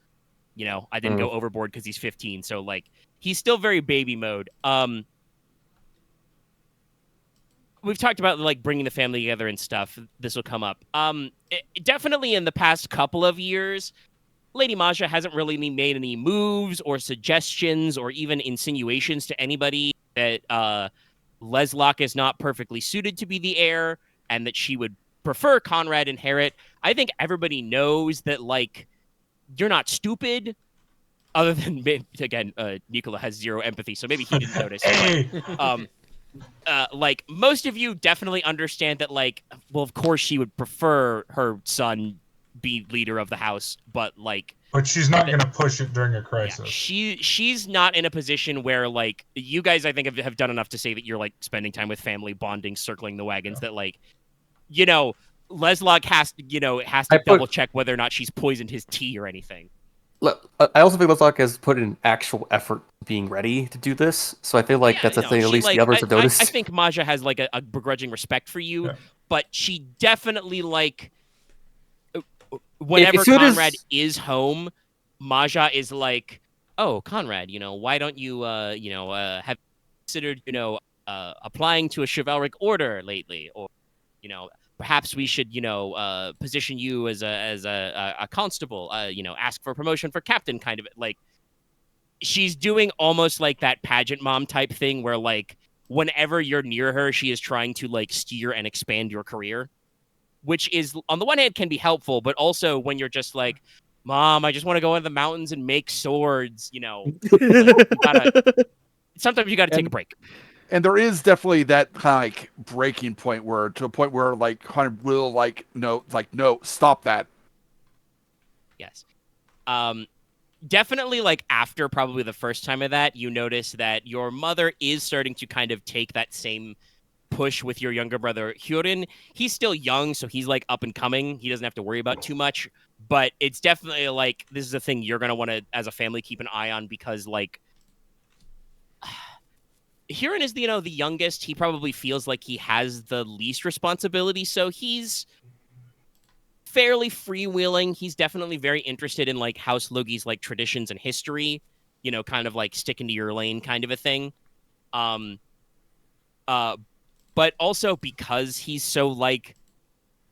You know, I didn't go overboard because he's 15, so like he's still very baby mode. We've talked about like bringing the family together and stuff. This will come up. Definitely in the past couple of years, Lady Maja hasn't really made any moves or suggestions or even insinuations to anybody that Leslok is not perfectly suited to be the heir and that she would prefer Konrad inherit. I think everybody knows that, like, you're not stupid. Other than, again, Nicola has zero empathy, so maybe he didn't notice. But, like, most of you definitely understand that, like, well, of course she would prefer her son be leader of the house, but, like... But she's not going to push it during a crisis. Yeah, she's not in a position where, like, you guys, I think, have done enough to say that you're, like, spending time with family, bonding, circling the wagons, that, like, you know, Leslok has to double-check whether or not she's poisoned his tea or anything. I also think Leslok has put in actual effort being ready to do this, so I feel like that's a thing at least the others have noticed. I think Maja has, like, a begrudging respect for you, but she definitely, like, whenever Konrad is home, Maja is like, oh, Konrad, you know, why don't you, have considered, applying to a chivalric order lately? Or, you know, perhaps we should, position you as a constable, ask for promotion for captain, kind of, like, she's doing almost like that pageant mom type thing where, like, whenever you're near her, she is trying to, like, steer and expand your career, which is, on the one hand, can be helpful, but also when you're just like, Mom, I just want to go into the mountains and make swords, sometimes you gotta take a break. And there is definitely that kind of like breaking point to a point where like kind of will no, stop that. Yes. Definitely, like, after probably the first time of that, you notice that your mother is starting to kind of take that same push with your younger brother, Hurin. He's still young, so he's, like, up and coming. He doesn't have to worry about too much. But it's definitely, like, this is a thing you're going to want to, as a family, keep an eye on because, like, Hurin is, the youngest. He probably feels like he has the least responsibility, so he's fairly freewheeling. He's definitely very interested in, like, House Logi's, like, traditions and history, kind of like sticking to your lane kind of a thing. But also because he's so, like,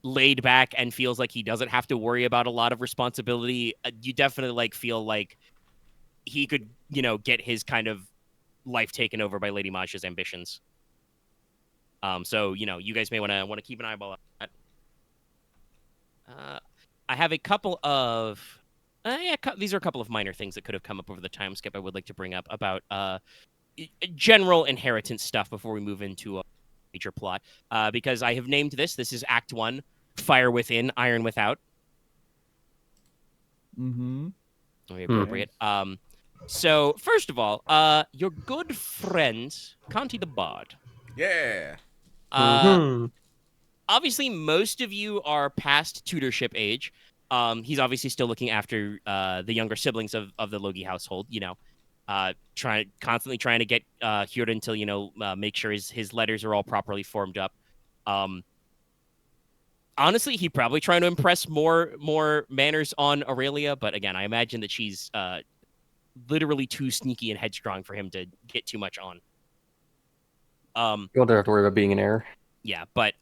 laid back and feels like he doesn't have to worry about a lot of responsibility, you definitely, like, feel like he could, get his kind of life taken over by Lady Maja's ambitions. So, you guys may want to keep an eyeball on that. I have a couple of these are a couple of minor things that could have come up over the time skip I would like to bring up about general inheritance stuff before we move into a major plot, because I have named this is Act 1, Fire Within, Iron Without. Very appropriate. So first of all, your good friend Conti the Bard. Yeah. Obviously, most of you are past tutorship age. He's obviously still looking after the younger siblings of the Logi household, constantly trying to get Hurin to, make sure his letters are all properly formed up. Honestly, he'd probably trying to impress more manners on Aurelia, but again, I imagine that she's literally too sneaky and headstrong for him to get too much on. You don't have to worry about being an heir. Yeah, but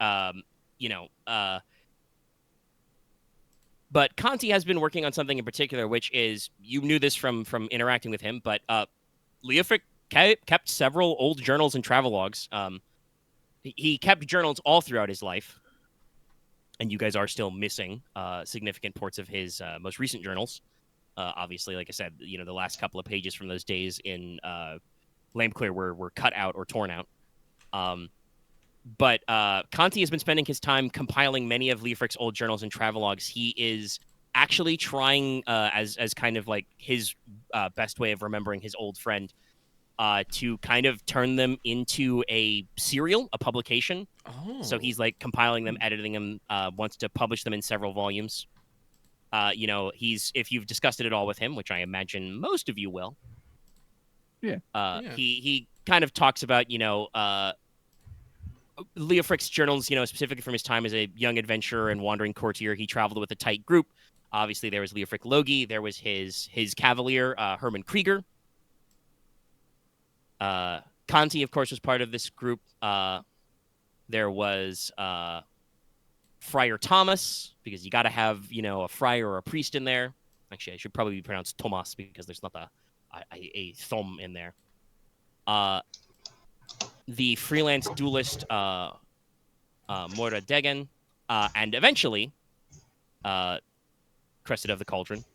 but Conti has been working on something in particular, which is, you knew this from interacting with him, but Leofric kept several old journals and travelogues. He kept journals all throughout his life, and you guys are still missing significant parts of his most recent journals. Obviously, like I said, the last couple of pages from those days in Lampclear were cut out or torn out. But Conti has been spending his time compiling many of Leofric's old journals and travelogues. He is actually trying, as kind of like his best way of remembering his old friend, to kind of turn them into a serial, a publication. Oh. So he's, like, compiling them, editing them, wants to publish them in several volumes. If you've discussed it at all with him, which I imagine most of you will. Yeah. He kind of talks about, Leofric's journals, specifically from his time as a young adventurer and wandering courtier, he traveled with a tight group. Obviously, there was Leofric Logi. There was his cavalier, Herman Krieger. Conti, of course, was part of this group. There was Friar Thomas, because you got to have, a friar or a priest in there. Actually, I should probably be pronounced Thomas because there's not a thumb in there. The freelance duelist Moira Degen, and eventually Crested of the Cauldron.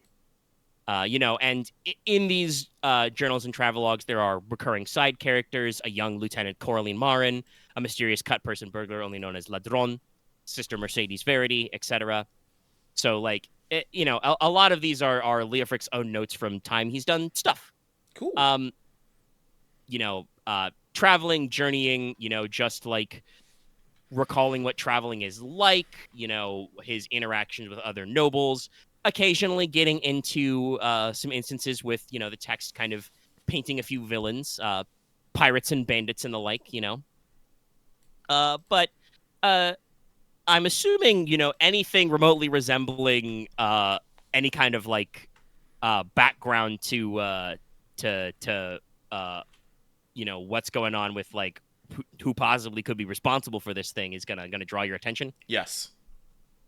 And in these journals and travelogues, there are recurring side characters: a young Lieutenant Coraline Marin, a mysterious cut-person burglar only known as Ladron, Sister Mercedes Verity, etc. So, a lot of these are Leofric's own notes from time he's done stuff. Cool. Traveling, journeying, just like recalling what traveling is like, his interactions with other nobles, occasionally getting into some instances with, the text kind of painting a few villains, pirates and bandits and the like, But I'm assuming, anything remotely resembling any kind of background to what's going on with who possibly could be responsible for this thing is gonna draw your attention. Yes.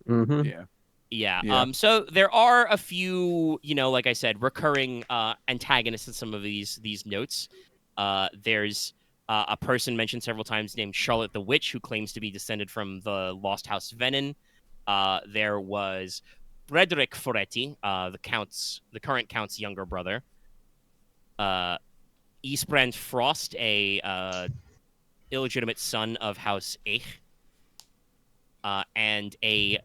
Yeah. Yeah. So there are a few, like I said, recurring antagonists in some of these notes. There's a person mentioned several times named Charlotte the Witch, who claims to be descended from the Lost House Venin. There was Frederick Foretti, the current count's younger brother. Eastbrand Frost, a illegitimate son of House Eich, and a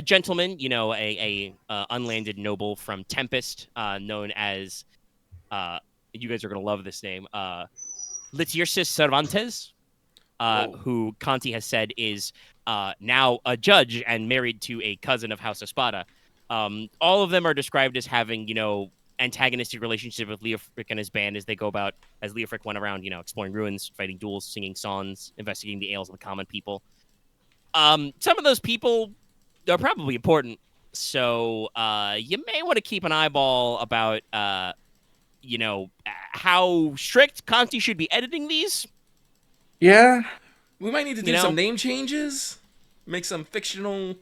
gentleman, a unlanded noble from Tempest, known as you guys are gonna love this name, Litirsis Cervantes, who Conti has said is now a judge and married to a cousin of House Espada. All of them are described as having, antagonistic relationship with Leofric and his band as they go about, as Leofric went around, exploring ruins, fighting duels, singing songs, investigating the ails of the common people. Some of those people are probably important, so you may want to keep an eyeball about, how strict Conti should be editing these. Yeah. We might need to do some name changes, make some fictional.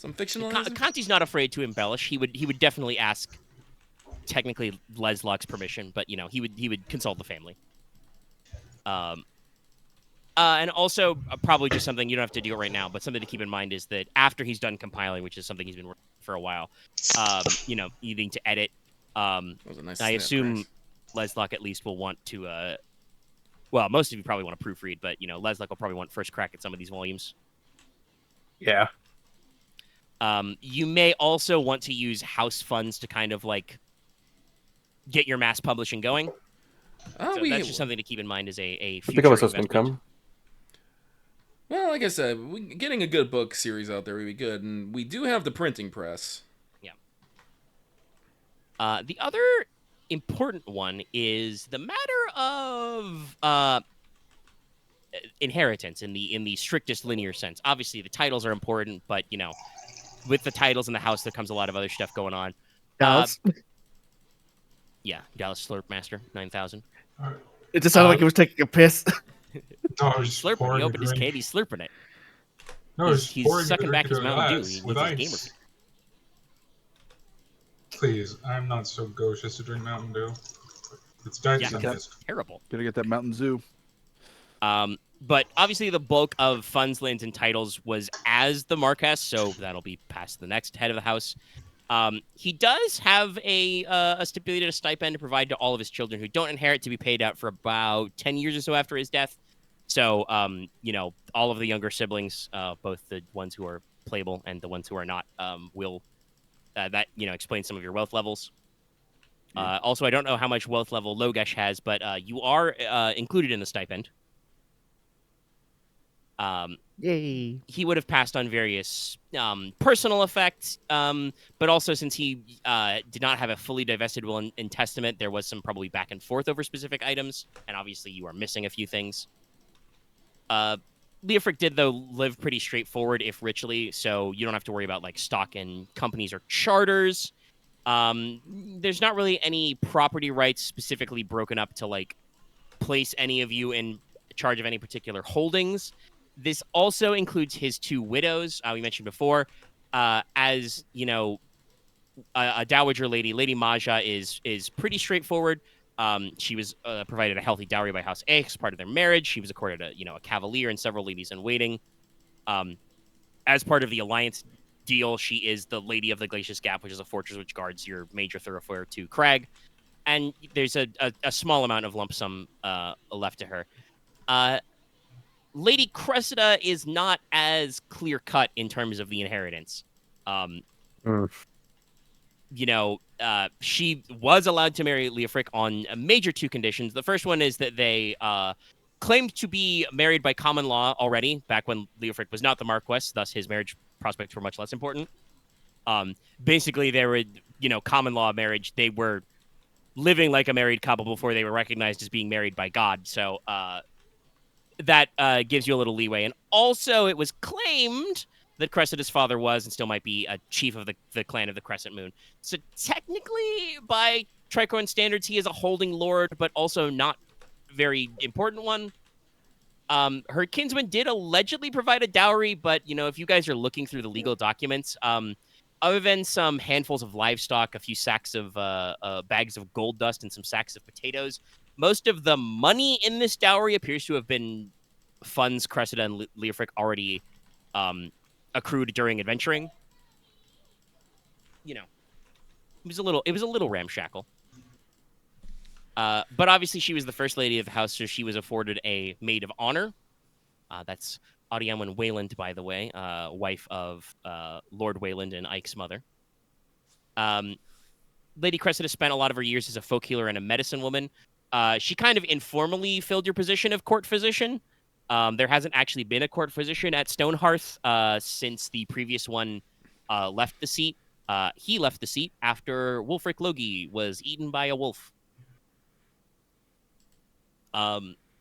Conti's not afraid to embellish. He would definitely ask, technically, Leslok's permission, but he would consult the family. And also probably just something you don't have to do it right now, but something to keep in mind is that after he's done compiling, which is something he's been working for a while, needing to edit. I assume Leslok at least will want to. Well, most of you probably want to proofread, but Leslok will probably want first crack at some of these volumes. Yeah. You may also want to use house funds to kind of get your mass publishing going. So that's just something to keep in mind as a future investment. Well, like I said, getting a good book series out there would be good, and we do have the printing press. Yeah. The other important one is the matter of inheritance in the strictest linear sense. Obviously, the titles are important, but with the titles in the house, there comes a lot of other stuff going on. Dallas? Dallas Slurp Master 9000. It just sounded like he was taking a piss. No, slurping. He opened his candy, slurping it. No, he's sucking back his Mountain Dew. He needs his gamer. Please, I'm not so gauche as to drink Mountain Dew. It's Diet Sunkist. Terrible. Gotta get that Mountain Zoo. But obviously the bulk of funds, lands, and titles was as the Marquess, so that'll be past the next head of the house. He does have a stipulated stipend to provide to all of his children who don't inherit, to be paid out for about 10 years or so after his death. So, all of the younger siblings, both the ones who are playable and the ones who are not, will that explains some of your wealth levels. Also, I don't know how much wealth level Logesh has, but you are included in the stipend. Yay. He would have passed on various personal effects, but also since he did not have a fully divested will and testament, there was some probably back and forth over specific items, and obviously you are missing a few things. Leofric did, though, live pretty straightforward, if richly, so you don't have to worry about, like, stock in companies or charters. There's not really any property rights specifically broken up to, like, place any of you in charge of any particular holdings. This also includes his 2 widows, we mentioned before. As, you know, a dowager lady, Lady Maja is pretty straightforward. She was provided a healthy dowry by House A as part of their marriage. She was accorded a cavalier and several ladies in waiting. As part of the alliance deal, she is the Lady of the Glacius Gap, which is a fortress which guards your major thoroughfare to Crag. And there's a small amount of lump sum left to her. Lady Cressida is not as clear cut in terms of the inheritance. She was allowed to marry Leofric on a major 2 conditions. The first one is that they claimed to be married by common law already, back when Leofric was not the Marquess, thus his marriage prospects were much less important. Basically, they were, common law marriage. They were living like a married couple before they were recognized as being married by God. So that gives you a little leeway. And also, it was claimed that Cressida's father was and still might be a chief of the clan of the Crescent Moon. So technically, by Troicorone standards, he is a holding lord, but also not very important one. Her kinsman did allegedly provide a dowry, but, if you guys are looking through the legal documents, other than some handfuls of livestock, a few sacks of bags of gold dust, and some sacks of potatoes, most of the money in this dowry appears to have been funds Cressida and Leofric already accrued during adventuring. It was a little ramshackle. But obviously she was the first lady of the house, so she was afforded a maid of honor. That's Audiamwen Wayland, by the way, wife of Lord Wayland and Ike's mother. Lady Cressida spent a lot of her years as a folk healer and a medicine woman. She kind of informally filled your position of court physician. There hasn't actually been a court physician at Stonehearth since the previous one left the seat. He left the seat after Wulfric Logi was eaten by a wolf.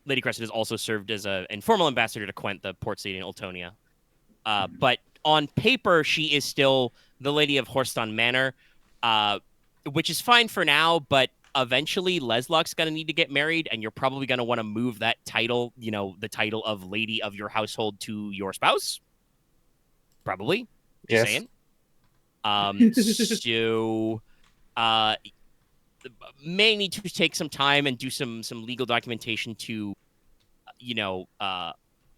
Lady Cressida has also served as an informal ambassador to Quent, the port city in Ultonia. But on paper, she is still the Lady of Horston Manor, which is fine for now, but eventually Leslok's going to need to get married, and you're probably going to want to move that title, the title of Lady of your household, to your spouse. Probably. Just saying. So, may need to take some time and do some legal documentation to,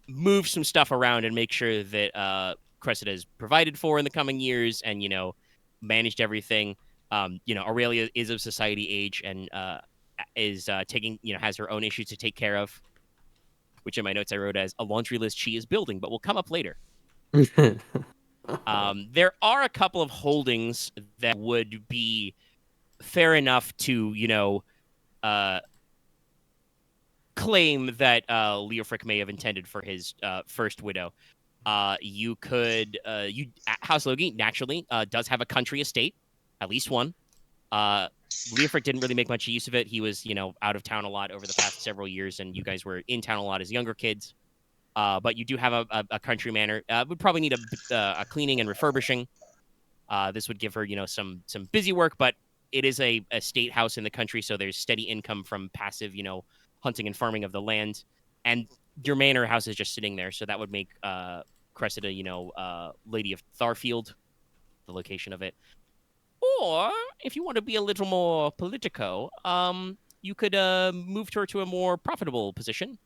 move some stuff around and make sure that Cressida is provided for in the coming years and, managed everything. Aurelia is of society age and is taking, has her own issues to take care of, which in my notes I wrote as a laundry list she is building, but will come up later. There are a couple of holdings that would be fair enough to, claim that Leofric may have intended for his first widow. You could, House Logi naturally does have a country estate, at least one. Leofric didn't really make much use of it. He was, out of town a lot over the past several years, and you guys were in town a lot as younger kids. But you do have a country manor. Would probably need a cleaning and refurbishing. This would give her, some busy work, but it is a state house in the country, so there's steady income from passive, hunting and farming of the land. And your manor house is just sitting there, so that would make Cressida, Lady of Tharfield, the location of it. Or, if you want to be a little more politico, you could move her to a more profitable position.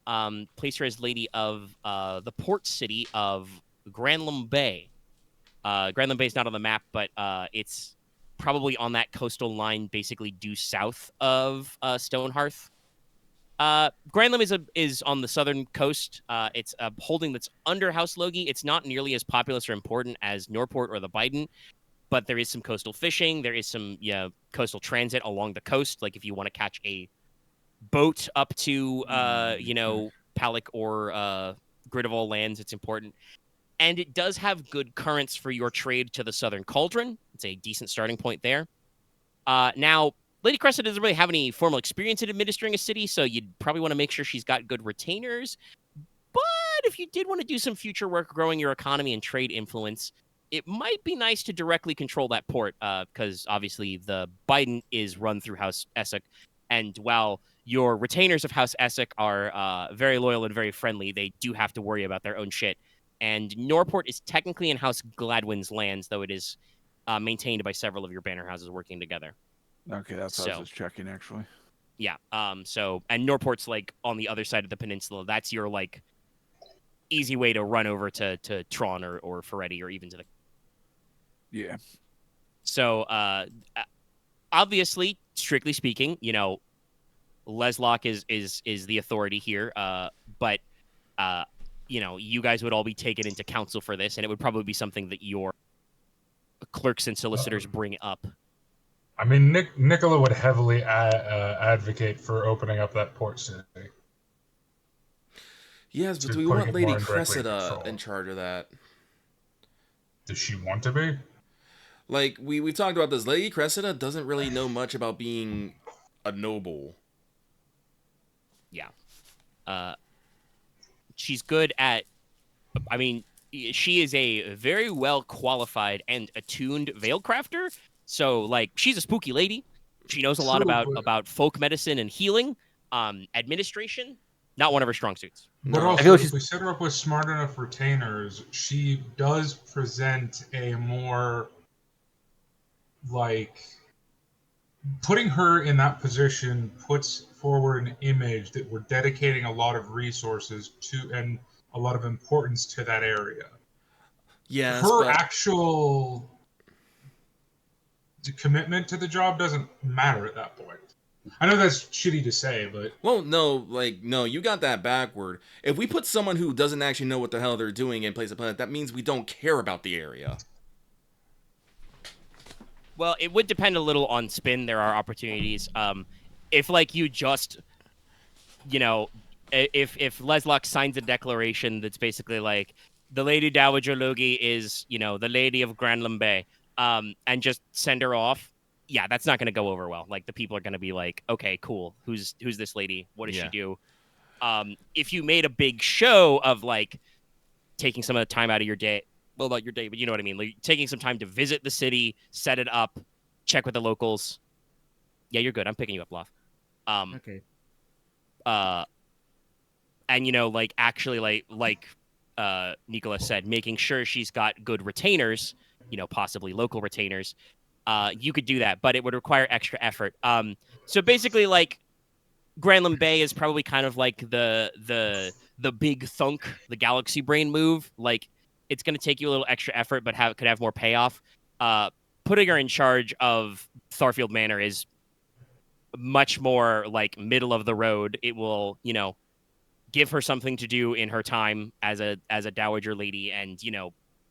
Place her as Lady of the port city of Granlum Bay. Granlum Bay is not on the map, but it's probably on that coastal line, basically due south of Stonehearth. Granlum is on the southern coast. It's a holding that's under House Logi. It's not nearly as populous or important as Norport or the Biden, but there is some coastal fishing. There is some coastal transit along the coast. Like if you want to catch a boat up to Palik or Gridarvol lands, it's important. And it does have good currents for your trade to the Southern Cauldron. It's a decent starting point there. Now, Lady Cressida doesn't really have any formal experience in administering a city, so you'd probably want to make sure she's got good retainers. But if you did want to do some future work growing your economy and trade influence, it might be nice to directly control that port, because obviously the Biden is run through House Essex, and while your retainers of House Essex are very loyal and very friendly, they do have to worry about their own shit. And Norport is technically in House Gladwin's lands, though it is maintained by several of your banner houses working together. Okay, that's what I was just checking, actually. Yeah. So, and Norport's like on the other side of the peninsula. That's your like easy way to run over to Tron or Ferretti or even to the. Yeah. So, obviously, strictly speaking, Leslok is the authority here. But you guys would all be taken into counsel for this, and it would probably be something that your clerks and solicitors bring up. I mean, Nicola would heavily advocate for opening up that port city. Yes, but do we want Lady Cressida in charge of that? Does she want to be? Like, we talked about this. Lady Cressida doesn't really know much about being a noble. Yeah. She's good at... I mean, she is a very well qualified and attuned veil crafter. So, like, she's a spooky lady. She knows a lot about folk medicine and healing, administration. Not one of her strong suits. But also, if we set her up with smart enough retainers, she does present a more, like, putting her in that position puts forward an image that we're dedicating a lot of resources to and a lot of importance to that area. Yes, her actual commitment to the job doesn't matter at that point. I know that's shitty to say, but... Well, no, you got that backward. If we put someone who doesn't actually know what the hell they're doing in place of planet, that means we don't care about the area. Well, it would depend a little on spin. There are opportunities. If, like, you just, if Leslok signs a declaration that's basically like, the Lady Dowager Logi is, the Lady of Grand Lambe, and just send her off, yeah, that's not going to go over well. Like, the people are going to be like, okay, cool. Who's this lady? What does she do? If you made a big show of, like, taking some of the time out of your day, well, not your day, but you know what I mean? Like, taking some time to visit the city, set it up, check with the locals. Yeah, you're good. I'm picking you up, Loth. Okay. And, like, actually, like Nicola said, making sure she's got good retainers, possibly local retainers. You could do that, but it would require extra effort. So basically, like, Granlund Bay is probably kind of like the big thunk, the galaxy brain move. Like, it's going to take you a little extra effort, but could have more payoff. Putting her in charge of Tharfield Manor is much more like middle of the road. It will, give her something to do in her time as a dowager lady, and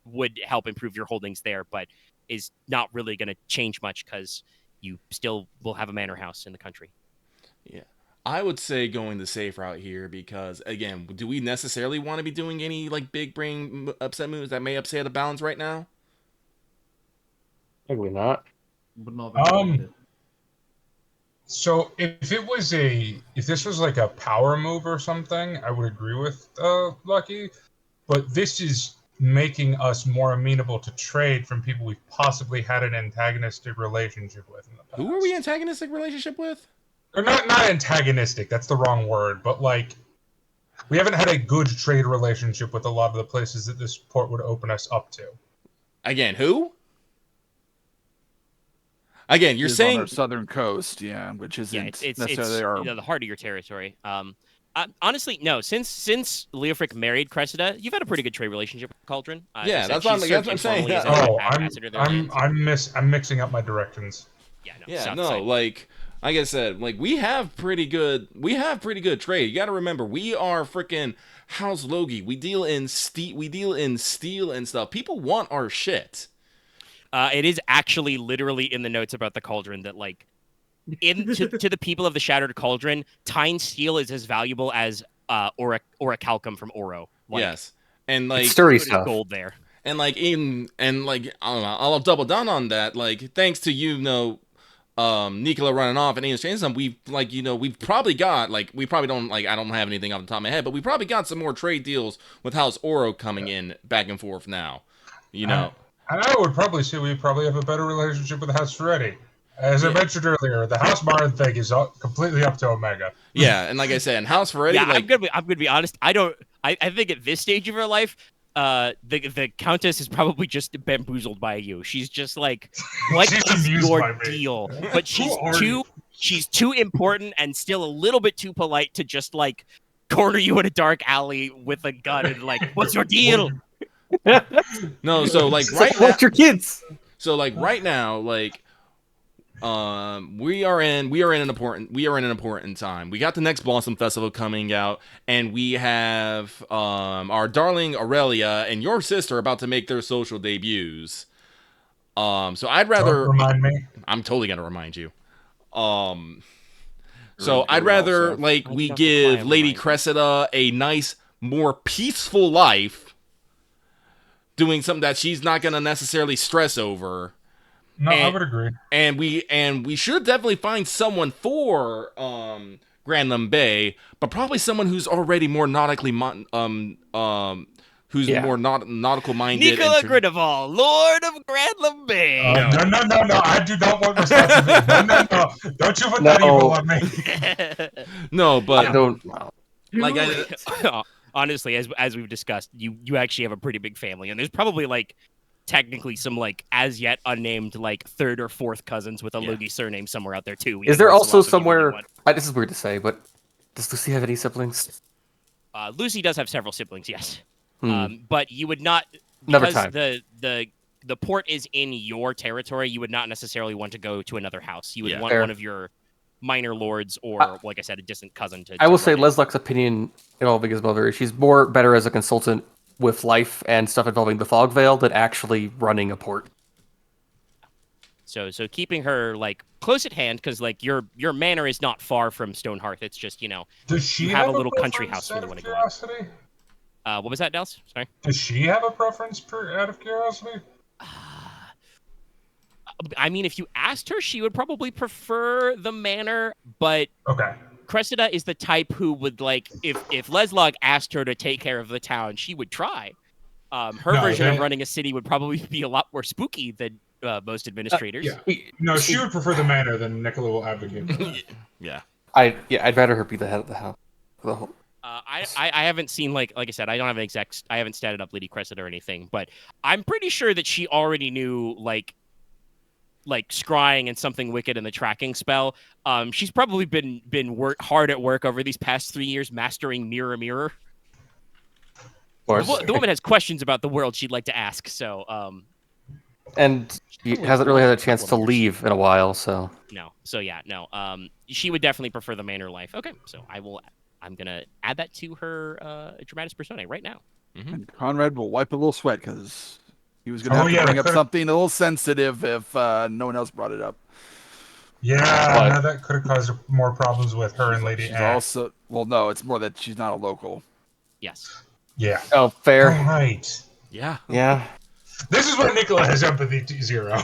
would help improve your holdings there, but is not really going to change much because you still will have a manor house in the country. Yeah. I would say going the safe route here because, again, do we necessarily want to be doing any, like, big brain upset moves that may upset the balance right now? Probably not. So if this was like a power move or something, I would agree with Lucky, but this is making us more amenable to trade from people we've possibly had an antagonistic relationship with in the past. Who are we antagonistic relationship with? Or not antagonistic, that's the wrong word, but like we haven't had a good trade relationship with a lot of the places that this port would open us up to. Again, who? Again, you're saying on our southern coast, which isn't necessarily the heart of your territory. Honestly, no. Since Leofric married Cressida, you've had a pretty good trade relationship with Cauldron. That's what I'm saying. Yeah. I'm mixing up my directions. Like I said, like we have pretty good trade. You got to remember, we are freaking House Logi. We deal in steel and stuff. People want our shit. It is actually literally in the notes about the Cauldron that, like, to the people of the Shattered Cauldron, Teine steel is as valuable as orichalcum from Oro. Like, yes, and like it's sturdy stuff. Gold there, and like I don't know, I'll double down on that. Like, thanks to Nicola running off and Inos chasing them, we've probably got we probably don't I don't have anything off the top of my head, but we probably got some more trade deals with House Oro coming in back and forth now. And I would probably say we probably have a better relationship with House Freddy. As I mentioned earlier, the House Martin thing is completely up to Omega. Yeah, and like I said, in House Freddy, I'm gonna be honest. I think at this stage of her life, the Countess is probably just bamboozled by you. She's just like, what is your deal? But she's too important and still a little bit too polite to just like corner you in a dark alley with a gun and like, what's your deal? No, so like right now, what's your kids? So like right now, like we are in an important time. We got the next Blossom Festival coming out, and we have our darling Aurelia and your sister about to make their social debuts. So I'd rather Don't remind me. I'm totally gonna remind you. So I'd rather we give Lady Cressida a nice, more peaceful life, doing something that she's not gonna necessarily stress over. No, I would agree. And we should definitely find someone for Granlund Bay, but probably someone who's already more nautically more nautical minded. Nicola Gridarvol, Lord of Granlund Bay. No, I do not want responsibility. No. Don't you put that evil on me. No, but I don't know. Honestly, as we've discussed, you actually have a pretty big family, and there's probably technically some as yet unnamed third or fourth cousins with a Logi surname somewhere out there too. Is there also somewhere? This is weird to say, but does Lucy have any siblings? Lucy does have several siblings, yes. But you would not, Never because time. the port is in your territory. You would not necessarily want to go to another house. You would want Fair. one of your minor lords, or like I said, a distant cousin. I will say Leslok's opinion involving his mother. She's more better as a consultant with life and stuff involving the fog veil than actually running a port. So keeping her close at hand, because your manor is not far from Stonehearth. It's just Does she have a little country house where you want to go. What was that, Dels? Sorry. Does she have a preference out of curiosity? I mean, if you asked her, she would probably prefer the manor, but okay. Cressida is the type who would if Leslok asked her to take care of the town, she would try. Her version of running a city would probably be a lot more spooky than most administrators. No, she would prefer the manor than Nicola will advocate for. Yeah. I'd rather her be the head of the house. I haven't seen like I said, I don't have an exact. I haven't statted up Lady Cressida or anything, but I'm pretty sure that she already knew scrying and something wicked in the tracking spell. She's probably been hard at work over these past 3 years mastering Mirror. The woman has questions about the world she'd like to ask. So and she hasn't really had a chance to leave in a while. So no. She would definitely prefer the manor life. Okay, so I'm gonna add that to her Dramatis Personae right now. Mm-hmm. And Konrad will wipe a little sweat because he was going to have to bring up something a little sensitive if no one else brought it up. Yeah, no, that could have caused more problems with her and Lady Anne. Also, no, it's more that she's not a local. Yes. Yeah. Oh, fair. Right. Yeah. Yeah. This is where Nicola has empathy to 0.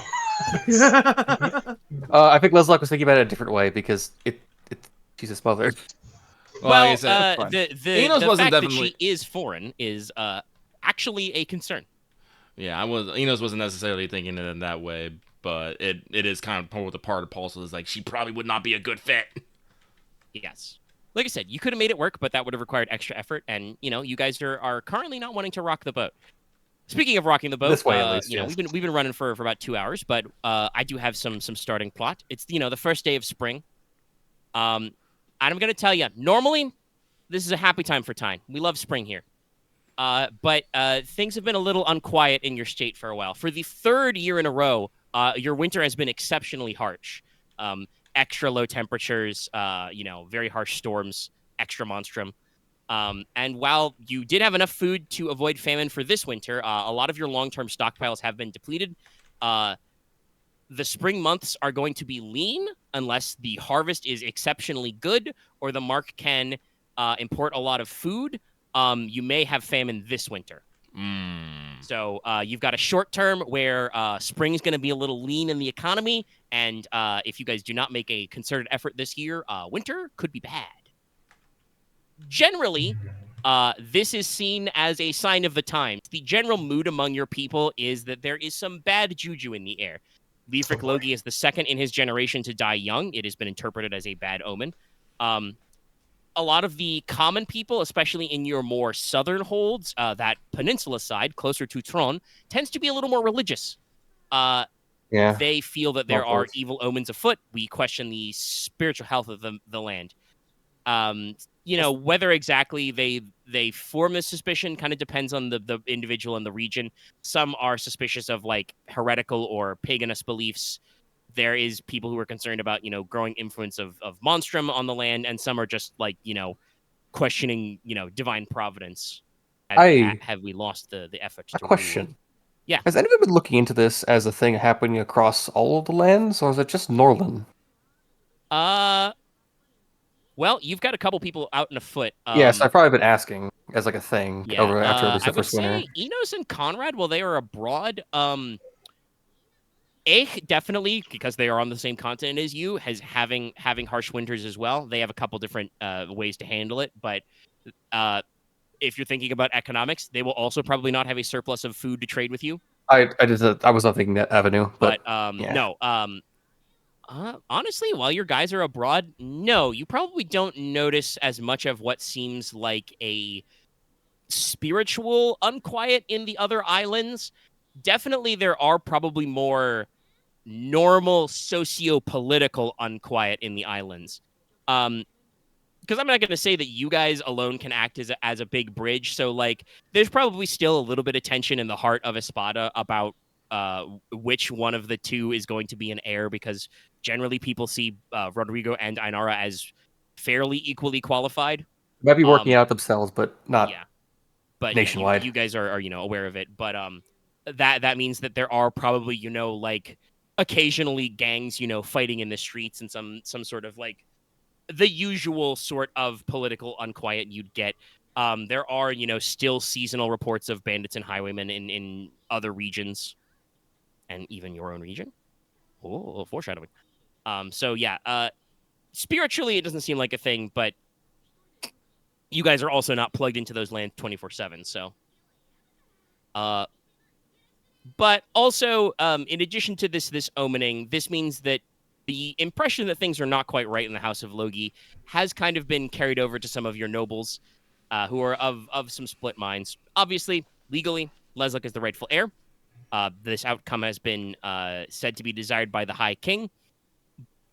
I think Leslok was thinking about it a different way because she's his mother. Well, like I said, the fact that she is foreign is actually a concern. Yeah, Inos wasn't necessarily thinking it in that way, but it is kind of part of the part of Pulse is she probably would not be a good fit. Yes. Like I said, you could have made it work, but that would have required extra effort, and you guys are currently not wanting to rock the boat. Speaking of rocking the boat, this way at least, we've been running for about 2 hours, but I do have some starting plot. It's the first day of spring. And I'm gonna tell you, normally this is a happy time for Teine. We love spring here. But things have been a little unquiet in your state for a while. For the 3rd year in a row, your winter has been exceptionally harsh. Extra low temperatures, very harsh storms, extra monstrum. And while you did have enough food to avoid famine for this winter, a lot of your long-term stockpiles have been depleted. The spring months are going to be lean unless the harvest is exceptionally good or the mark can import a lot of food. You may have famine this winter. So you've got a short term where spring is going to be a little lean in the economy, and if you guys do not make a concerted effort this year, winter could be bad. Generally, this is seen as a sign of the times. The general mood among your people is that there is some bad juju in the air. Leofric Logi is the second in his generation to die young. It has been interpreted as a bad omen. A lot of the common people, especially in your more southern holds, that peninsula side, closer to Tron, tends to be a little more religious. They feel that there are evil omens afoot. We question the spiritual health of the land. Whether exactly they form this suspicion kind of depends on the individual and the region. Some are suspicious of like heretical or paganist beliefs. There is people who are concerned about, growing influence of monstrum on the land, and some are just like, questioning, divine providence. Have we lost the effort to question? Rule? Yeah. Has anyone been looking into this as a thing happening across all of the lands, or is it just Norland? Well, you've got a couple people out in a foot. Yes, I've probably been asking as like a thing after I would say Inos and Konrad, while they are abroad, definitely, because they are on the same continent as you, has having harsh winters as well. They have a couple different ways to handle it, but if you're thinking about economics, they will also probably not have a surplus of food to trade with you. I was not thinking that avenue, but no. Honestly, while your guys are abroad, no, you probably don't notice as much of what seems like a spiritual unquiet in the other islands. Definitely, there are probably more normal socio-political unquiet in the islands. Because I'm not going to say that you guys alone can act as a big bridge. So, like, there's probably still a little bit of tension in the heart of Espada about which one of the two is going to be an heir, because generally people see Rodrigo and Ainara as fairly equally qualified. Might be working out themselves, but not nationwide. You guys are aware of it, but that means that there are probably like occasionally gangs fighting in the streets and some sort of like the usual sort of political unquiet you'd get. There are still seasonal reports of bandits and highwaymen in other regions, and even your own region. Oh, foreshadowing. Spiritually, it doesn't seem like a thing, but you guys are also not plugged into those lands 24/7. So, but also, in addition to this omening, this means that the impression that things are not quite right in the House of Logi has kind of been carried over to some of your nobles, who are of some split minds. Obviously, legally, Leslok is the rightful heir. This outcome has been said to be desired by the High King.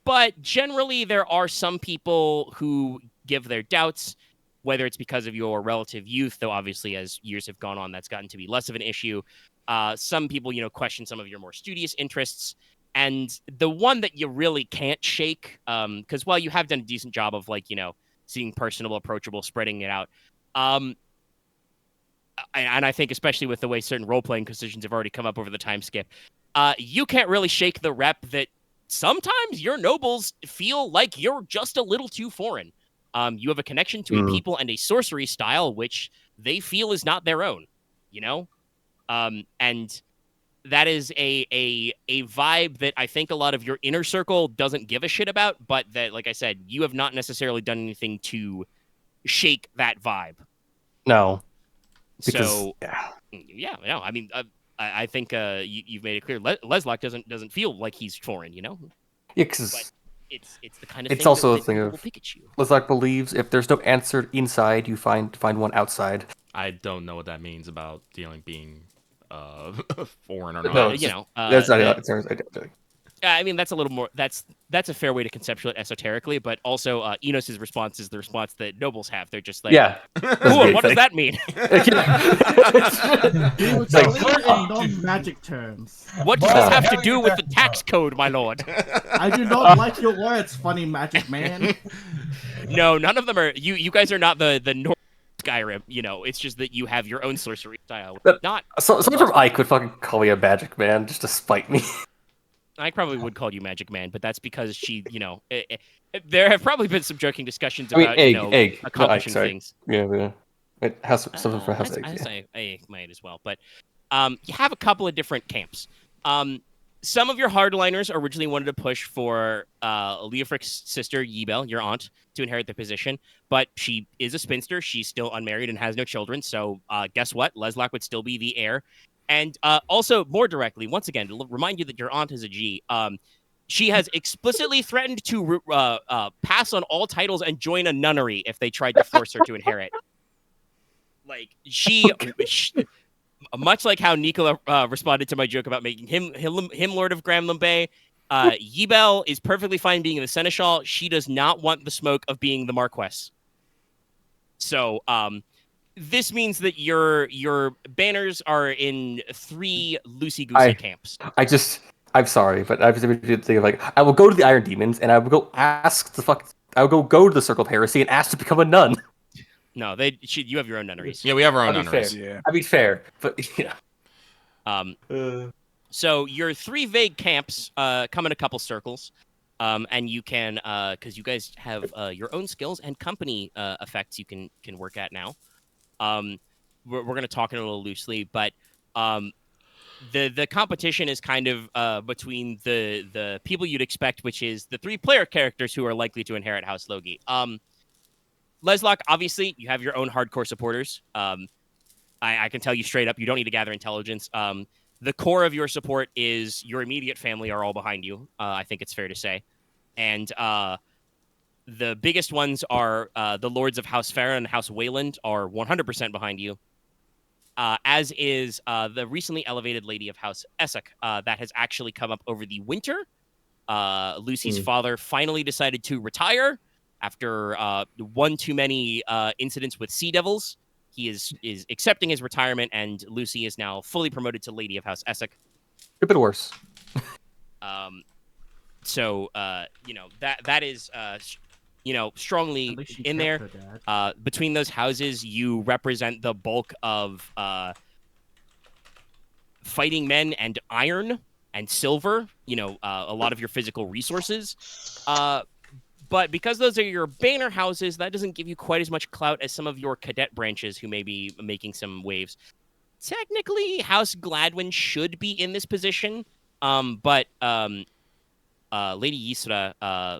But generally, there are some people who give their doubts, whether it's because of your relative youth, though obviously as years have gone on, that's gotten to be less of an issue. Some people, question some of your more studious interests. And the one that you really can't shake, because while you have done a decent job of seeing personable, approachable, spreading it out, and I think especially with the way certain role-playing decisions have already come up over the time skip, you can't really shake the rep that sometimes your nobles feel like you're just a little too foreign. You have a connection to a people and a sorcery style which they feel is not their own, and that is a vibe that I think a lot of your inner circle doesn't give a shit about, but that, like I said, you have not necessarily done anything to shake that vibe. No. Because, I mean, I think you've made it clear. Leslok doesn't feel like he's foreign, Yeah, because it's the kind of it's thing also that a thing of Pikachu. Leslok believes if there's no answer inside, you find one outside. I don't know what that means about being foreign or not. No, that's not I mean, that's a little more. That's a fair way to conceptualize esoterically, but also Enos's response is the response that nobles have. They're just like, what does that mean? He would say it in non-magic terms. What does this have to do with the tax code, my lord? I do not like your words, funny magic man. No, none of them are. You guys are not the North Skyrim. It's just that you have your own sorcery style. Someone from Ike would fucking call me a magic man just to spite me. I probably would call you Magic Man, but that's because she, there have probably been some joking discussions about, accomplishing things. Yeah. It has something for House Eggs. Yeah. I might as well. But you have a couple of different camps. Some of your hardliners originally wanted to push for Leofric's sister, Yibel, your aunt, to inherit the position. But she is a spinster. She's still unmarried and has no children. So guess what? Leslok would still be the heir. And also, more directly, once again, to remind you that your aunt is a G, she has explicitly threatened to pass on all titles and join a nunnery if they tried to force her to inherit. Like, she much like how Nicola responded to my joke about making him Lord of Gram Lumbe, Yibel is perfectly fine being the Seneschal. She does not want the smoke of being the Marquess. So this means that your banners are in 3 loosey-goosey camps. I'm sorry, but I was thinking like, I will go to the Iron Demons and I will go go to the Circle of Heresy and ask to become a nun. No, you have your own nunneries. Yeah, we have our own I'll be fair. nunneries. Yeah. I'll be fair, but yeah. So your 3 vague camps come in a couple circles, and you can, because you guys have your own skills and company effects you can work at now. We're going to talk in a little loosely, but the competition is kind of between the people you'd expect, which is the 3 player characters who are likely to inherit House Logi. Leslok, obviously, you have your own hardcore supporters. I can tell you straight up, you don't need to gather intelligence. The core of your support is your immediate family are all behind you. I think it's fair to say. And the biggest ones are the Lords of House Farah and House Wayland are 100% behind you. As is the recently elevated Lady of House Essek that has actually come up over the winter. Lucy's father finally decided to retire after one too many incidents with Sea Devils. He is accepting his retirement, and Lucy is now fully promoted to Lady of House Essek. A bit worse. So that is strongly in there. Between those houses, you represent the bulk of fighting men and iron and silver. A lot of your physical resources. But because those are your banner houses, that doesn't give you quite as much clout as some of your cadet branches who may be making some waves. Technically, House Gladwin should be in this position, but Lady Yisra,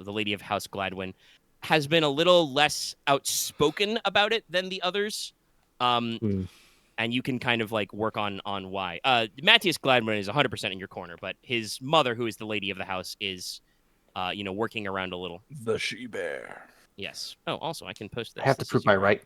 the Lady of House Gladwin, has been a little less outspoken about it than the others. And you can kind of like work on why. Matthias Gladwin is 100% in your corner, but his mother, who is the lady of the house, is working around a little. The she-bear. Yes. Oh, also, I can post this. I have to prove my right.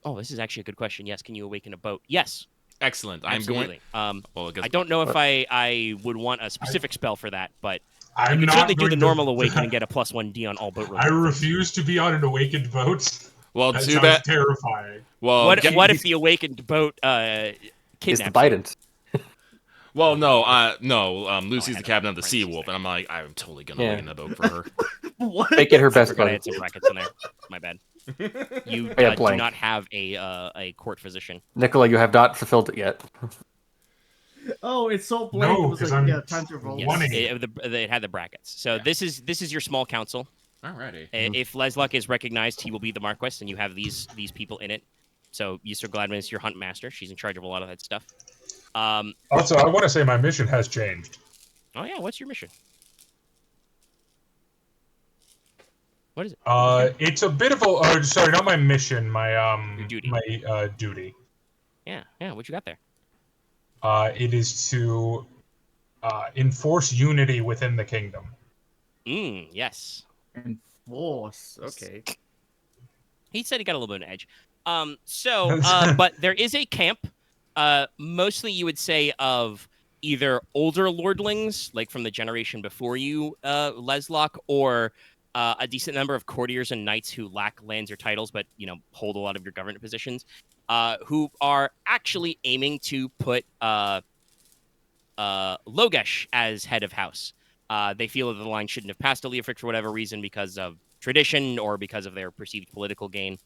Oh, this is actually a good question. Yes. Can you awaken a boat? Yes. Excellent. Absolutely. I'm going. I don't know if I would want a specific spell for that, but I'm you can not certainly do going the to- normal awaken and get a +1D on all boat I related. refuse to be on an awakened boat. Well, That too sounds bad. terrifying. Well, What if the awakened boat It's the kidnaps you? Bident. Well, no. Lucy's I the know. captain of the Parentheses Seawolf, there. and I'm like, I'm totally gonna Yeah. win the boat for her. What? Make it her I best forgot I buddy. had some brackets in there. My bad. You Yeah, do blank. not have a court physician. Nicola, you have not fulfilled it yet. Oh, it's so blank. No, It was 'cause like, I'm- yeah, time to roll. Yes, One it had the brackets. So Yeah. this is your small council. Alrighty. If Leslok is recognized, he will be the Marquess, and you have these people in it. So Yisra Gladwin is your hunt master. She's in charge of a lot of that stuff. Also, I want to say my mission has changed. Oh yeah, what's your mission? What is it? It's a bit of a sorry, not my mission, my Your duty. my duty. Yeah. What you got there? It is to enforce unity within the kingdom. Yes. Enforce. Okay. He said he got a little bit of an edge. But there is a camp, mostly you would say of either older lordlings, like from the generation before you, Leslok, or a decent number of courtiers and knights who lack lands or titles, but hold a lot of your government positions, who are actually aiming to put Logesh as head of house. They feel that the line shouldn't have passed to Leofric for whatever reason, because of tradition or because of their perceived political gain.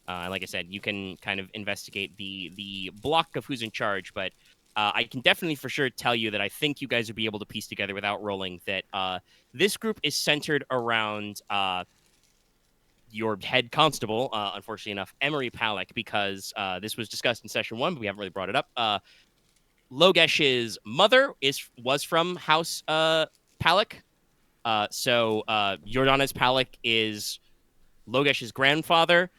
Like I said, you can kind of investigate the block of who's in charge, but I can definitely for sure tell you that I think you guys would be able to piece together without rolling that this group is centered around your head constable, unfortunately enough, Emery Palak, because this was discussed in session 1, but we haven't really brought it up. Logesh's mother was from House Palak. So Jordanes Palak is Logesh's grandfather.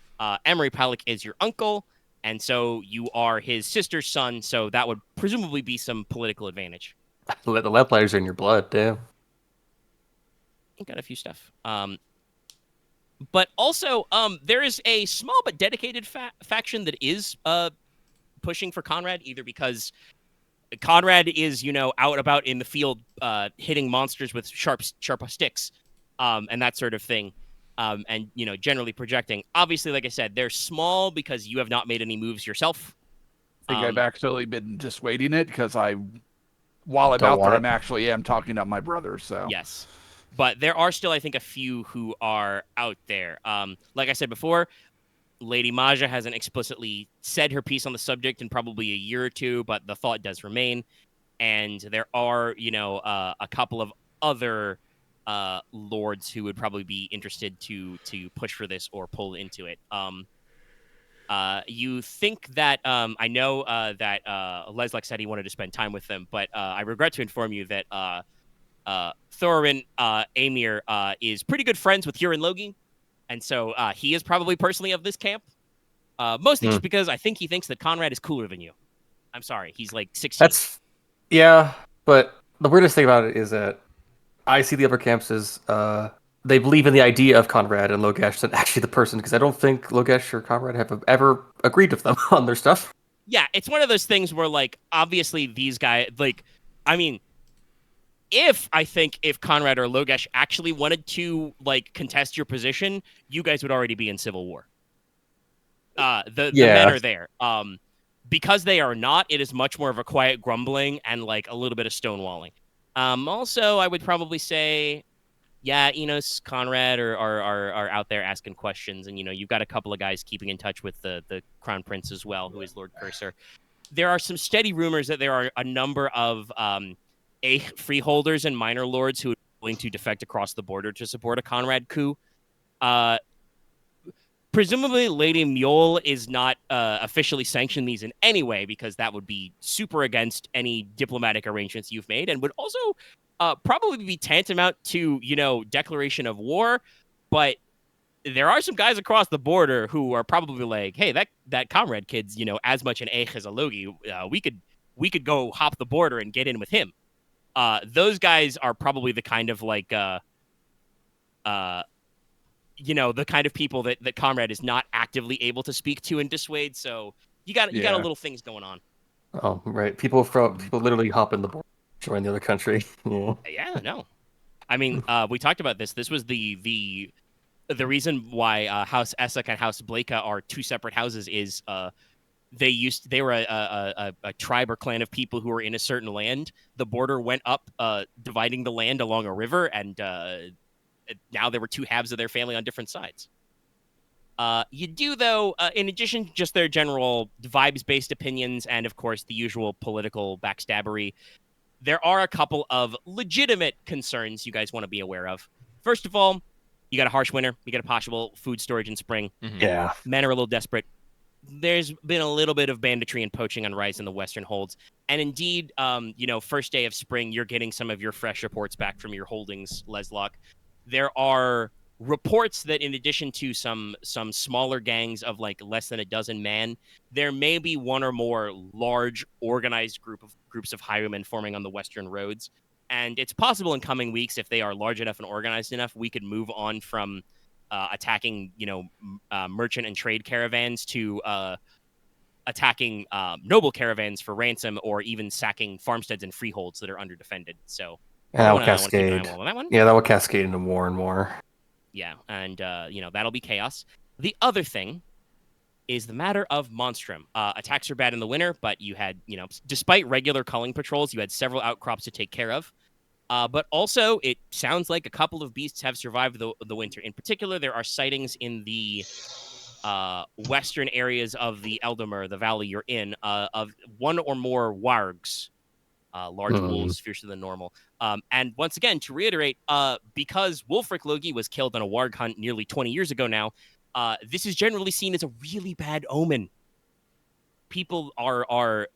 Emery Palak is your uncle. And so you are his sister's son. So that would presumably be some political advantage. The Lamplighters are in your blood, damn. Got a few stuff. But also, there is a small but dedicated faction that is pushing for Konrad, either because Konrad is, out about in the field hitting monsters with sharp sticks and that sort of thing. And, generally projecting. Obviously, like I said, they're small because you have not made any moves yourself. I think I've actually been dissuading it because while I'm Don't out there, want I'm talking to my brother. So yes. But there are still, I think, a few who are out there. Like I said before, Lady Maja hasn't explicitly said her piece on the subject in probably a year or two, but the thought does remain. And there are, a couple of other lords who would probably be interested to push for this or pull into it. You think that I know that Leslok said he wanted to spend time with them, but I regret to inform you that Thorin Amir is pretty good friends with Huron Logi, and so he is probably personally of this camp. Mostly just because I think he thinks that Konrad is cooler than you. I'm sorry, he's like 16. Yeah, but the weirdest thing about it is that I see the upper camps as they believe in the idea of Konrad and Logesh than actually the person, because I don't think Logesh or Konrad have ever agreed with them on their stuff. Yeah, it's one of those things where, like, obviously these guys, like, I mean, if Konrad or Logesh actually wanted to, like, contest your position, you guys would already be in civil war. The men are there. Because they are not, it is much more of a quiet grumbling and, like, a little bit of stonewalling. Also, I would probably say, yeah, Inos, Konrad are out there asking questions, and you've got a couple of guys keeping in touch with the Crown Prince as well, who is Lord Cursor. There are some steady rumors that there are a number of freeholders and minor lords who are willing to defect across the border to support a Konrad coup. Presumably, Lady Mjol is not officially sanctioned these in any way, because that would be super against any diplomatic arrangements you've made, and would also probably be tantamount to, declaration of war. But there are some guys across the border who are probably like, hey, that Konrad kid's, as much an Eich as a Logi. We could go hop the border and get in with him. Those guys are probably the kind of like the kind of people that Konrad is not actively able to speak to and dissuade. So you got a little things going on. Oh, right. People literally hop in the border, join the other country. Yeah, no. I mean, we talked about this. This was the reason why House Essek and House Blaka are two separate houses is they were a tribe or clan of people who were in a certain land. The border went up, dividing the land along a river, and now there were two halves of their family on different sides. You do, though, in addition to just their general vibes-based opinions and, of course, the usual political backstabbery, there are a couple of legitimate concerns you guys want to be aware of. First of all, you got a harsh winter. You got a possible food storage in spring. Mm-hmm. Yeah. Men are a little desperate. There's been a little bit of banditry and poaching on rise in the Western holds. And indeed, first day of spring, you're getting some of your fresh reports back from your holdings, Leslok. There are reports that in addition to some smaller gangs of like less than a dozen men, there may be one or more large organized groups of highwaymen forming on the Western roads. And it's possible in coming weeks, if they are large enough and organized enough, we could move on from attacking, merchant and trade caravans to attacking noble caravans for ransom, or even sacking farmsteads and freeholds that are underdefended. So And that will I wanna keep an eye cascade. on that one. Yeah, that will cascade into more and more. Yeah, and that'll be chaos. The other thing is the matter of Monstrum. Attacks are bad in the winter, but you had, despite regular culling patrols, you had several outcrops to take care of. But also, it sounds like a couple of beasts have survived the winter. In particular, there are sightings in the western areas of the Eldamur, the valley you're in, of one or more wargs Large wolves, fiercer than normal. And once again, to reiterate, because Wulfric Logi was killed on a warg hunt nearly 20 years ago now, this is generally seen as a really bad omen. People are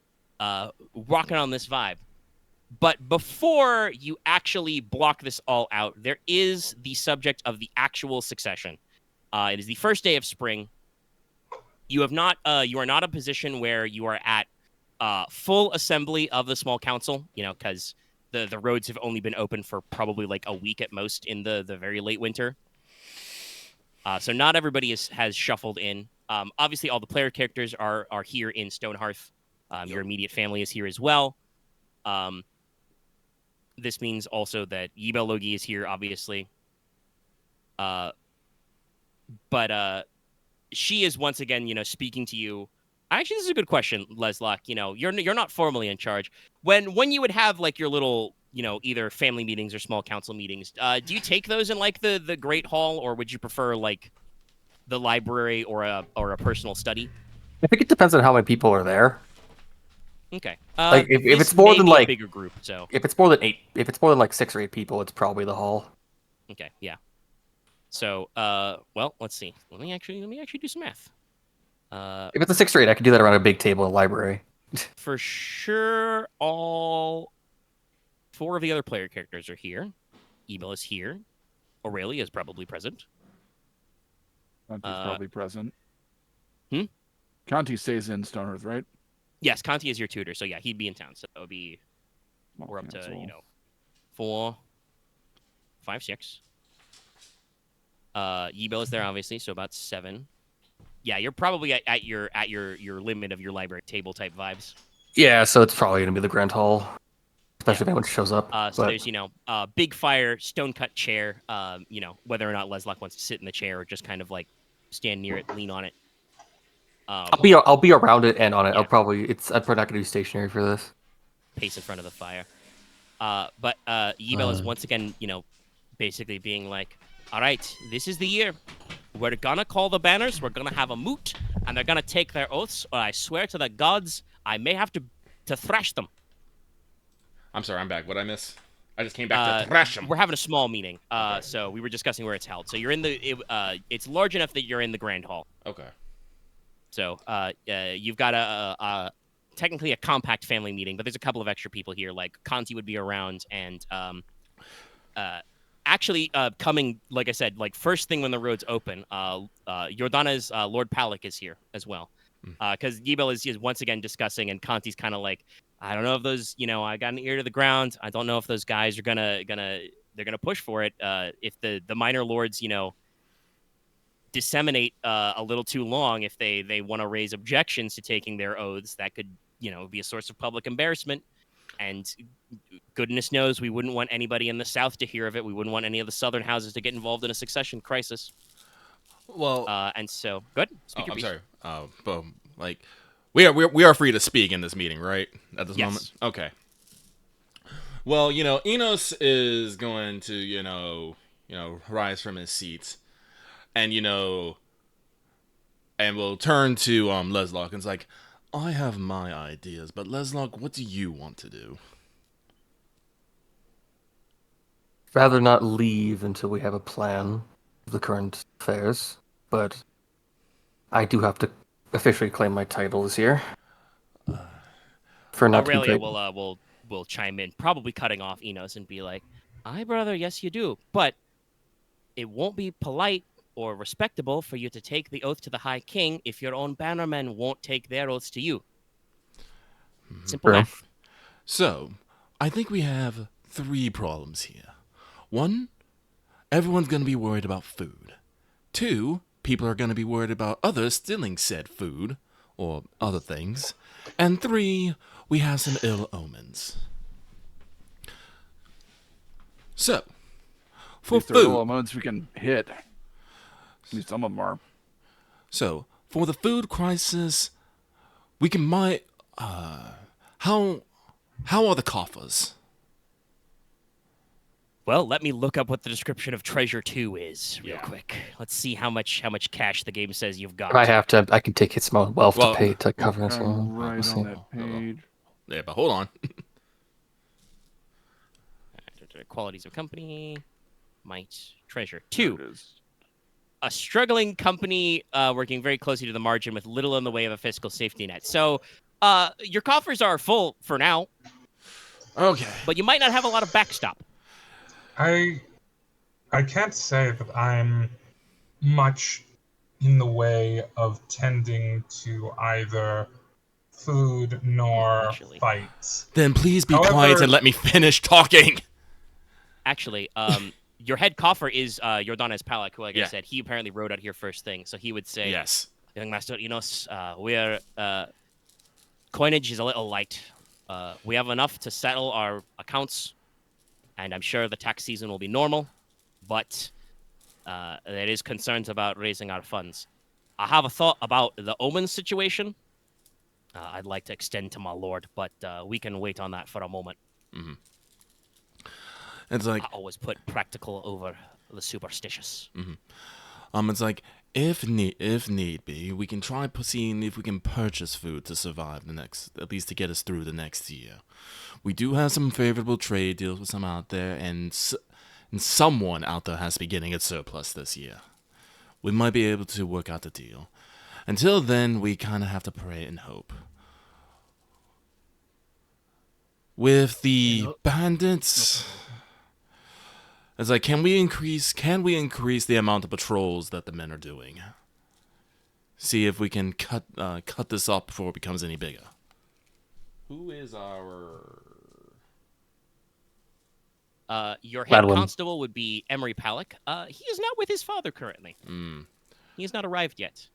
rocking on this vibe. But before you actually block this all out, there is the subject of the actual succession. It is the first day of spring. You are not in a position where you are at full assembly of the small council, because the roads have only been open for probably like a week at most in the very late winter. So not everybody has shuffled in. Obviously, all the player characters are here in Stonehearth. Your immediate family is here as well. This means also that Yibel Logi is here, obviously. But she is once again, speaking to you. Actually, this is a good question, Leslok. You're not formally in charge. When you would have like your little, either family meetings or small council meetings, do you take those in like the Great Hall, or would you prefer like the library or a personal study? I think it depends on how many people are there. Okay. Like if it's more than a like bigger group, so if it's more than 8, if it's more than like 6 or 8 people, it's probably the hall. Okay, yeah. So, well, let's see. Let me actually do some math. If it's a 6 or 8, I can do that around a big table in the library. For sure, all 4 of the other player characters are here. Ebel is here. Aurelia is probably present. Conti's probably present. Hmm? Conti stays in Stonehearth, right? Yes, Conti is your tutor, so yeah, he'd be in town. So it would be we're up to 4, 5, 6. Yibel is there obviously, so about 7. Yeah, you're probably at your limit of your library table type vibes. Yeah, so it's probably gonna be the Grand Hall, especially if anyone shows up. So there's big fire, stone cut chair. Whether or not Leslok wants to sit in the chair or just kind of like stand near it, lean on it. I'll be around it and on it. Yeah. I'm probably not gonna be stationary for this. Pace in front of the fire. But Yibel is once again, basically being like, all right, this is the year. We're gonna call the banners, we're gonna have a moot, and they're gonna take their oaths, or I swear to the gods, I may have to thrash them. I'm sorry, I'm back. What'd I miss? I just came back to thrash them. We're having a small meeting, Okay. so we were discussing where it's held. So you're in it's large enough that you're in the Grand Hall. Okay. So you've got technically a compact family meeting, but there's a couple of extra people here, like Conti would be around, and actually coming, like I said, like first thing when the roads open, Jordana's Lord Palak is here as well, because Yibel is once again discussing, and Conti's kind of like, I don't know if those, I got an ear to the ground. I don't know if those guys are gonna push for it. If the minor lords, disseminate a little too long, if they want to raise objections to taking their oaths, that could, be a source of public embarrassment. And goodness knows we wouldn't want anybody in the South to hear of it. We wouldn't want any of the Southern houses to get involved in a succession crisis. Well, and so, good. Speak your I'm piece. sorry. But like, we are free to speak in this meeting, right? At this Yes. moment. Okay. Well, Inos is going to, rise from his seat, and and we'll turn to Leslok and it's like, I have my ideas, but Leslok, what do you want to do? Rather not leave until we have a plan of the current affairs, but I do have to officially claim my title this year. For not Aurelia will chime in, probably cutting off Inos and be like, "Aye, brother, yes you do, but it won't be polite or respectable for you to take the oath to the High King if your own bannermen won't take their oaths to you." Simple True. math. So, I think we have 3 problems here. 1, everyone's going to be worried about food. 2, people are going to be worried about others stealing said food or other things. And 3, we have some ill omens. So, for At least there are food, elements we can hit. At least some of them are. So, for the food crisis, we can how are the coffers? Well, let me look up what the description of Treasure 2 is real Yeah. quick. Let's see how much cash the game says you've got. If I have to, I can take hits my wealth Well, to pay to cover this. I'm right Let's see. on that page. Yeah, but hold on. qualities of company, might, treasure. There 2, it is. a struggling company working very closely to the margin with little in the way of a fiscal safety net. So your coffers are full for now, Okay. but you might not have a lot of backstop. I can't say that I'm much in the way of tending to either food nor Actually. fights. Then please be However- quiet and let me finish talking. Actually, your head coffer is Jordanes Palak, who, like I Yeah. said, he apparently rode out here first thing. So he would say, Yes. Young Master Inos, we're coinage is a little light. We have enough to settle our accounts, and I'm sure the tax season will be normal, but there is concerns about raising our funds. I have a thought about the Omen situation. I'd like to extend to my lord, but we can wait on that for a moment. It's like I always put practical over the superstitious. It's like if need be, we can try seeing if we can purchase food to survive at least to get us through the next year. We do have some favorable trade deals with some out there, and someone out there has to be getting a surplus this year. We might be able to work out the deal. Until then, we kind of have to pray and hope. With the bandits, it's like, can we increase the amount of patrols that the men are doing? See if we can cut this off before it becomes any bigger. Who is our... Your head Gladwin. constable would be Emery Palak. He is not with his father currently. He has not arrived yet.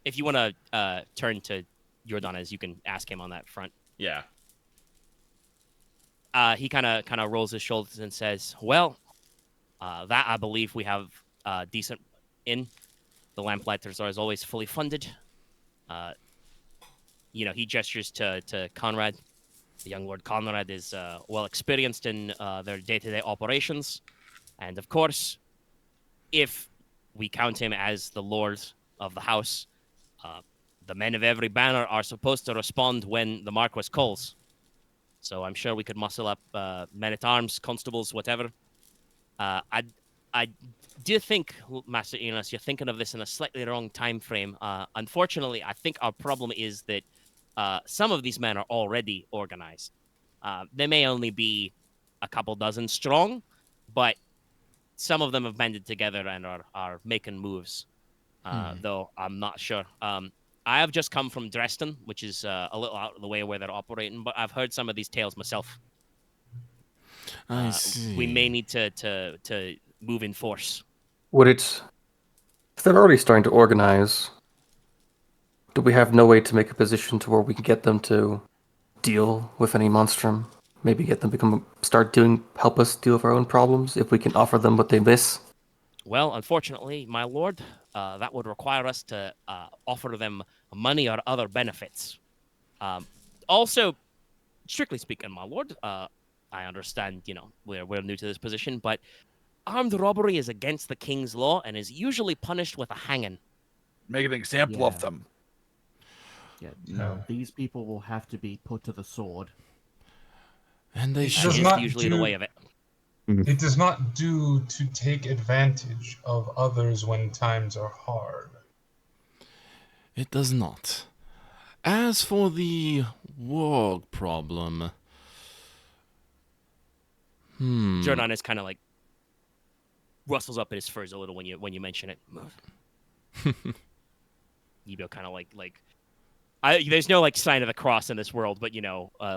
If you want to turn to Jordanes, you can ask him on that front. Yeah. He kind of rolls his shoulders and says, "Well, that I believe we have decent in. The lamplighters are as always fully funded. He gestures to Konrad. The young Lord Konrad is well experienced in their day-to-day operations, and of course, if we count him as the lord of the house, the men of every banner are supposed to respond when the Marquis calls. So I'm sure we could muscle up men-at-arms, constables, whatever. I do think, Master Inos, you're thinking of this in a slightly wrong time frame. Unfortunately, I think our problem is that some of these men are already organized. They may only be a couple dozen strong, but some of them have banded together and are making moves, though I'm not sure. I have just come from Dresden, which is a little out of the way where they're operating, but I've heard some of these tales myself. I see. We may need to move in force. If they're already starting to organize, do we have no way to make a position to where we can get them to deal with any monstrum? Maybe get them to help us deal with our own problems if we can offer them what they miss? Well, unfortunately, my lord, that would require us to offer them money or other benefits. Also, strictly speaking, my lord, I understand, we're new to this position, but armed robbery is against the king's law and is usually punished with a hanging. Make an example of Yeah. them. Yeah, no, these people will have to be put to the sword. And they It should. does Is not usually the do- way of it. It does not do to take advantage of others when times are hard. It does not. As for the warg problem... Jordan is kind of like rustles up in his furs a little when you mention it. Yibo kind of like there's no like sign of the cross in this world, but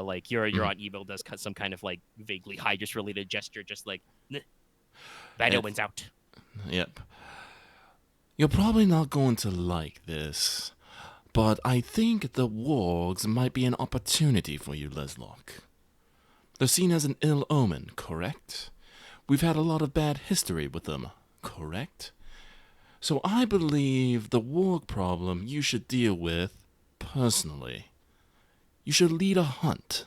like your Aunt Yibo does some kind of like vaguely Hydrus related gesture, just like bad omens out. Yep. You're probably not going to like this, but I think the wargs might be an opportunity for you, Leslok. They're seen as an ill omen, correct? We've had a lot of bad history with them, correct? So I believe the warg problem you should deal with personally. You should lead a hunt.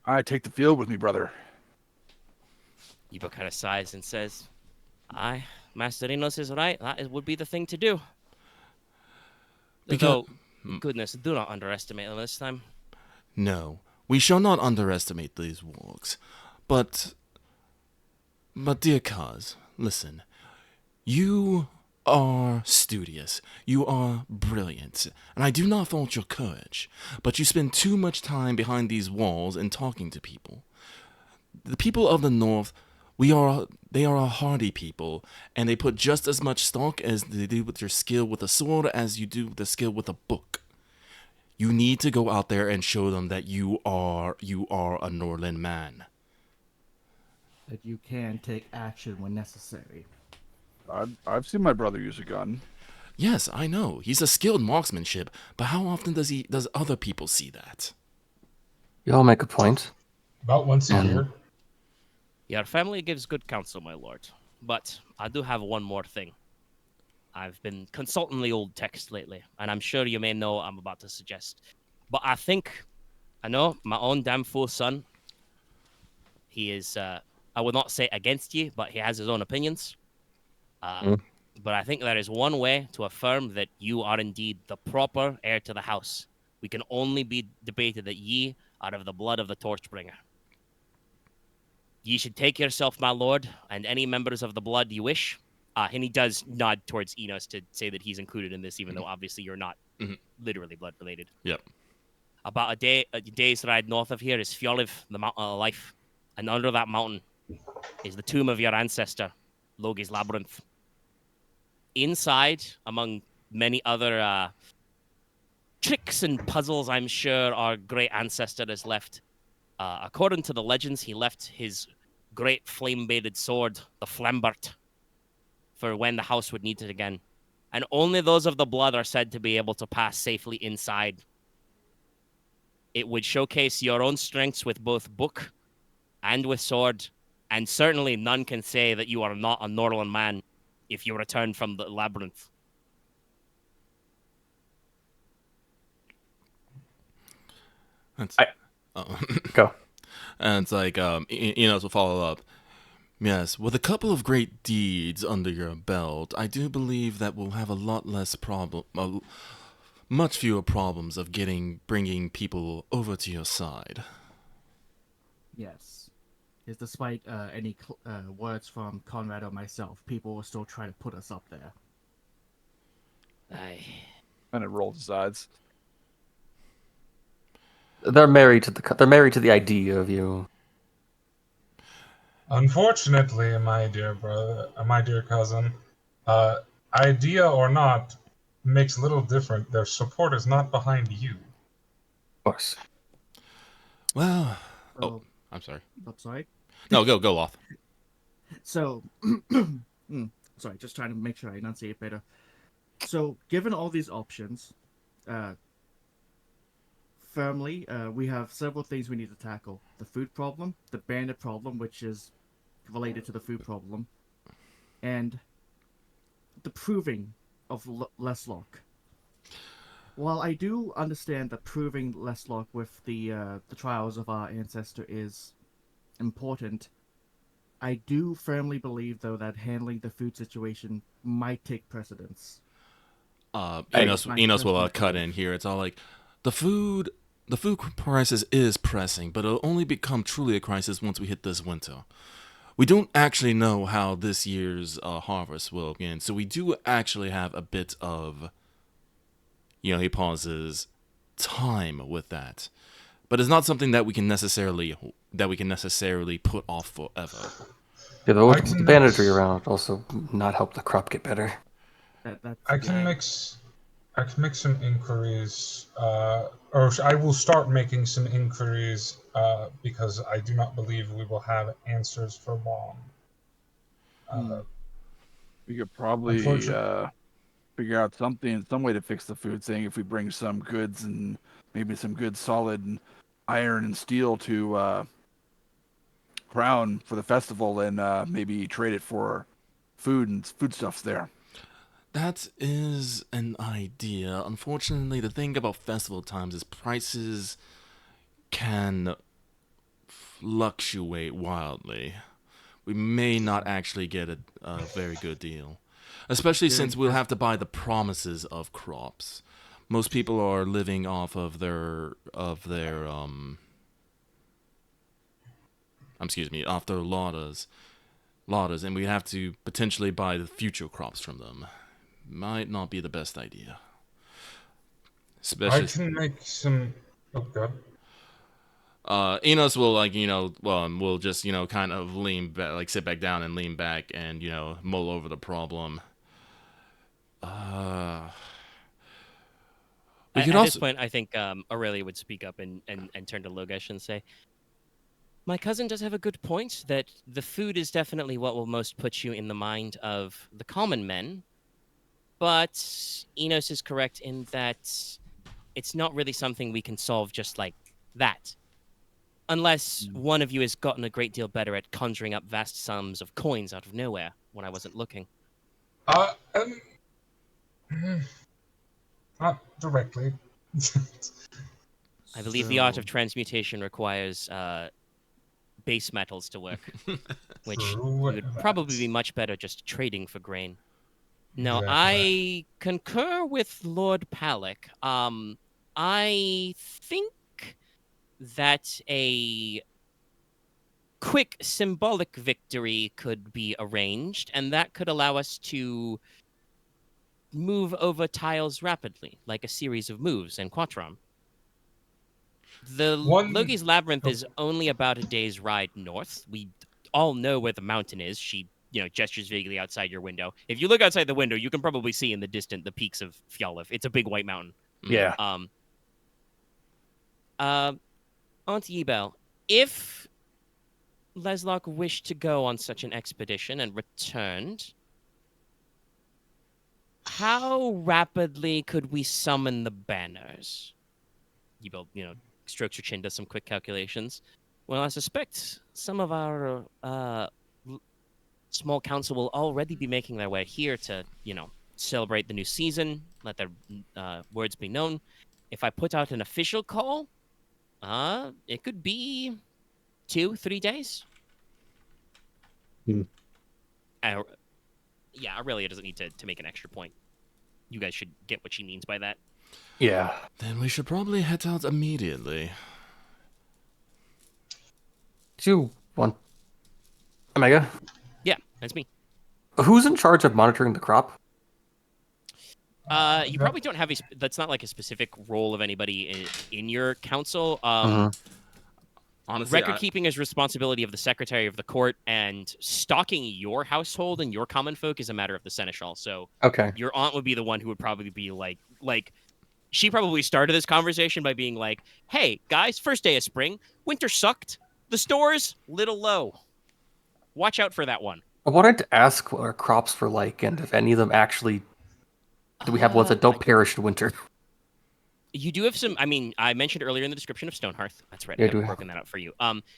I take the field with me, brother. Yibo kind of sighs and says, "Aye, Master Inos is right. Would be the thing to do." Because- Though, goodness, do not underestimate them this time. No, We shall not underestimate these wargs. But dear cuz, listen. You are studious. You are brilliant. And I do not fault your courage. But you spend too much time behind these walls and talking to people. The people of the North, they are a hardy people, and they put just as much stock as they do with your skill with a sword as you do with the skill with a book. You need to go out there and show them that you are a Norland man. That you can take action when necessary. I've seen my brother use a gun. Yes, I know. He's a skilled marksmanship, but how often does other people see that? You all make a point. About once a year. Your family gives good counsel, my lord. But I do have one more thing. I've been consulting the old text lately, and I'm sure you may know what I'm about to suggest. But I know, my own damn fool son, he is, I would not say against you, but he has his own opinions. But I think there is one way to affirm that you are indeed the proper heir to the house. We can only be debated that ye are of the blood of the Torchbringer. Ye should take yourself, my lord, and any members of the blood you wish. And he does nod towards Inos to say that he's included in this, even though obviously you're not literally blood related. Yep. About a day's ride north of here is Fjoliv, the Mountain of Life. And under that mountain is the tomb of your ancestor, Logi's Labyrinth. Inside, among many other tricks and puzzles I'm sure our great ancestor has left, according to the legends, he left his great flame-baited sword, the Flambert, for when the house would need it again. And only those of the blood are said to be able to pass safely inside. It would showcase your own strengths with both book and with sword, and certainly none can say that you are not a Norland man if you return from the labyrinth. Go. And it's like, Enos will follow up. Yes, with a couple of great deeds under your belt, I do believe that we'll have a lot less much fewer problems of bringing people over to your side. Yes. Because despite any words from Konrad or myself, people will still try to put us up there. Aye. And it rolled his eyes. They're married to the idea of you. Unfortunately, my dear cousin, idea or not makes little difference. Their support is not behind you. Of course. Well, So, I'm sorry. I'm sorry. No, go, Loth. So, sorry, just trying to make sure I enunciate better. So, given all these options, firmly, we have several things we need to tackle. The food problem, the bandit problem, which is related to the food problem, and the proving of Leslok. While I do understand that proving Leslok with the trials of our ancestor is important, I do firmly believe, though, that handling the food situation might take precedence. Enos will cut in here. It's all like, the food crisis is pressing, but it'll only become truly a crisis once we hit this winter. We don't actually know how this year's harvest will begin, so we do actually have a bit of, he pauses, time with that. But it's not something that we can necessarily put off forever. Yeah, the banditry around also not help the crop get better. I can make some inquiries, or I will start making some inquiries, because I do not believe we will have answers for long. We could probably figure out some way to fix the food thing if we bring some goods and maybe some good solid iron and steel to Crown for the festival, and maybe trade it for food and foodstuffs there. That is an idea. Unfortunately, the thing about festival times is prices can fluctuate wildly. We may not actually get a very good deal. Especially since we'll have to buy the promises of crops. Most people are living off of their excuse me, after Lauda's, and we have to potentially buy the future crops from them. Might not be the best idea. I Especially, can make some. Oh god. Enos will will just kind of lean back, like sit back down and lean back and mull over the problem. We could At this also. point, I think Aurelia would speak up and turn to Logesh and say, "My cousin does have a good point that the food is definitely what will most put you in the mind of the common men, but Enos is correct in that it's not really something we can solve just like that. Unless one of you has gotten a great deal better at conjuring up vast sums of coins out of nowhere when I wasn't looking." Uh, um, not directly. I believe the art of transmutation requires base metals to work, which True would probably that. be much better just trading for grain. No, Exactly. I concur with Lord Palak. I think that a quick symbolic victory could be arranged, and that could allow us to move over tiles rapidly, like a series of moves in Quattron. The One. Logi's Labyrinth Oh, is only about a day's ride north. We all know where the mountain is. She, gestures vaguely outside your window. If you look outside the window, you can probably see in the distance the peaks of Fjalif. It's a big white mountain. Yeah. Aunt Yibel, if Leslok wished to go on such an expedition and returned, how rapidly could we summon the banners? Yibel, strokes her chin, does some quick calculations. Well, I suspect some of our small council will already be making their way here to, celebrate the new season, let their words be known. If I put out an official call, it could be 2-3 days. Hmm. Yeah, Aurelia doesn't need to make an extra point. You guys should get what she means by that. Yeah. Then we should probably head out immediately. Do you want Omega? Yeah, that's me. Who's in charge of monitoring the crop? You probably don't have that's not like a specific role of anybody in your council. Honestly, Record keeping is responsibility of the secretary of the court, and stalking your household and your common folk is a matter of the seneschal. So Okay. your aunt would be the one who would probably be like she probably started this conversation by being like, "Hey guys, first day of spring, winter sucked. The stores little low. Watch out for that one." I wanted to ask what our crops were like, and if any of them actually do we have ones that don't perish in winter? You do have some. I mean, I mentioned earlier in the description of Stonehearth. That's right. Yeah, I do haven't we broken that out for you.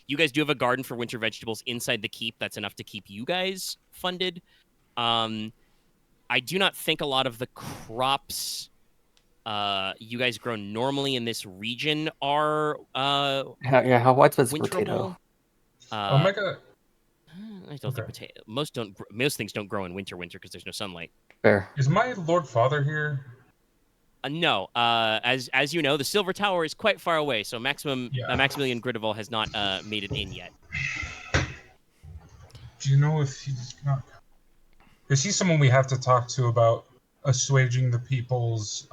You guys do have a garden for winter vegetables inside the keep. That's enough to keep you guys funded. I do not think a lot of the crops you guys grow normally in this region are How widespread is winterable. potato? Omega. I don't think potato. Most things don't grow in winter because there's no sunlight. Fair. Is my Lord Father here? No. As you know, the Silver Tower is quite far away, so Maximilian Gridarvol has not made it in yet. Do you know if he's not? Is he someone we have to talk to about assuaging the people's?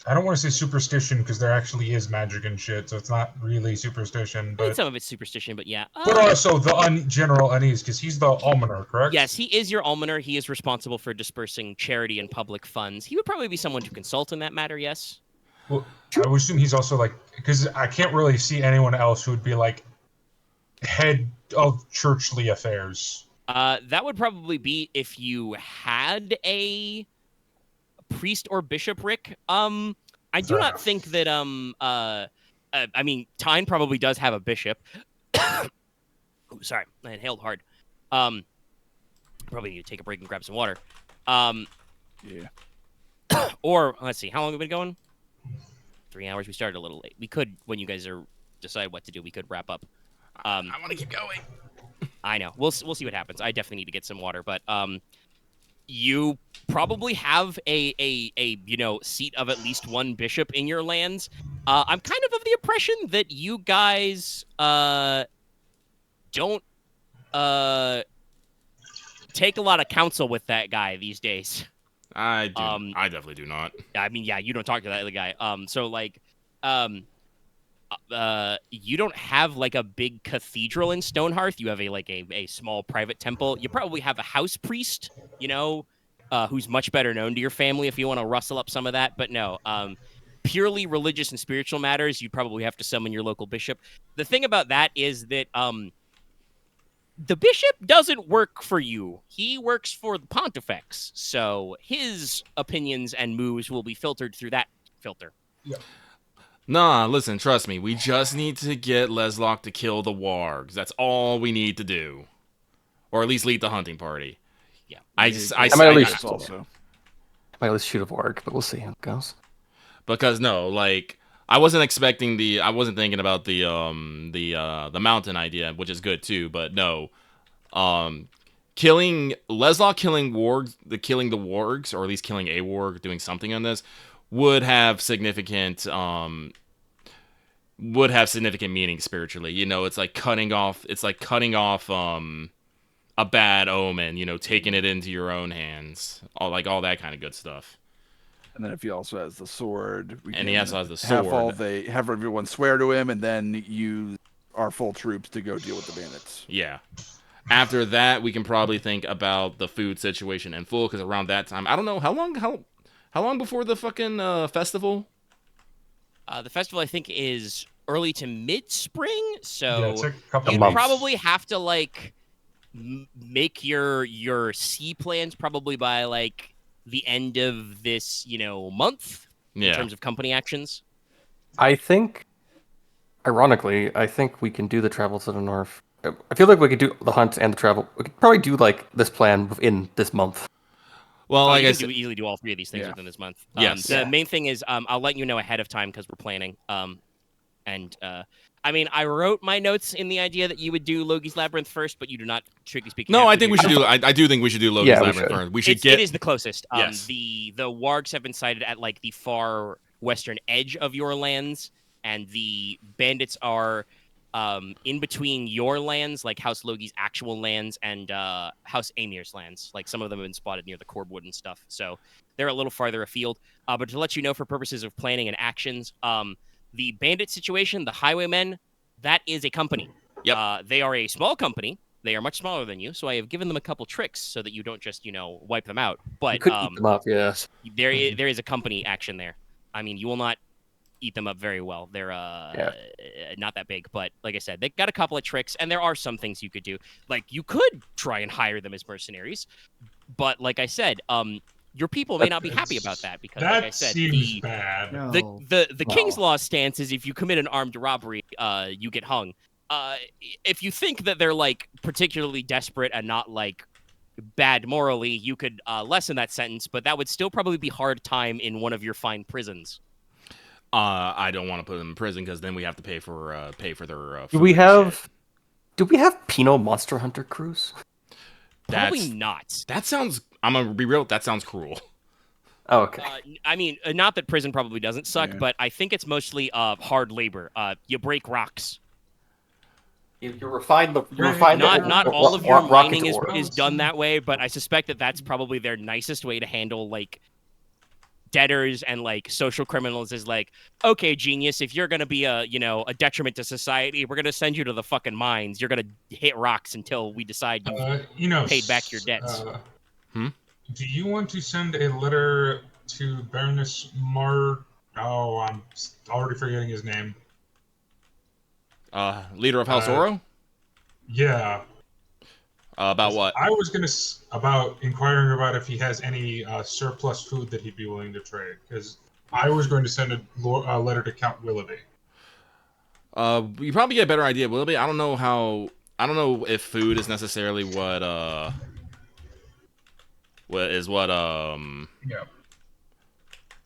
I don't want to say superstition because there actually is magic and shit, so it's not really superstition. I mean, But some of it's superstition, but yeah. but also the general unease because he's the almoner, correct? Yes, he is your almoner. He is responsible for dispersing charity and public funds. He would probably be someone to consult in that matter. Yes. Well, I would assume he's also like because I can't really see anyone else who would be like head of churchly affairs. That would probably be if you had a priest or bishopric. I do not think that I mean, Teine probably does have a bishop. Ooh, sorry, I inhaled hard. Probably need to take a break and grab some water. Yeah. Or let's see, how long have we been going? 3 hours. We started a little late. We could, when you guys decide what to do, we could wrap up. I want to keep going. I know. We'll see what happens. I definitely need to get some water, but you probably have a seat of at least one bishop in your lands. I'm kind of the impression that you guys don't take a lot of counsel with that guy these days. I definitely do not. I mean, yeah, you don't talk to that other guy. So like, you don't have like a big cathedral in Stonehearth. You have a small private temple. You probably have a house priest, who's much better known to your family if you want to rustle up some of that. But no, purely religious and spiritual matters, you'd probably have to summon your local bishop. The thing about that is that the bishop doesn't work for you. He works for the pontifex. So his opinions and moves will be filtered through that filter. Yeah. Nah, listen, trust me. We just need to get Leslok to kill the wargs. That's all we need to do. Or at least lead the hunting party. Yeah. I might at least shoot a warg, but we'll see how it goes. Because no, like I wasn't thinking about the mountain idea, which is good too, but no. Killing Leslok, killing the wargs, or at least killing a warg, doing something on this, would have significant meaning spiritually. It's like cutting off a bad omen, taking it into your own hands. All that kind of good stuff. And then if he also has the sword, he also has the sword. Have everyone swear to him, and then use our full troops to go deal with the bandits. Yeah. After that, we can probably think about the food situation in full, because around that time, I don't know how long before the fucking festival. The festival I think is early to mid-spring, so it's a couple you months. probably have to like make your sea plans probably by like the end of this month in terms of company actions. I think, ironically, we can do the travel to the north. I feel like we could do the hunt and the travel. We could probably do like this plan within this month. Well, like I said, easily do all three of these things within this month. Yes. The main thing is I'll let you know ahead of time because we're planning. I mean, I wrote my notes in the idea that you would do Logi's Labyrinth first, but you do not, strictly speaking. No, I think we should do. I do think we should do Logi's Labyrinth first. We should It is the closest. Yes. The wargs have been sighted at like the far western edge of your lands, and the bandits are in between your lands, like House Logi's actual lands, and House Amir's lands. Like some of them have been spotted near the Corbwood and stuff, so they're a little farther afield. But to let you know, for purposes of planning and actions, the bandit situation, the Highwaymen, that is a company. Yep. They are a small company. They are much smaller than you, so I have given them a couple tricks so that you don't just wipe them out. But you could eat them up, yes. There is a company action there. I mean, you will not eat them up very well. They're not that big, but like I said, they got a couple of tricks, and there are some things you could do. Like you could try and hire them as mercenaries, but like I said, your people may not be happy about that because, like I said, seems bad. The King's Law stance is if you commit an armed robbery, you get hung. If you think that they're like particularly desperate and not like bad morally, you could lessen that sentence, but that would still probably be hard time in one of your fine prisons. I don't want to put them in prison because then we have to pay for their. Do we have penal monster hunter crews? Probably not. That sounds. I'm gonna be real. That sounds cruel. Oh, okay. I mean, not that prison probably doesn't suck, but I think it's mostly hard labor. You break rocks. You refine the. Not all of your mining is done that way, but I suspect that that's probably their nicest way to handle like debtors and like social criminals. Is like, okay, genius, if you're gonna be a detriment to society, we're gonna send you to the fucking mines. You're gonna hit rocks until we decide you paid back your debts. Do you want to send a letter to Baroness Oh, I'm already forgetting his name. Leader of House Oro? Yeah. About what? I was about inquiring about if he has any surplus food that he'd be willing to trade, because I was going to send a letter to Count Willoughby. You probably get a better idea of Willoughby. I don't know if food is necessarily what Yeah.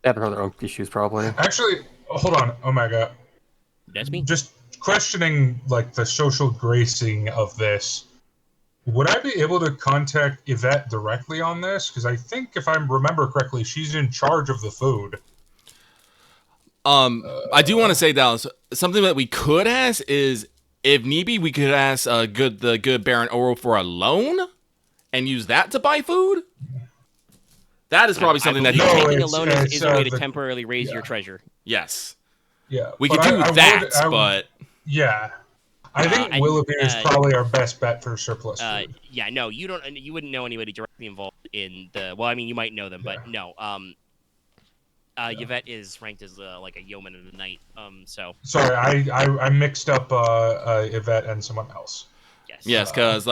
They have their own issues, probably. Actually, hold on, Omega. That's me. Just questioning like the social gracing of this. Would I be able to contact Yvette directly on this? Because I think, if I remember correctly, she's in charge of the food. I do want to say, Dallas, something that we could ask is, if need be, we could ask the good Baron Oro for a loan and use that to buy food. That is probably something that taking a loan is a way to temporarily raise your treasure. Yes. Yeah. We could do that, but yeah. I think Willoughby is probably our best bet for surplus food. Yeah, no, you wouldn't know anybody directly involved in the. Well, I mean, you might know them, but no. Yvette is ranked as like a yeoman in the night. So. Sorry, I mixed up Yvette and someone else. Yes. Yes, because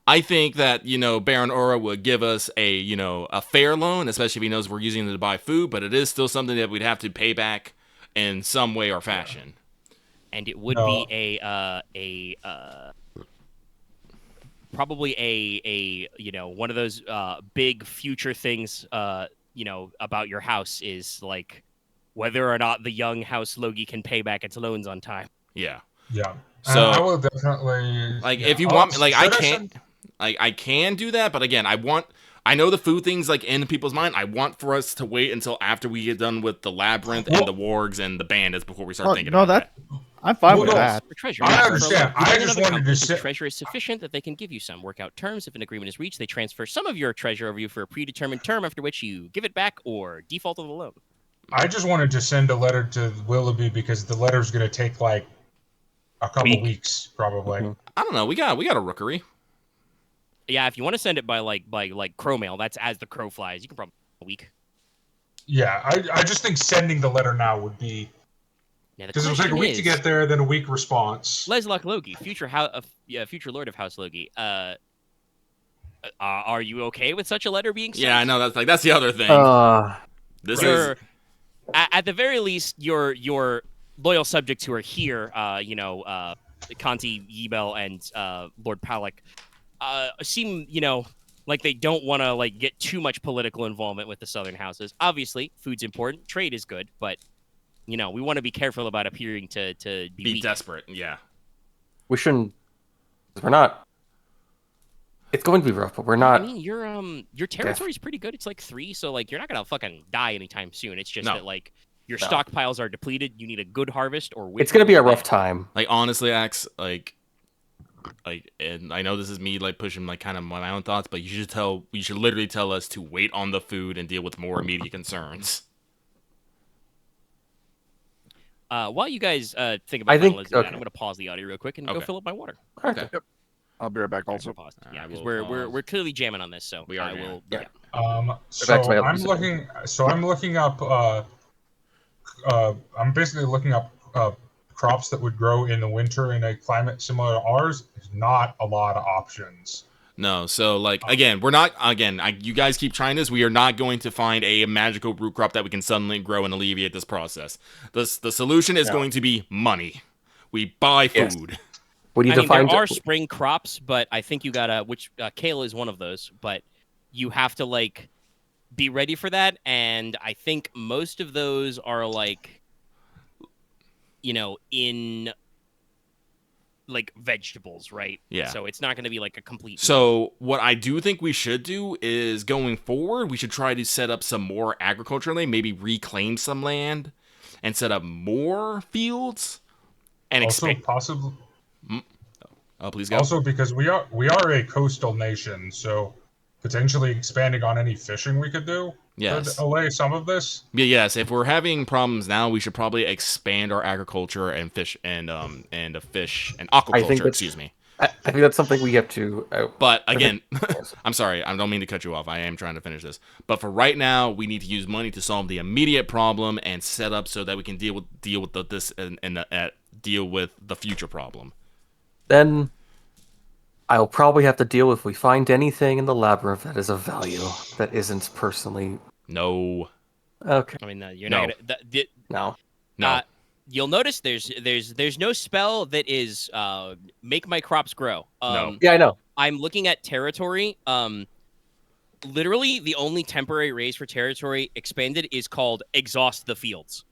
I think that Baron Aura would give us a fair loan, especially if he knows we're using it to buy food. But it is still something that we'd have to pay back in some way or fashion. And it would be probably a one of those big future things about your house is like whether or not the young house Logi can pay back its loans on time. Yeah. Yeah. So I will definitely if you want I can do that, but again, I know the food thing's like in people's mind. I want for us to wait until after we get done with the labyrinth and the wargs and the bandits before we start thinking about that. I'm fine with that. For treasure. I understand. I just wanted to say treasure is sufficient that they can give you some. Work out terms. If an agreement is reached, they transfer some of your treasure over you for a predetermined term, after which you give it back or default of the loan. I just wanted to send a letter to Willoughby because the letter's going to take like a couple weeks, probably. I don't know. We got a rookery. Yeah, if you want to send it by crow mail, that's as the crow flies. You can probably a week. Yeah, I just think sending the letter now would be. Because it'll take a week to get there, then a week response. Leslok Logi, future Lord of House Logi. Are you okay with such a letter being sent? Yeah, I know that's the other thing. At the very least, your loyal subjects who are here, Conti, Yibel, and Lord Palak, seem like they don't want to get too much political involvement with the southern houses. Obviously, food's important, trade is good, but. We want to be careful about appearing to be desperate. Yeah, we shouldn't. We're not. It's going to be rough, but we're not. I mean, your territory is pretty good. It's like 3, so you're not gonna fucking die anytime soon. It's just that your stockpiles are depleted. You need a good harvest, or it's gonna be a rough time. Honestly, Axe, and I know this is me pushing kind of my own thoughts, but you should literally tell us to wait on the food and deal with more immediate concerns. While you guys think about finalizing that, I'm going to pause the audio real quick and go fill up my water. Okay. Yep. I'll be right back. Also, yeah, because we're clearly jamming on this, so we are. I'm looking up. I'm basically looking up crops that would grow in the winter in a climate similar to ours. There's not a lot of options. No, so again, we're not you guys keep trying this. We are not going to find a magical root crop that we can suddenly grow and alleviate this process. The solution is going to be money. We buy food. We need to find. There are spring crops, but I think you gotta. Kale is one of those, but you have to be ready for that. And I think most of those are in. Vegetables, right? Yeah. So it's not going to be a complete. So what I do think we should do is going forward, we should try to set up some more agricultural land, maybe reclaim some land and set up more fields and expand. Possibly. Oh, please go. Also, because we are a coastal nation, so potentially expanding on any fishing we could do. Yes. To allay some of this. Yeah, yes. If we're having problems now, we should probably expand our agriculture and fish and fish and aquaculture. Excuse me. I think that's something we have to. But again, I'm sorry. I don't mean to cut you off. I am trying to finish this. But for right now, we need to use money to solve the immediate problem and set up so that we can deal with deal with the future problem. Then I'll probably have to deal if we find anything in the labyrinth that is of value that isn't personally. No. Okay. I mean, you're not gonna. No. You'll notice there's no spell that is make my crops grow. No. Yeah, I know. I'm looking at territory. Literally, the only temporary raise for territory expanded is called exhaust the fields.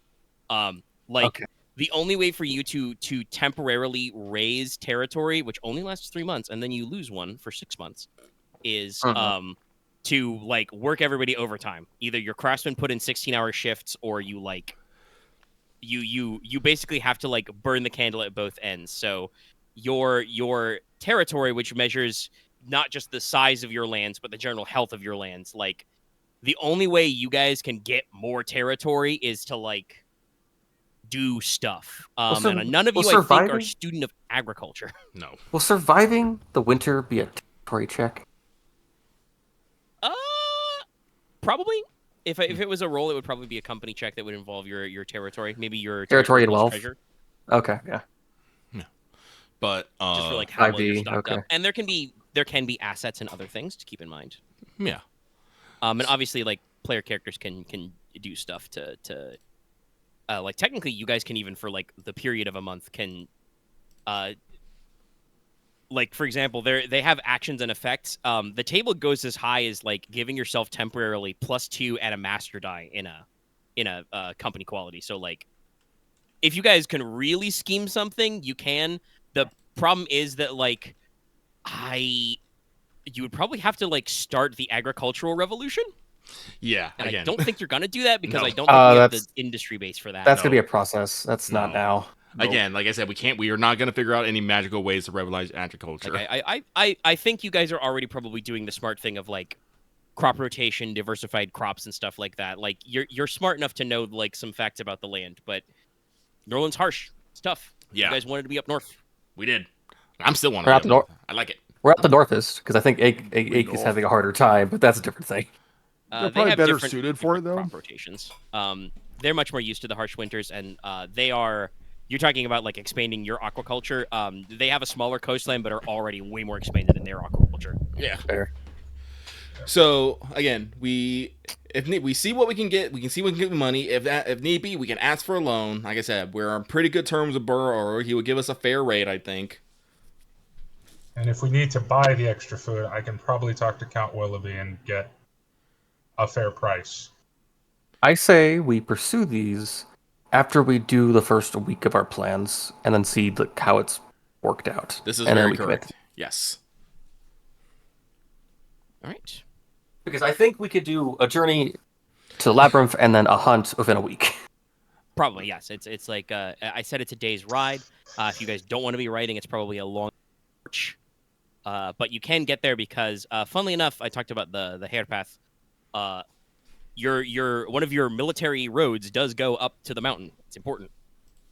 the only way for you to temporarily raise territory, which only lasts 3 months, and then you lose one for 6 months, is to like work everybody overtime. Either your craftsmen put in 16-hour shifts, or you like you basically have to like burn the candle at both ends. So your territory, which measures not just the size of your lands, but the general health of your lands, like the only way you guys can get more territory is to like do stuff. And none of you, I think, are student of agriculture. No. Will surviving the winter be a territory check? Probably. If it was a role, it would probably be a company check that would involve your territory, maybe your Territory and plus wealth. treasure. Okay, yeah. But just for like how well you're 5D, stocked okay. up, and there can be assets and other things to keep in mind. yeah. And obviously, like player characters can do stuff to like technically, you guys can even for like the period of a month can, like for example, they have actions and effects. The table goes as high as like giving yourself temporarily +2 at a master die in a company quality. So like, if you guys can really scheme something, you can. The problem is that like you would probably have to like start the agricultural revolution. Yeah. And again. I don't think you're gonna do that because No. I don't think we have the that's- industry base for that. That's gonna be a process. That's not No. now. Again, like I said, we are not going to figure out any magical ways to revolutionize agriculture. Like, I think you guys are already probably doing the smart thing of like crop rotation, diversified crops and stuff like that. Like you're smart enough to know like some facts about the land, but Norland's harsh. It's tough. Yeah. You guys wanted to be up north. We did. I'm still one We're of out the them. I like it. We're at the northest because I think Ake is having a harder time, but that's a different thing. They're They probably have better different suited for it, though. crop rotations. They're much more used to the harsh winters, and they are. You're talking about like expanding your aquaculture. They have a smaller coastline, but are already way more expanded in their aquaculture. Yeah. Fair. So again, we see what we can get. We can see what we can get with money. If need be, we can ask for a loan. Like I said, we're on pretty good terms with Burrow. He would give us a fair rate, I think. And if we need to buy the extra food, I can probably talk to Count Willoughby and get a fair price. I say we pursue these after we do the first week of our plans and then see how it's worked out. This is and then very we commit. correct. Yes. All right. Because I think we could do a journey to the labyrinth and then a hunt within a week. Probably yes. It's like I said, it's a day's ride. If you guys don't want to be riding, it's probably a long march. But you can get there because, funnily enough, I talked about the hair path. Your one of your military roads does go up to the mountain. It's important.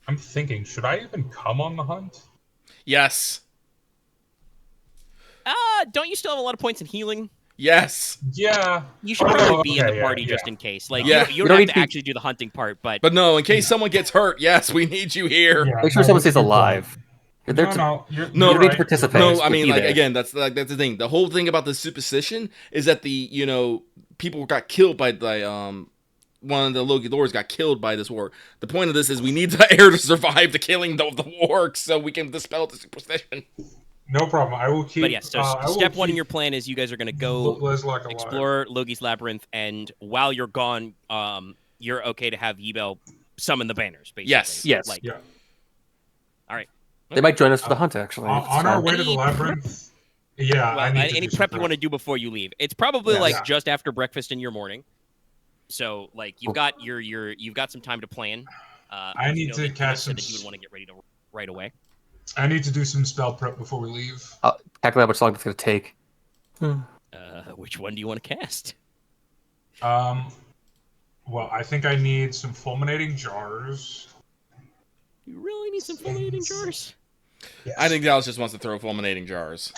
I'm thinking, should I even come on the hunt? Yes. Don't you still have a lot of points in healing? Yes. Yeah. You should probably be in the okay, party yeah. just in case. Like Yeah. you don't have to actually do the hunting part, but But in case someone gets hurt, yes, we need you here. Yeah, Make sure someone stays alive. No, You're No, you right. don't need to participate. No, I Just mean, be like there. again, that's the thing. The whole thing about the superstition is that the people got killed by the one of the Logi lords got killed by this war. The point of this is we need the heir to survive the killing of the war, so we can dispel the superstition. No problem. I will keep. but yes. So step one in your plan is you guys are going to go Leslok alive. explore Logi's labyrinth, and while you're gone, you're okay to have Yibel summon the banners. Basically. Yes. Like, Yeah. all right. They might join us for the hunt, actually. On our way to the Any- labyrinth. Yeah. Well, I need to any do some prep you want to do before you leave. It's probably Yeah. like Yeah. just after breakfast in your morning. So like you've got you've got some time to plan. I need to that cast said some that you would want to get ready to right away. I need to do some spell prep before we leave. Calculate how much long it's going to take. Which one do you want to cast? Well, I think I need some fulminating jars. You really need some fulminating jars. Yes. I think Dallas just wants to throw fulminating jars.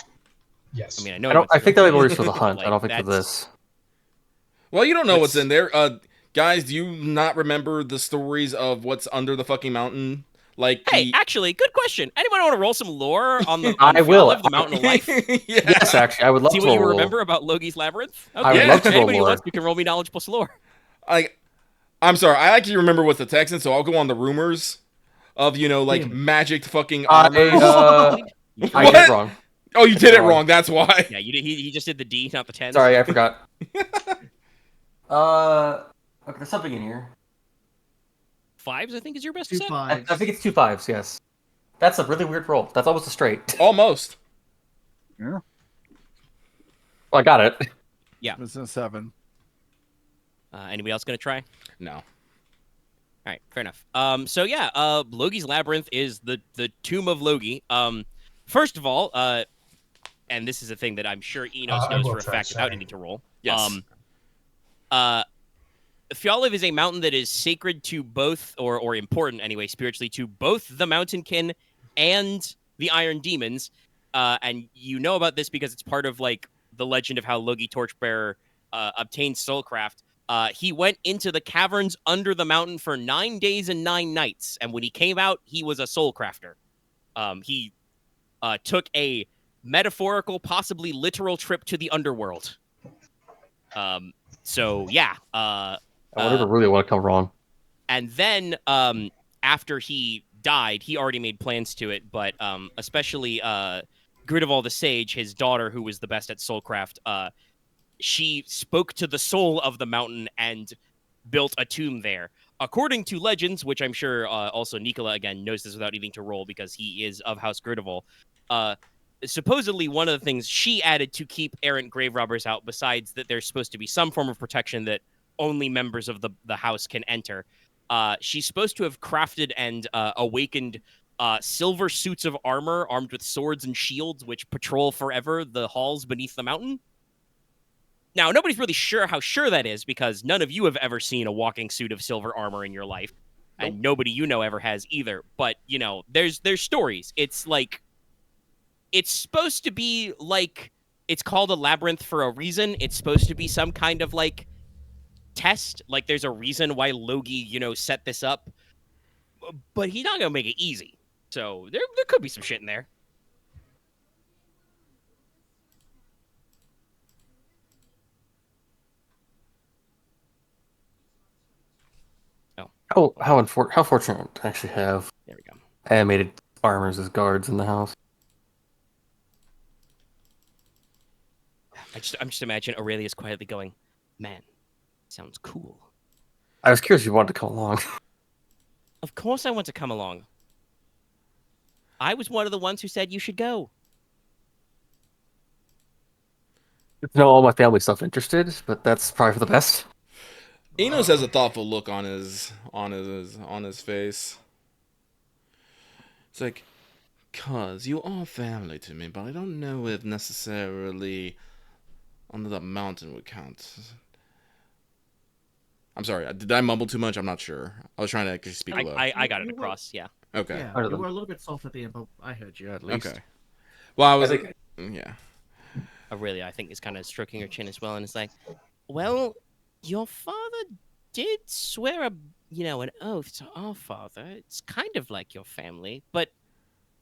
Yes. I mean, I know. I think that would be for the Like, hunt. I don't think for that's- this. Well, you don't know what's Let's- in there. Guys, do you not remember the stories of what's under the fucking mountain? Like, Hey, actually, good question. Anyone want to roll some lore on the I will. Fjallrav, the Mountain of Life? Yes, actually, I would love See to what you roll. remember about Logi's labyrinth. Okay. I would love to roll Anybody who lore. wants, you can roll me knowledge plus lore. I'm sorry, I actually remember what's the text, and so I'll go on the rumors of magic fucking armor. I did What? it wrong. Oh, you did it wrong. wrong. That's why. Yeah, he just did the D, not the 10. Sorry, I forgot. Okay, there's something in here. 5s, I think, is your best Two set. fives. I think it's 2 5s. Yes, that's a really weird roll. That's almost a straight. Almost. Yeah. Well, I got it. It's a 7. Anybody else gonna try? No. All right, fair enough. So yeah, Logi's Labyrinth is the tomb of Logi. First of all, and this is a thing that I'm sure Enos I knows will for a try fact without saying. needing to roll. Yes. Fjoliv is a mountain that is sacred to both, or important anyway, spiritually to both the Mountainkin and the Iron Demons. And you know about this because it's part of like the legend of how Logi Torchbearer obtained Soulcraft. He went into the caverns under the mountain for 9 days and 9 nights, and when he came out, he was a Soulcrafter. He took a metaphorical, possibly literal trip to the underworld. So yeah. I wonder if it really want to come wrong. And then after he died, he already made plans to it, but especially Gridarvol the Sage, his daughter, who was the best at Soulcraft, she spoke to the soul of the mountain and built a tomb there. According to legends, which I'm sure also Nicola, again, knows this without needing to roll because he is of House Gridarvol, supposedly one of the things she added to keep errant grave robbers out, besides that there's supposed to be some form of protection that only members of the house can enter. She's supposed to have crafted and awakened silver suits of armor armed with swords and shields, which patrol forever the halls beneath the mountain. Now, nobody's really sure how sure that is because none of you have ever seen a walking suit of silver armor in your life, and nobody you know ever has either. But you know, there's stories. It's like it's supposed to be like it's called a labyrinth for a reason. It's supposed to be some kind of like test. Like there's a reason why Logi, you know, set this up, but he's not gonna make it easy. So there could be some shit in there. How fortunate to actually have There we go. animated farmers as guards in the house. I'm just imagine Aurelius quietly going, "Man, sounds cool." I was curious if you wanted to come along. Of course I want to come along. I was one of the ones who said you should go. No, all my family's self-interested, but that's probably for the best. Enos has a thoughtful look on his face. It's like, cuz you are family to me, but I don't know if necessarily under the mountain would count. I'm sorry, did I mumble too much? I'm not sure. I was trying to actually speak low. I got it across, yeah. Okay. Yeah, Other you than- were a little bit soft at the end, but I heard you at least. Okay. Well, I was I think- yeah. Aurelia, I think, is kind of stroking her chin as well, and it's like, well, your father did swear an oath to our father. It's kind of like your family, but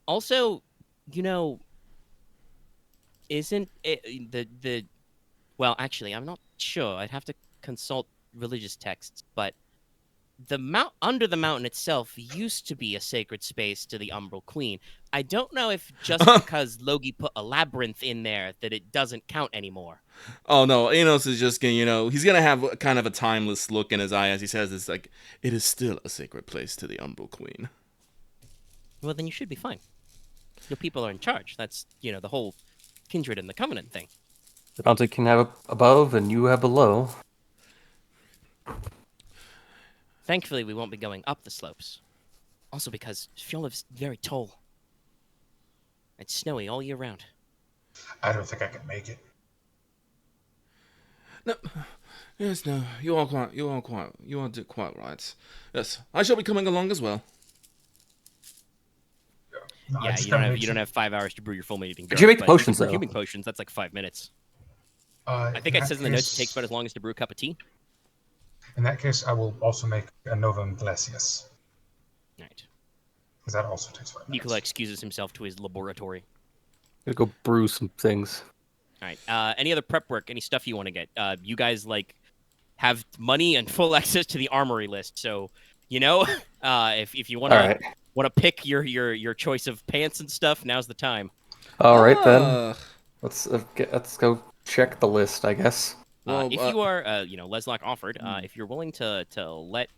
also, isn't it the well, actually, I'm not sure. I'd have to consult religious texts, but under the mountain itself used to be a sacred space to the Umbral Queen. I don't know if just because Logi put a labyrinth in there that it doesn't count anymore. Oh no, Enos is just gonna, he's gonna have kind of a timeless look in his eye as he says, "It's like it is still a sacred place to the Umbral Queen." Well, then you should be fine. Your people are in charge. That's the whole kindred and the covenant thing. The mountain can have above and you have below. Thankfully, we won't be going up the slopes. Also because Fjoliv's very tall. It's snowy all year round. I don't think I can make it. No, yes, no, you are quite right. Yes, I shall be coming along as well. No, I Yeah, just you gotta don't make have 5 hours to brew your full eating. Could you make the potions, though? Brewing potions, that's like 5 minutes. I I think it says in the notes it takes about as long as to brew a cup of tea. In that case, I will also make a Novum Glacius, Right. because that also takes 5 minutes. Nicola excuses himself to his laboratory. Gotta go brew some things. All right. Any other prep work? Any stuff you want to get? You guys have money and full access to the armory list. So if you want All to right. pick your choice of pants and stuff, now's the time. All right then. Ah, Let's go check the list, I guess. Well, If you are, Leslok offered, if you're willing to let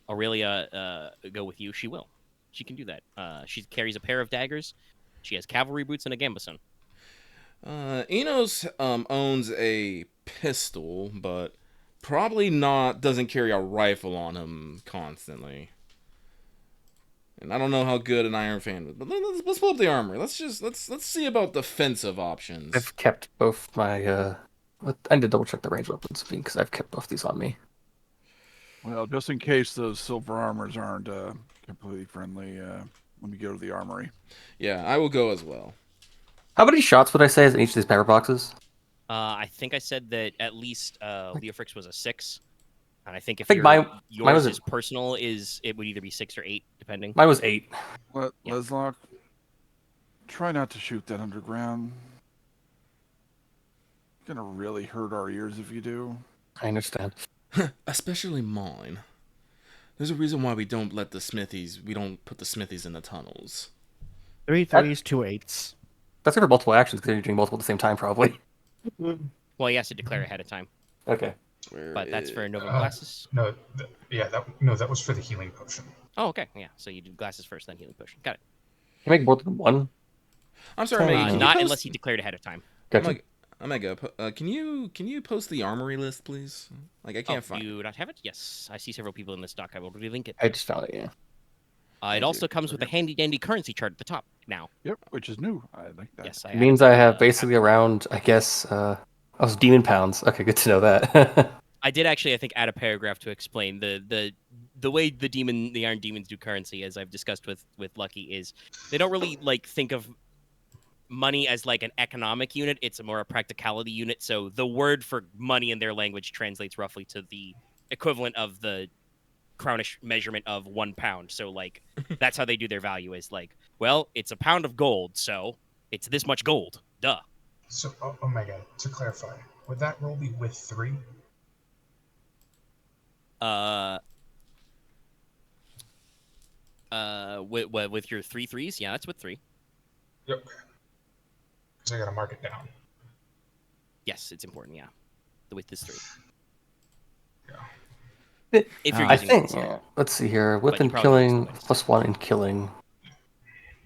Aurelia go with you, she will. She can do that. She carries a pair of daggers. She has cavalry boots and a gambeson. Inos owns a pistol, but probably doesn't carry a rifle on him constantly. And I don't know how good an Iron Fan is, but let's pull up the armory. Let's see about defensive options. I've kept both my. I need to double check the range weapons because I've kept both these on me. Well, just in case those silver armors aren't completely friendly, let me go to the armory. Yeah, I will go as well. How many shots would I say is in each of these pepper boxes? I think I said that at least Leofrix was a 6. And I think if mine yours was is personal, it would either be 6 or 8, depending. Mine was 8. Let Yeah. Leslok, try not to shoot that underground. It's gonna really hurt our ears if you do. I understand. Especially mine. There's a reason why we don't put the smithies in the tunnels. 3 3s, 2 8s. That's good for multiple actions because you're doing multiple at the same time, probably. Well, he has to declare ahead of time. Okay. But that's for Novum glasses. No, that was for the healing potion. Oh, okay. Yeah. So you do glasses first, then healing potion. Got it. Can you make more than one? I'm sorry, Maggie. Can you Not post... unless he declared ahead of time. Gotcha. Omega, can you post the armory list, please? Like, I can't find. Do you not have it? Yes. I see several people in this doc. I will relink it. I just found it, yeah. It also comes with a handy dandy currency chart at the top now. Yep, which is new. I like that. Yes, It means I have basically around, I guess, demon pounds. Okay, good to know that. I did actually, I think, add a paragraph to explain the way the Iron Demons do currency, as I've discussed with Lucky, is they don't really think of money as like an economic unit. It's more a practicality unit. So the word for money in their language translates roughly to the equivalent of the crownish measurement of 1 pound. So that's how they do their value, is well, it's a pound of gold, so it's this much gold. Duh. So, Omega, to clarify, would that roll be with 3? With your 3 3s? Yeah, that's with 3. Yep. Because I gotta mark it down. Yes, it's important, yeah. With this 3. Yeah. If you're I using think, it, so. let's see here. But you Weapon probably use killing, the waste. +1 in killing.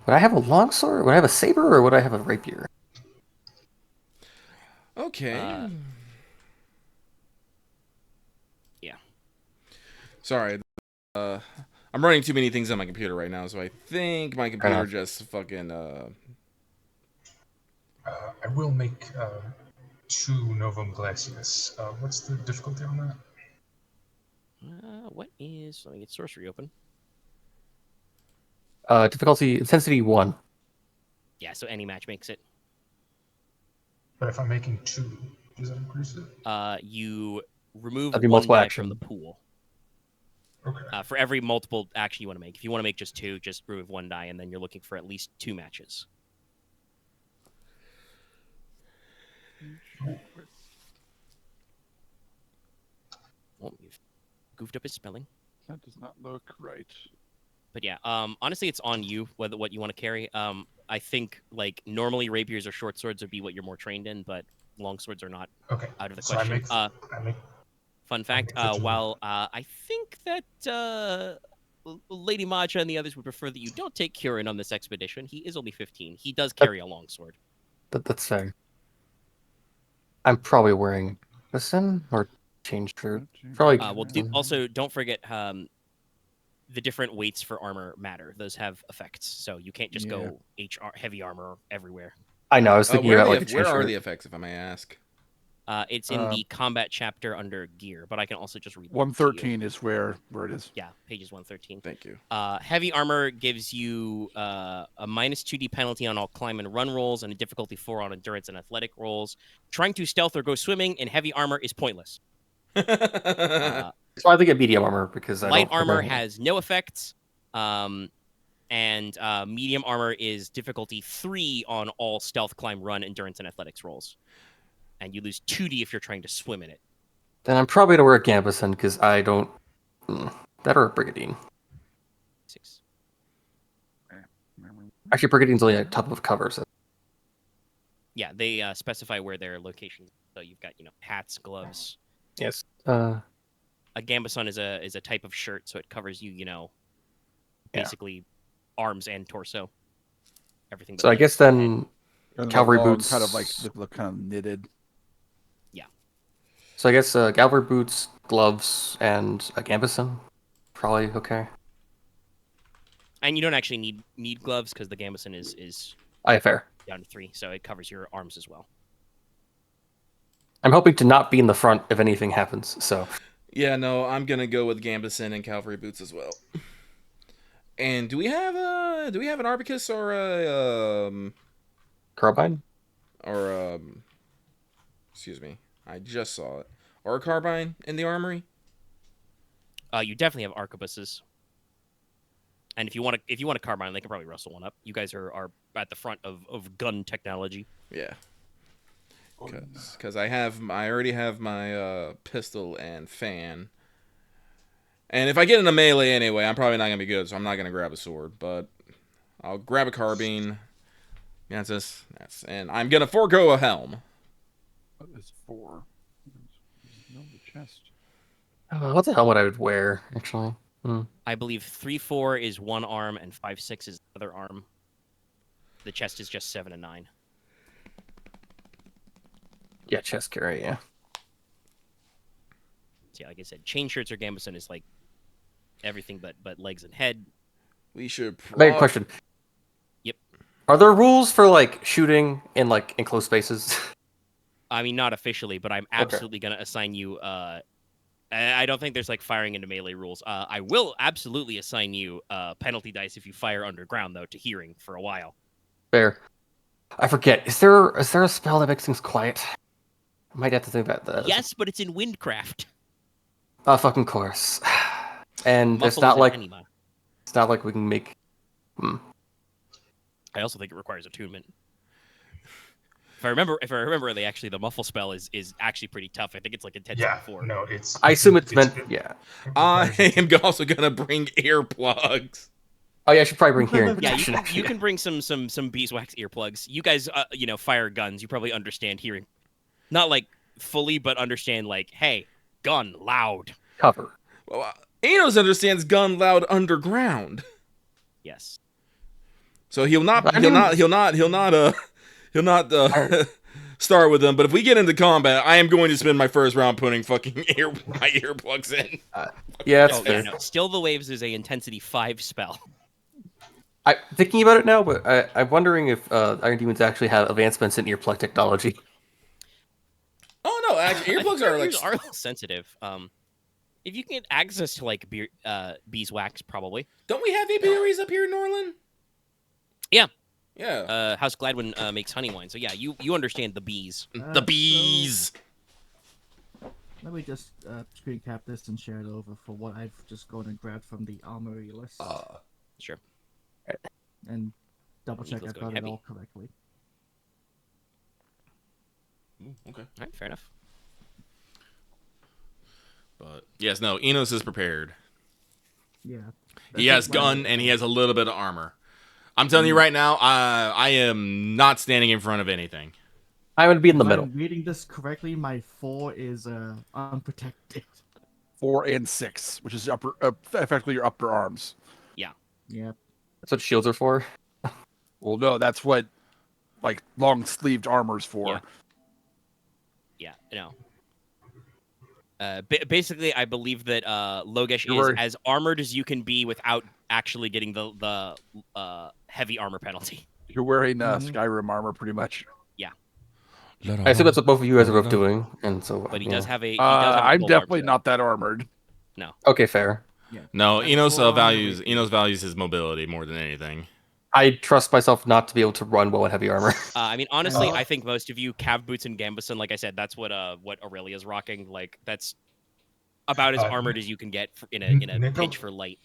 Would I have a longsword? Would I have a saber, or would I have a rapier? Okay. Yeah. Sorry. I'm running too many things on my computer right now, so I think my computer enough. just fucking I will make 2 Novum Glacius. What's the difficulty on that? What is... Let me get sorcery open. Difficulty, intensity 1. Yeah, so any match makes it. But if I'm making 2, does that increase it? You remove That'd be 1 multiple die action. from the pool. Okay. For every multiple action you want to make. If you want to make just 2, just remove 1 die, and then you're looking for at least 2 matches. Well, you've goofed up his spelling. That does not look right. But yeah, honestly, it's on you what you want to carry. I think normally rapiers or short swords would be what you're more trained in, but long swords are not Okay. out of the So question. I make Fun fact: Okay, while I think that Lady Macha and the others would prefer that you don't take Curin on this expedition. He is only 15. He does carry a longsword. That's fair. I'm probably wearing this in or change shirt. Probably. Also, don't forget the different weights for armor matter. Those have effects, so you can't just go heavy armor everywhere. I know. I was thinking about like a where change are shirt. the effects, if I may ask? It's in the combat chapter under gear, but I can also just read. 113 is where it is. Yeah, pages 113. Thank you. Heavy armor gives you a -2d penalty on all climb and run rolls and a difficulty 4 on endurance and athletic rolls. Trying to stealth or go swimming in heavy armor is pointless. So I think a medium armor because light armor has no effects, and medium armor is difficulty 3 on all stealth, climb, run, endurance, and athletics rolls. And you lose 2d if you're trying to swim in it. Then I'm probably gonna wear a gambeson because I don't. That or a brigandine. 6. Actually, brigadine's only at top of cover, so Yeah, they specify where their location. So you've got hats, gloves. yes. A gambeson is a type of shirt, so it covers you, Yeah. basically arms and torso. Everything. So I guess then cavalry boots kind of like look kind of knitted. Yeah. So I guess cavalry boots, gloves, and a gambeson, probably okay. And you don't actually need gloves because the gambeson is Fair. down to 3, so it covers your arms as well. I'm hoping to not be in the front if anything happens. So Yeah, no, I'm gonna go with Gambison and cavalry boots as well. And do we have an Arbicus or a carbine. excuse me, I just saw it, or a carbine in the armory? You definitely have arquebuses. And if you want a carbine, they can probably rustle one up. You guys are at the front of gun technology. Yeah. Because I already have my pistol and fan. And if I get in a melee anyway, I'm probably not gonna be good, so I'm not gonna grab a sword. But I'll grab a carbine. And I'm gonna forego a helm. What is 4? No, the chest. What the hell would I would wear actually? I believe 3-4 is one arm and 5-6 is the other arm. The chest is just 7 and 9. Yeah, chest carry. Yeah. So yeah, like I said, chain shirts or gambeson is like everything but legs and head. We should. Main question. Yep. Are there rules for like shooting in like enclosed spaces? I mean, not officially, but I'm absolutely gonna assign you. I don't think there's like firing into melee rules. I will absolutely assign you penalty dice if you fire underground though to hearing for a while. Fair. I forget. Is there a spell that makes things quiet? I might have to think about that. Yes, but it's in Windcraft. Fucking course. And Muffle it's not is an like anima. it's not like we can make. I also think it requires attunement. If I remember, actually the muffle spell is actually pretty tough. I think it's like intensity 4. No, it's. I assume it's meant. Yeah. I am also gonna bring earplugs. Oh yeah, I should probably bring hearing Yeah, protection. you can bring some beeswax earplugs. You guys, fire guns. You probably understand hearing, not like fully, but understand like, hey, gun loud. Cover. Well, Inos understands gun loud underground, Yes. so he'll not start with them. But if we get into combat, I am going to spend my first round putting fucking my earplugs in. Yeah, that's Oh yeah, fair. no. Still the Waves is a intensity 5 spell. I'm thinking about it now, but I'm wondering if Iron Demons actually have advancements in earplug technology. Oh no, actually, earplugs I are like think ears are sensitive. If you can get access to like beeswax, probably. Don't we have apiaries up here in Norland? Yeah. Yeah. House Gladwin makes honey wine, so yeah, you understand the bees. The bees. Let me just screen cap this and share it over for what I've just gone and grabbed from the armory list. Sure. And double check Nico's I've going got it heavy. all correctly. Okay. All right, fair enough. But yes, no, Inos is prepared. Yeah. He has gun and he has a little bit of armor. I'm telling you right now, I am not standing in front of anything. I'm gonna be in the If middle. I'm reading this correctly, my 4 is unprotected. 4 and 6, which is effectively your upper arms. Yep. That's what shields are for. Well, no, that's what like long sleeved armor's for. Yeah, basically, I believe that Logesh You're is as armored as you can be without actually getting the heavy armor penalty. You're wearing Skyrim armor pretty much. I assume that's what both of you guys are both doing, and so. But he yeah. does have a. He I'm full definitely armor. not that armored. Okay, fair. Yeah. No, And Inos full armor values rating. his mobility more than anything. I trust myself not to be able to run well in heavy armor. I mean, honestly, Uh, I think most of you cav boots and gambeson. Like I said, that's what Aurelia's rocking. Like that's about as armored as you can get in a Nicol- pinch for light.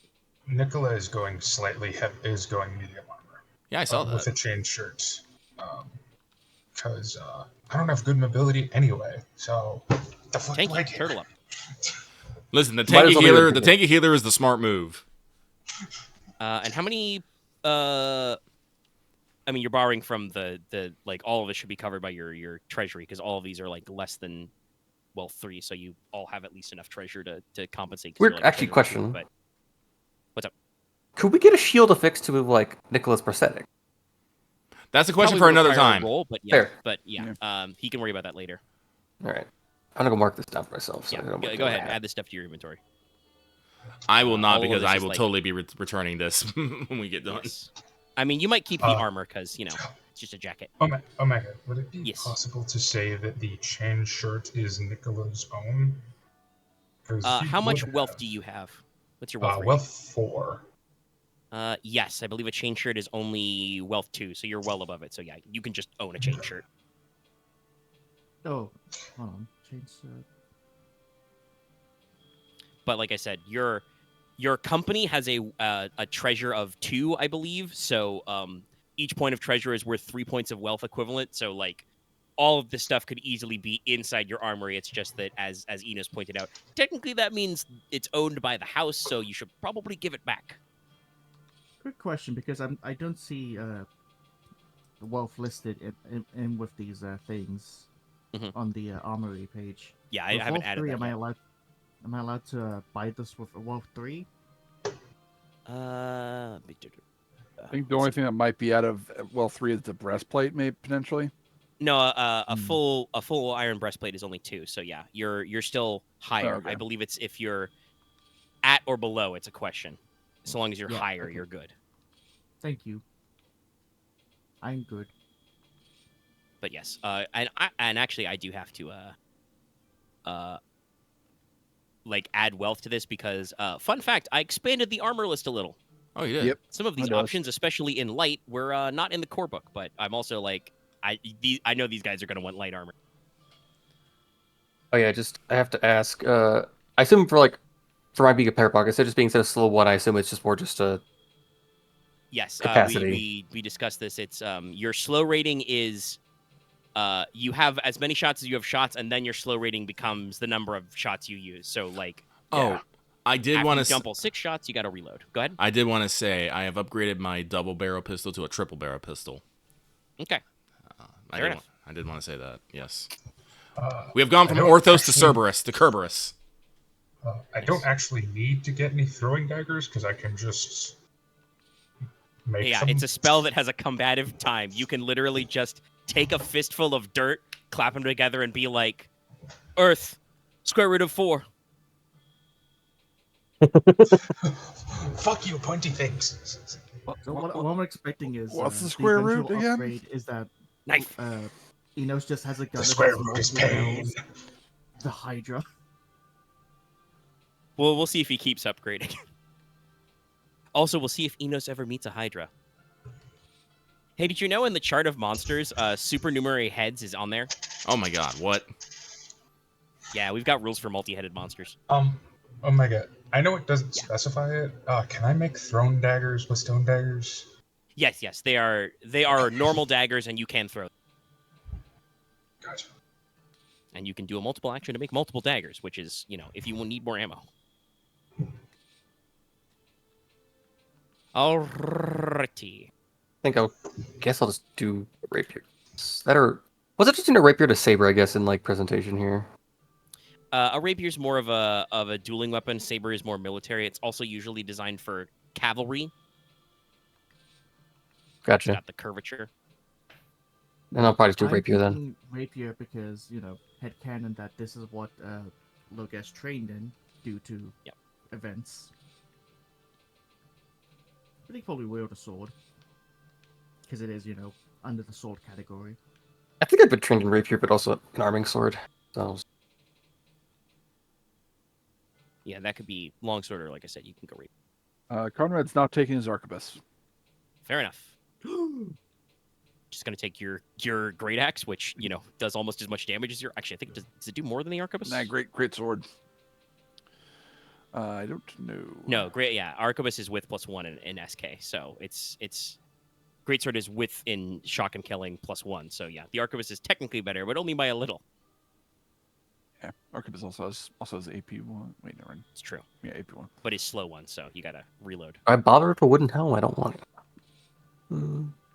Nicola is going is going medium armor. Yeah, I saw With that. a chain shirt. Because I don't have good mobility anyway. So the fuck do I Tanky, care? turtle up. Listen, the Might as tanky well be healer, with the people. tanky healer is the smart move. And how many? I mean, you're borrowing from the like all of it should be covered by your treasury because all of these are like less than wealth 3, so you all have at least enough treasure to compensate. 'cause Weird. you're, like, Actually, treasure question. two, but what's up? Could we get a shield affixed to like Nicola's prosthetic? That's a question Probably for would another require a time. roll, but yeah, Fair. but yeah, he can worry about that later. All right. I'm gonna go mark this down for myself. So Yeah, I don't go ahead, add this stuff to your inventory. I will not all of because this I is will like- totally be returning this when we get done. Yes. I mean, you might keep the armor because it's just a jacket. Omega, would it be Yes. possible to say that the chain shirt is Nicola's own? 'Cause he How much would wealth have. do you have? What's your wealth rating? Wealth 4. Yes, I believe a chain shirt is only wealth 2, so you're well above it. So yeah, you can just own a chain shirt. Oh, hold on. Change. But like I said, your company has a treasure of 2, I believe. So each point of treasure is worth 3 points of wealth equivalent. So like all of this stuff could easily be inside your armory. It's just that as Inos pointed out, technically that means it's owned by the house, so you should probably give it back. Quick question, because I don't see the wealth listed in with these things on the armory page. Yeah, I With haven't wealth added 3, that yet. Am I allowed to buy this with a wealth 3? I think the only thing that might be out of well 3 is the breastplate, maybe potentially. No, a full iron breastplate is only 2. So yeah, you're still higher. okay. I believe it's if you're at or below, it's a question. So long as you're Yeah, higher, okay. you're good. Thank you. I'm good. But yes, and actually I do have to like add wealth to this because fun fact, I expanded the armor list a little. Oh, you did? Yep. Some of these It does. options, especially in light, were not in the core book, but I'm also like I know these guys are going to want light armor. Oh yeah, I have to ask. I assume for my being a pair pocket, instead of just being set a slow 1, I assume it's just more just a Yes, capacity. we discussed this. It's your slow rating is you have as many shots as you have shots, and then your slow rating becomes the number of shots you use. So like, Oh, I did after want you to dump all 6 shots, you got to reload. Go ahead. I did want to say I have upgraded my double barrel pistol to a triple barrel pistol. Okay. Fair enough. I did want to say that. Yes. Uh, We have gone I from don't Orthos to actually- Cerberus to Kerberos. I don't actually need to get any throwing daggers because I can just make Yeah, them. it's a spell that has a combative time. You can literally just take a fistful of dirt, clap them together, and be like, Earth, square root of 4. Fuck you, pointy things. So what I'm expecting is What's the square root eventual again? upgrade is that Knife. Enos just has a gun The that square has root is multiple pain. barrels. The Hydra. Well, we'll see if he keeps upgrading. Also, we'll see if Inos ever meets a Hydra. Hey, did you know in the chart of monsters, supernumerary heads is on there? Oh my god, what? Yeah, we've got rules for multi-headed monsters. Omega, I know it doesn't specify it. Can I make thrown daggers with stone daggers? Yes, they are normal daggers, and you can throw them. Gotcha. And you can do a multiple action to make multiple daggers, which is, if you need more ammo. Alrighty. I think guess I'll just do a rapier. Was it just in a rapier to saber? I guess in presentation here. A rapier is more of a dueling weapon. Saber is more military. It's also usually designed for cavalry. Gotcha. It's got the curvature. And I'll probably just do I'm rapier then. thinking rapier because headcanon that this is what Logesh trained in due to events. I think probably wield a sword because it is under the sword category. I think I've been trained in rapier, but also an arming sword. So Yeah, that could be longsword, or like I said, you can go rapier. Konrad's not taking his arquebus. Fair enough. Just gonna take your great axe, which does almost as much damage as your. Actually, I think does it do more than the arquebus? Nah, great sword. I don't know. No, great. Yeah, arquebus is with +1 in SK, so it's greatsword is with in shock and killing +1. So yeah, the arquebus is technically better, but only by a little. Yeah, arquebus also has AP1. Wait, never mind. It's true, Yeah, AP1. but it's slow one, so you gotta reload. I bother with a wooden helm. I don't want it.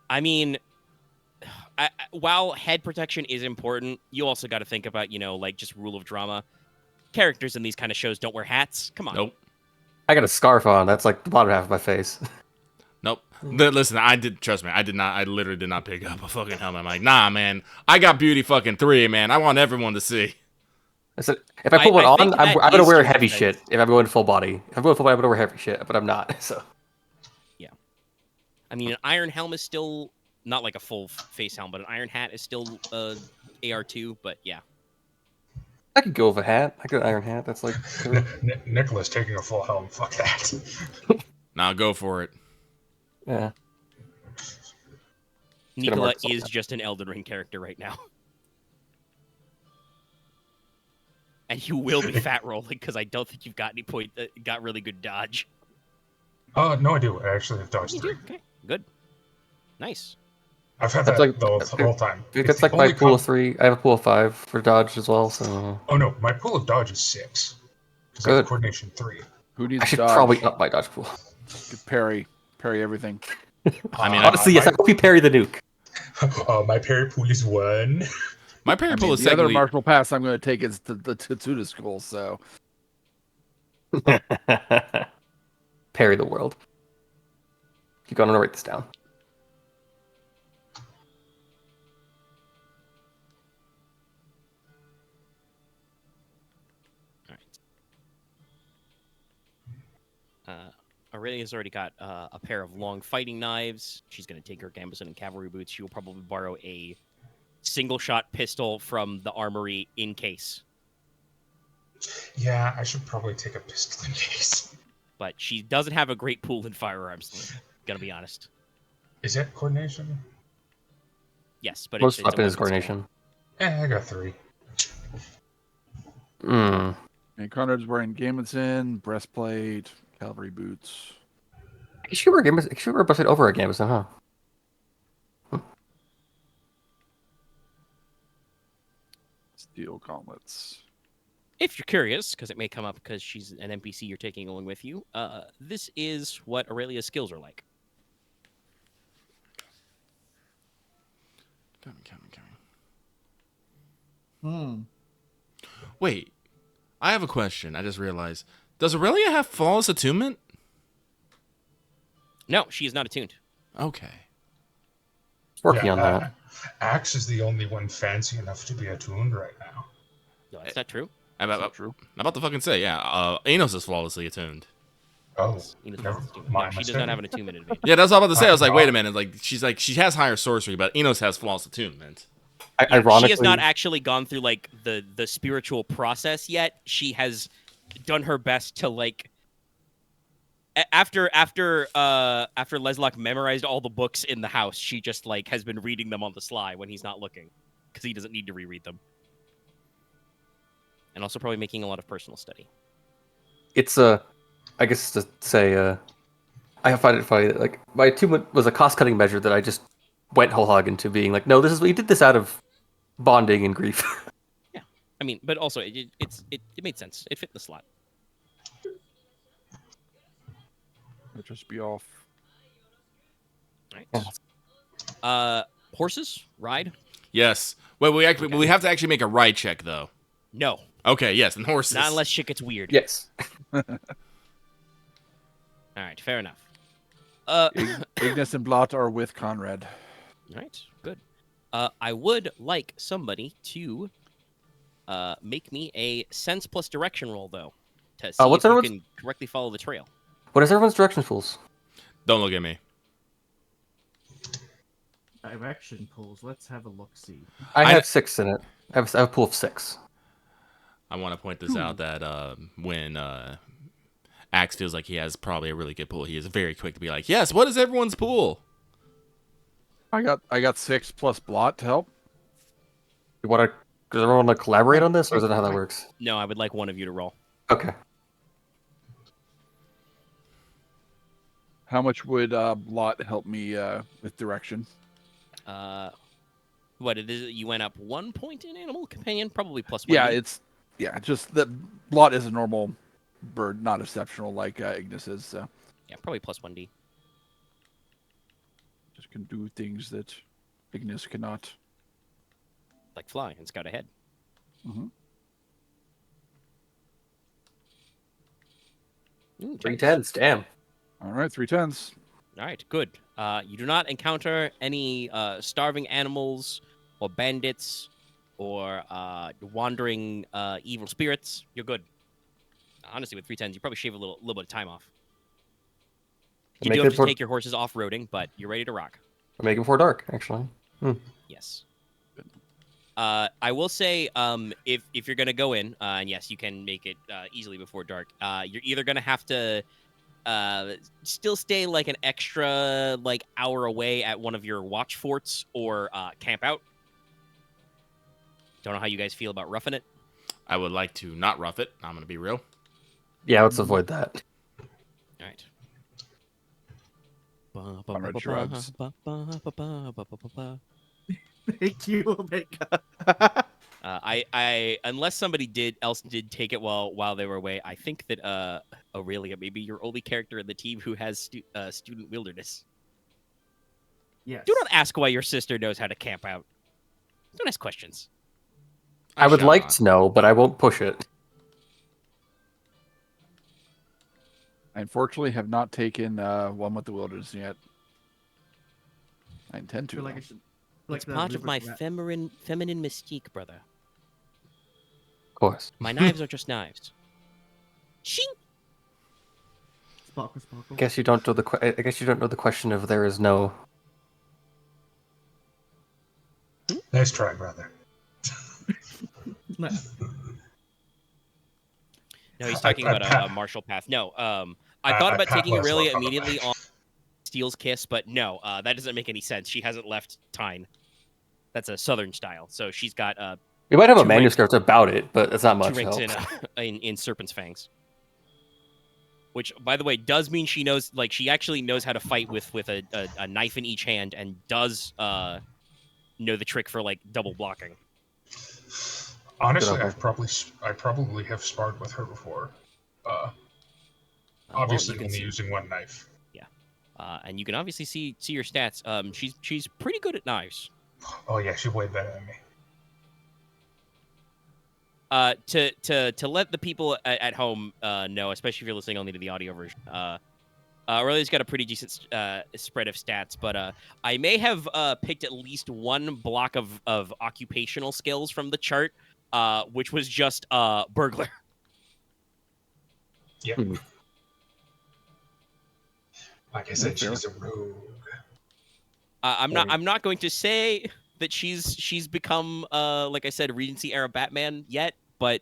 I mean, while head protection is important, you also got to think about, like just rule of drama. Characters in these kind of shows don't wear hats. Come on. Nope. I got a scarf on. That's like the bottom half of my face. Nope. Listen, trust me, I literally did not pick up a fucking helmet. I'm like, nah, man, I got beauty fucking 3, man. I want everyone to see. I said, if I put one on, I'm going to wear just heavy like- shit. If I'm going full body. If I'm going full body, I'm going to wear heavy shit, but I'm not, so. Yeah. I mean, an iron helm is still not like a full face helm, but an iron hat is still AR2, but yeah. I could go with a hat. I could iron hat. That's like... Nicholas taking a full helm. Fuck that. Nah, go for it. Yeah. Nicola is just an Elden Ring character right now. And you will be fat rolling because I don't think you've got any got really good dodge. No, I do. I actually have dodged You 3. do? Okay, good. Nice. I've had That's that like- the whole time. That's the like my only pool of 3. I have a pool of 5 for dodge as well, so... Oh no, my pool of dodge is 6. Because I Good. have coordination 3. Who needs I should dodge? probably up my dodge pool. Parry everything. I mean, Honestly, yes, I hope you parry the nuke. My parry pool is 1. My parry pool is The other secondly. martial pass I'm going to take is the Tetsuda School, so... Parry the world. Keep going, I'm gonna write this down. Aurelia's already got a pair of long fighting knives. She's going to take her gambeson and cavalry boots. She will probably borrow a single-shot pistol from the armory in case. Yeah, I should probably take a pistol in case. But she doesn't have a great pool in firearms, gonna be honest. Is it coordination? Yes, but Most it's weapon a is coordination. I got 3. Hmm. And Konrad's wearing gambeson, breastplate, cavalry boots. You should wear a breastplate over a gambeson, huh? Steel gauntlets. If you're curious, because it may come up because she's an NPC you're taking along with you, this is what Aurelia's skills are like. Hmm. Wait, I have a question. I just realized. Does Aurelia have flawless attunement? No, she is not attuned. Okay. Working on that. Axe is the only one fancy enough to be attuned right now. No, that's not true. I'm about to fucking say, yeah. Enos is flawlessly attuned. Oh, Enos never is attuned. my No, she does mistake. not have an attunement advantage. Yeah, that's what I was about to say. I was like, wait a minute. Like, she has higher sorcery, but Enos has flawless attunement. Ironically, She has not actually gone through like the spiritual process yet. She has done her best to like after Leslok memorized all the books in the house, she just like has been reading them on the sly when he's not looking because he doesn't need to reread them. And also probably making a lot of personal study. it's I guess to say, I find it funny that like my attunement was a cost-cutting measure that I just went whole hog into being like, no, we did this out of bonding and grief. Yeah, I mean, but also it made sense. It fit in the slot. Let's just be off. Right. Horses ride? Yes. Wait, we have to actually make a ride check though. No, Okay, yes, and horses. not unless shit gets weird. Yes. All right, fair enough. Ignis and Blot are with Konrad. All right, good. I would like somebody to make me a sense plus direction roll, though, to see what's if you everyone's- can correctly follow the trail. What is everyone's direction pools? Don't look at me. Direction pools. Let's have a look. See. I have 6 in it. I have a pool of 6. I want to point this out that when Axe feels like he has probably a really good pool, he is very quick to be like, "Yes, what is everyone's pool?" I got 6 plus Blot to help. Does everyone want to collaborate on this, or is that how that works? No, I would like one of you to roll. Okay. How much would Blot help me with direction? What it is? You went up 1 point in Animal Companion, probably plus 1. Yeah, just that Blot is a normal bird, not exceptional like Ignis is. So Yeah, probably plus 1d. just can do things that Ignis cannot. Like fly and scout ahead. Mhm. Ooh, 3 10s. 10s, damn. All right, 3 10s. All right, good. You do not encounter any starving animals or bandits or wandering evil spirits. You're good. Honestly, with 3 10s, you probably shave a little bit of time off. You Make do it have to for- take your horses off-roading, but you're ready to rock. Make it before dark, actually. Yes. I will say, if you're gonna go in, and yes, you can make it easily before dark. You're either gonna have to still stay like an extra like hour away at one of your watch forts or camp out. Don't know how you guys feel about roughing it. I would like to not rough it. I'm gonna be real. Yeah, let's avoid that. All right. Konrad shrugs. Thank you, Omega. I unless somebody else did take it while they were away, I think that Aurelia may be your only character in the team who has student wilderness. Yes. Do not ask why your sister knows how to camp out. Don't ask questions. I would shall like not. to know, but I won't push it. I unfortunately have not taken one with the wilderness yet. I intend I to. feel like though. I should. Like It's the part of river my rat. feminine mystique, brother. Of course. My knives are just knives. Shing! Sparkle, sparkle. I guess you don't know the question of there is no. Nice try, brother. Nice. No, he's I- talking I about pat- a martial path. No, I thought about pat taking Leslok Aurelia on the immediately back. on Steel's Kiss, but no, that doesn't make any sense. She hasn't left Teine. That's a southern style, so she's got We might have a 2 ranks- manuscript about it, but it's not 2 much ranks help. in Serpent's Fangs. Which, by the way, does mean she knows, like, she actually knows how to fight with a knife in each hand and does know the trick for, like, double blocking. Honestly, Good I probably have sparred with her before. Well, Obviously, you can only see, using one knife. and you can obviously see your stats. She's pretty good at knives. Oh yeah, she's way better than me. To let the people at home know, especially if you're listening only to the audio version, Aurelia's got a pretty decent spread of stats, but I may have picked at least one block of occupational skills from the chart, which was just burglar. Yep. Hmm. Like I said, fair. she's a rogue. I'm not going to say that she's become like I said, Regency era Batman yet, but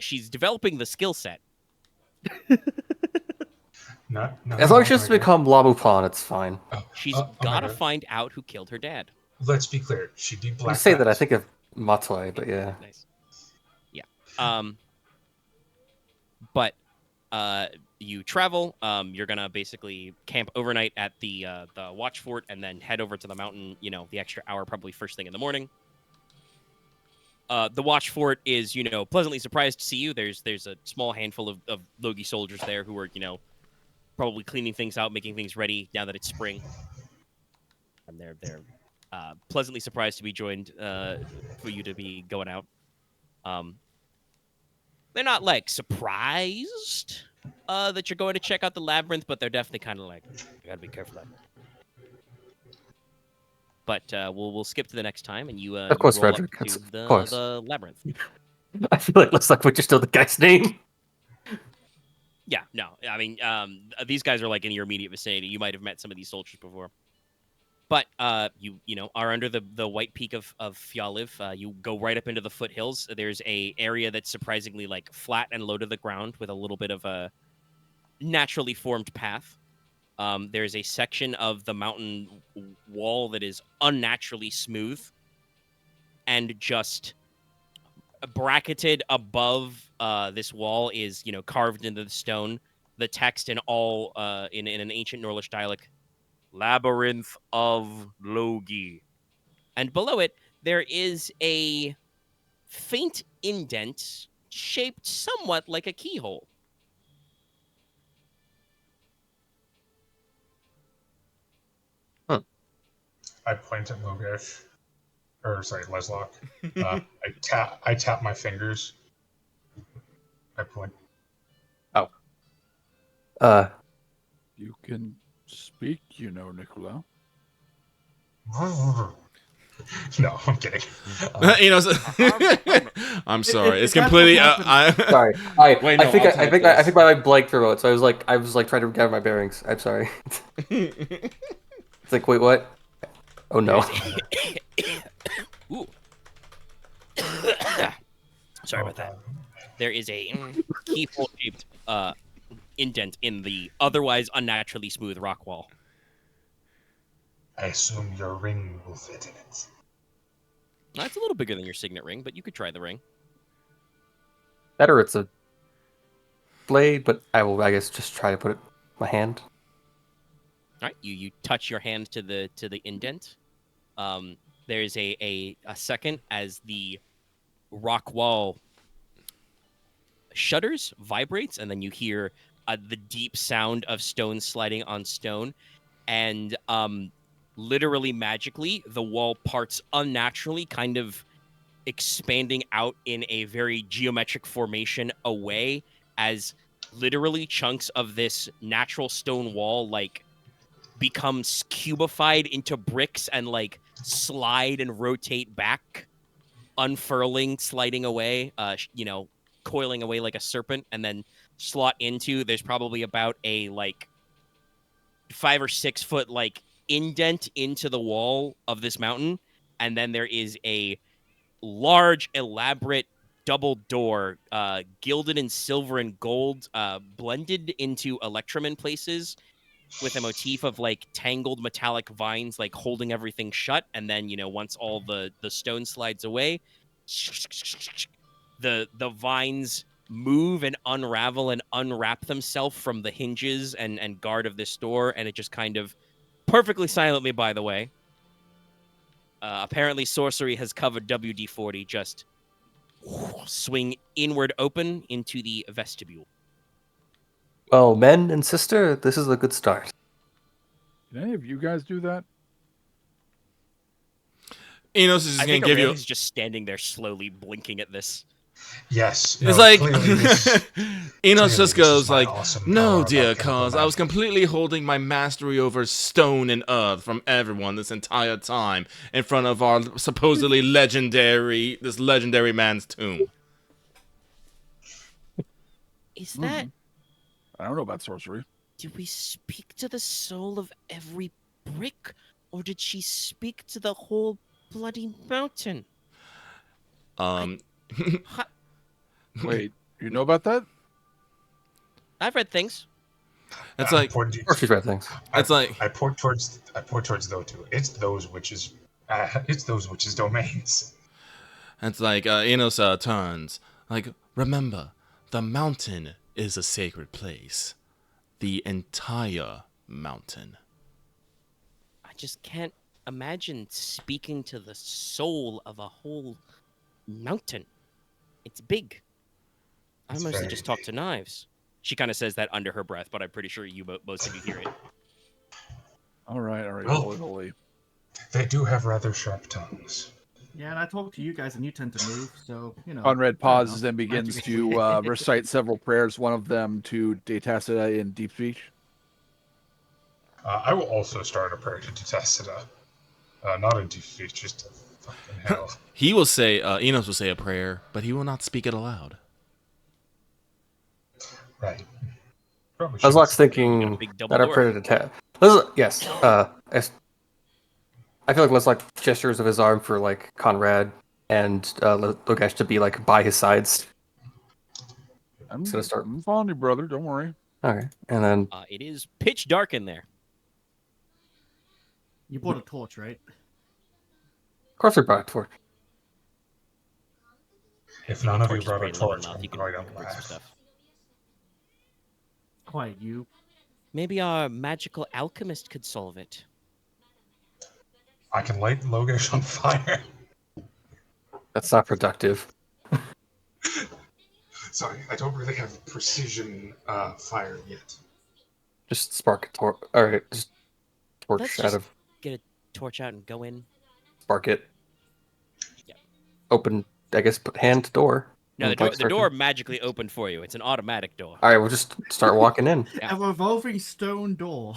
she's developing the skill set. Not As long as she doesn't become La Mupon, it's fine. She's oh my gotta God. find out who killed her dad. Let's be clear. She did When black. you say that, I Bats. think of Matoi, but yeah. Nice. Yeah. But you travel. You're gonna basically camp overnight at the watch fort, and then head over to the mountain. You know, the extra hour, probably first thing in the morning. The watch fort is, pleasantly surprised to see you. There's a small handful of Logi soldiers there who are, probably cleaning things out, making things ready now that it's spring. And they're pleasantly surprised to be joined for you to be going out. They're not like surprised that you're going to check out the labyrinth, but they're definitely kind of like, you gotta be careful. But we'll skip to the next time, and you Of course, you roll Frederick. up to Of course. the labyrinth. I feel like Leslok would just know the guy's name. Yeah, no, I mean, these guys are like in your immediate vicinity. You might have met some of these soldiers before. But you are under the white peak of Fjoliv. You go right up into the foothills. There's a area that's surprisingly like flat and low to the ground with a little bit of a naturally formed path. There's a section of the mountain wall that is unnaturally smooth, and just bracketed above this wall is carved into the stone the text in all in an ancient Norlish dialect. Labyrinth of Logi. And below it, there is a faint indent shaped somewhat like a keyhole. I point at Logesh, or sorry, Leslok. I tap my fingers. I point. Oh. You can speak, you know, Nicola. No, I'm kidding. I'm sorry. It's If that's completely. what happened- Sorry. Wait, no, I'll type I this. think I blanked through it, so I was like trying to gather my bearings. I'm sorry. It's like, wait, what? Oh no. Ooh. Sorry about that. There is a keyhole-shaped indent in the otherwise unnaturally smooth rock wall. I assume your ring will fit in it. It's a little bigger than your signet ring, but you could try the ring. Better it's a blade, but I will, I guess, just try to put it in my hand. All right, you touch your hand to the indent. There's a second as the rock wall shudders, vibrates, and then you hear the deep sound of stone sliding on stone, and literally magically, the wall parts unnaturally, kind of expanding out in a very geometric formation away, as literally chunks of this natural stone wall like becomes cubified into bricks and like slide and rotate back, unfurling, sliding away, coiling away like a serpent, and then slot into. There's probably about a like 5 or 6 foot like indent into the wall of this mountain, and then there is a large, elaborate double door, gilded in silver and gold, blended into electrum in places, with a motif of like tangled metallic vines like holding everything shut. And then, once all the stone slides away, the vines move and unravel and unwrap themselves from the hinges and guard of this door, and it just kind of perfectly silently, by the way, apparently sorcery has covered WD-40, just swing inward open into the vestibule. Well, men and sister, this is a good start. Did any of you guys do that? Enos is I just gonna think give you. Aurelius is just standing there slowly blinking at this. Yes. It's no, like clearly Enos just this is goes my like, awesome "No, power dear about chemical cause, I was magic." completely holding my mastery over stone and earth from everyone this entire time in front of our supposedly legendary man's tomb." Is that... I don't know about sorcery. Did we speak to the soul of every brick? Or did she speak to the whole bloody mountain? Wait, you know about that? I've read things. It's like, Of course she's read things. it's like, I point towards those two. It's those witches. It's those witches' domains. it's like Enos turns like, remember, the mountain is a sacred place. The entire mountain. I just can't imagine speaking to the soul of a whole mountain. It's big. I It's mostly very just talk big. to knives. She kind of says that under her breath, but I'm pretty sure most of you hear it. All right, Well- holy. They do have rather sharp tongues. Yeah, and I talk to you guys, and you tend to move, so Conrad fair pauses enough. and begins Magic. to recite several prayers, one of them to Detacida in deep speech. I will also start a prayer to Detacida. Not a defeat, just a fucking hell. He will say, Enos will say a prayer, but he will not speak it aloud. Right. Probably Leslok's shouldn't. thinking big double that our door. prayer to tap. Yes. I feel like Leslok gestures of his arm for like Konrad and Logesh to be like by his sides. I'm gonna start. I'm following you, brother. Don't worry. Okay, and then It is pitch dark in there. You brought a torch, right? of course we brought a torch. If none of you Torch is brought a pretty low torch, enough. I'm You can going to bring some laugh. stuff. Quiet, you. Maybe our magical alchemist could solve it. I can light Logesh on fire. That's not productive. Sorry, I don't really have precision fire yet. Just spark a torch. All right, just torch Let's out just of. get a torch out and go in? Spark it. Yeah. Open, I guess, hand door. No, Like the door magically opened for you. It's an automatic door. All right, we'll just start walking in. Yeah. A revolving stone door.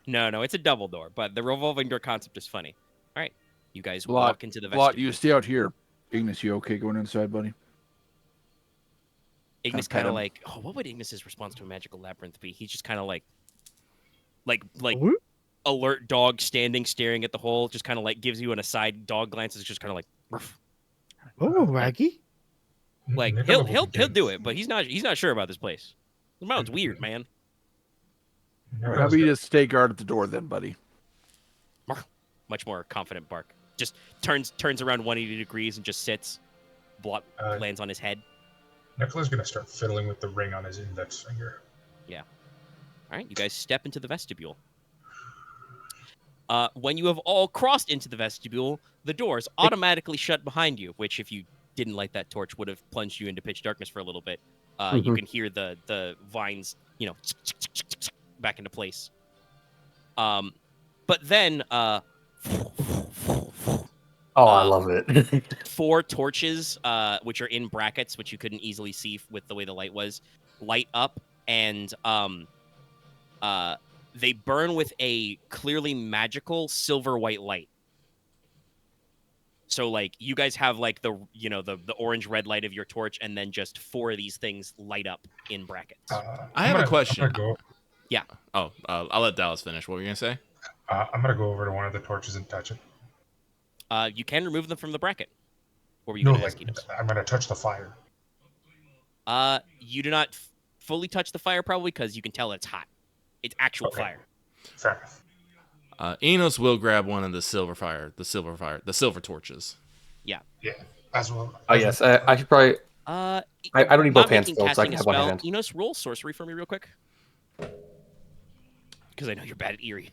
No, it's a double door, but the revolving door concept is funny. All right, you guys Lot, walk into the Lot, vestibule. you stay out here. Ignis, you okay going inside, buddy? Ignis pet kind of him. like, oh, what would Ignis's response to a magical labyrinth be? He's just kind of like Whoop. alert dog standing, staring at the hole, just kind of like gives you an aside dog glance. It's just kind of like, "Ruff." Oh, Raggy. Like Nicola he'll will begin. do it, but he's not sure about this place. The mountain's weird, man. How Nicola's about you got- just stay guard at the door then, buddy? Much more confident bark. Just turns around 180 degrees and just sits. Blot lands on his head. Nicola's gonna start fiddling with the ring on his index finger. All right, you guys step into the vestibule. When you have all crossed into the vestibule, the doors automatically shut behind you, which, if you didn't light that torch, would have plunged you into pitch darkness for a little bit. You can hear the vines, back into place. But then, Oh, I love it. 4 torches, which are in brackets, which you couldn't easily see with the way the light was, light up, and they burn with a clearly magical silver white light. So like you guys have like the orange red light of your torch, and then just 4 of these things light up in brackets. I have a question. I'll I'll let Dallas finish. What were you gonna say? I'm gonna go over to one of the torches and touch it. You can remove them from the bracket. What were you No, going to like ask, Inos? I'm gonna touch the fire. You do not fully touch the fire, probably, because you can tell it's hot. It's actual Okay. fire. Fair enough. Enos will grab one of the silver torches. Yeah, as well. Oh yes, I should probably. I don't need both hands filled, so I can have one hand. Enos, roll sorcery for me real quick. Because I know you're bad at Eerie.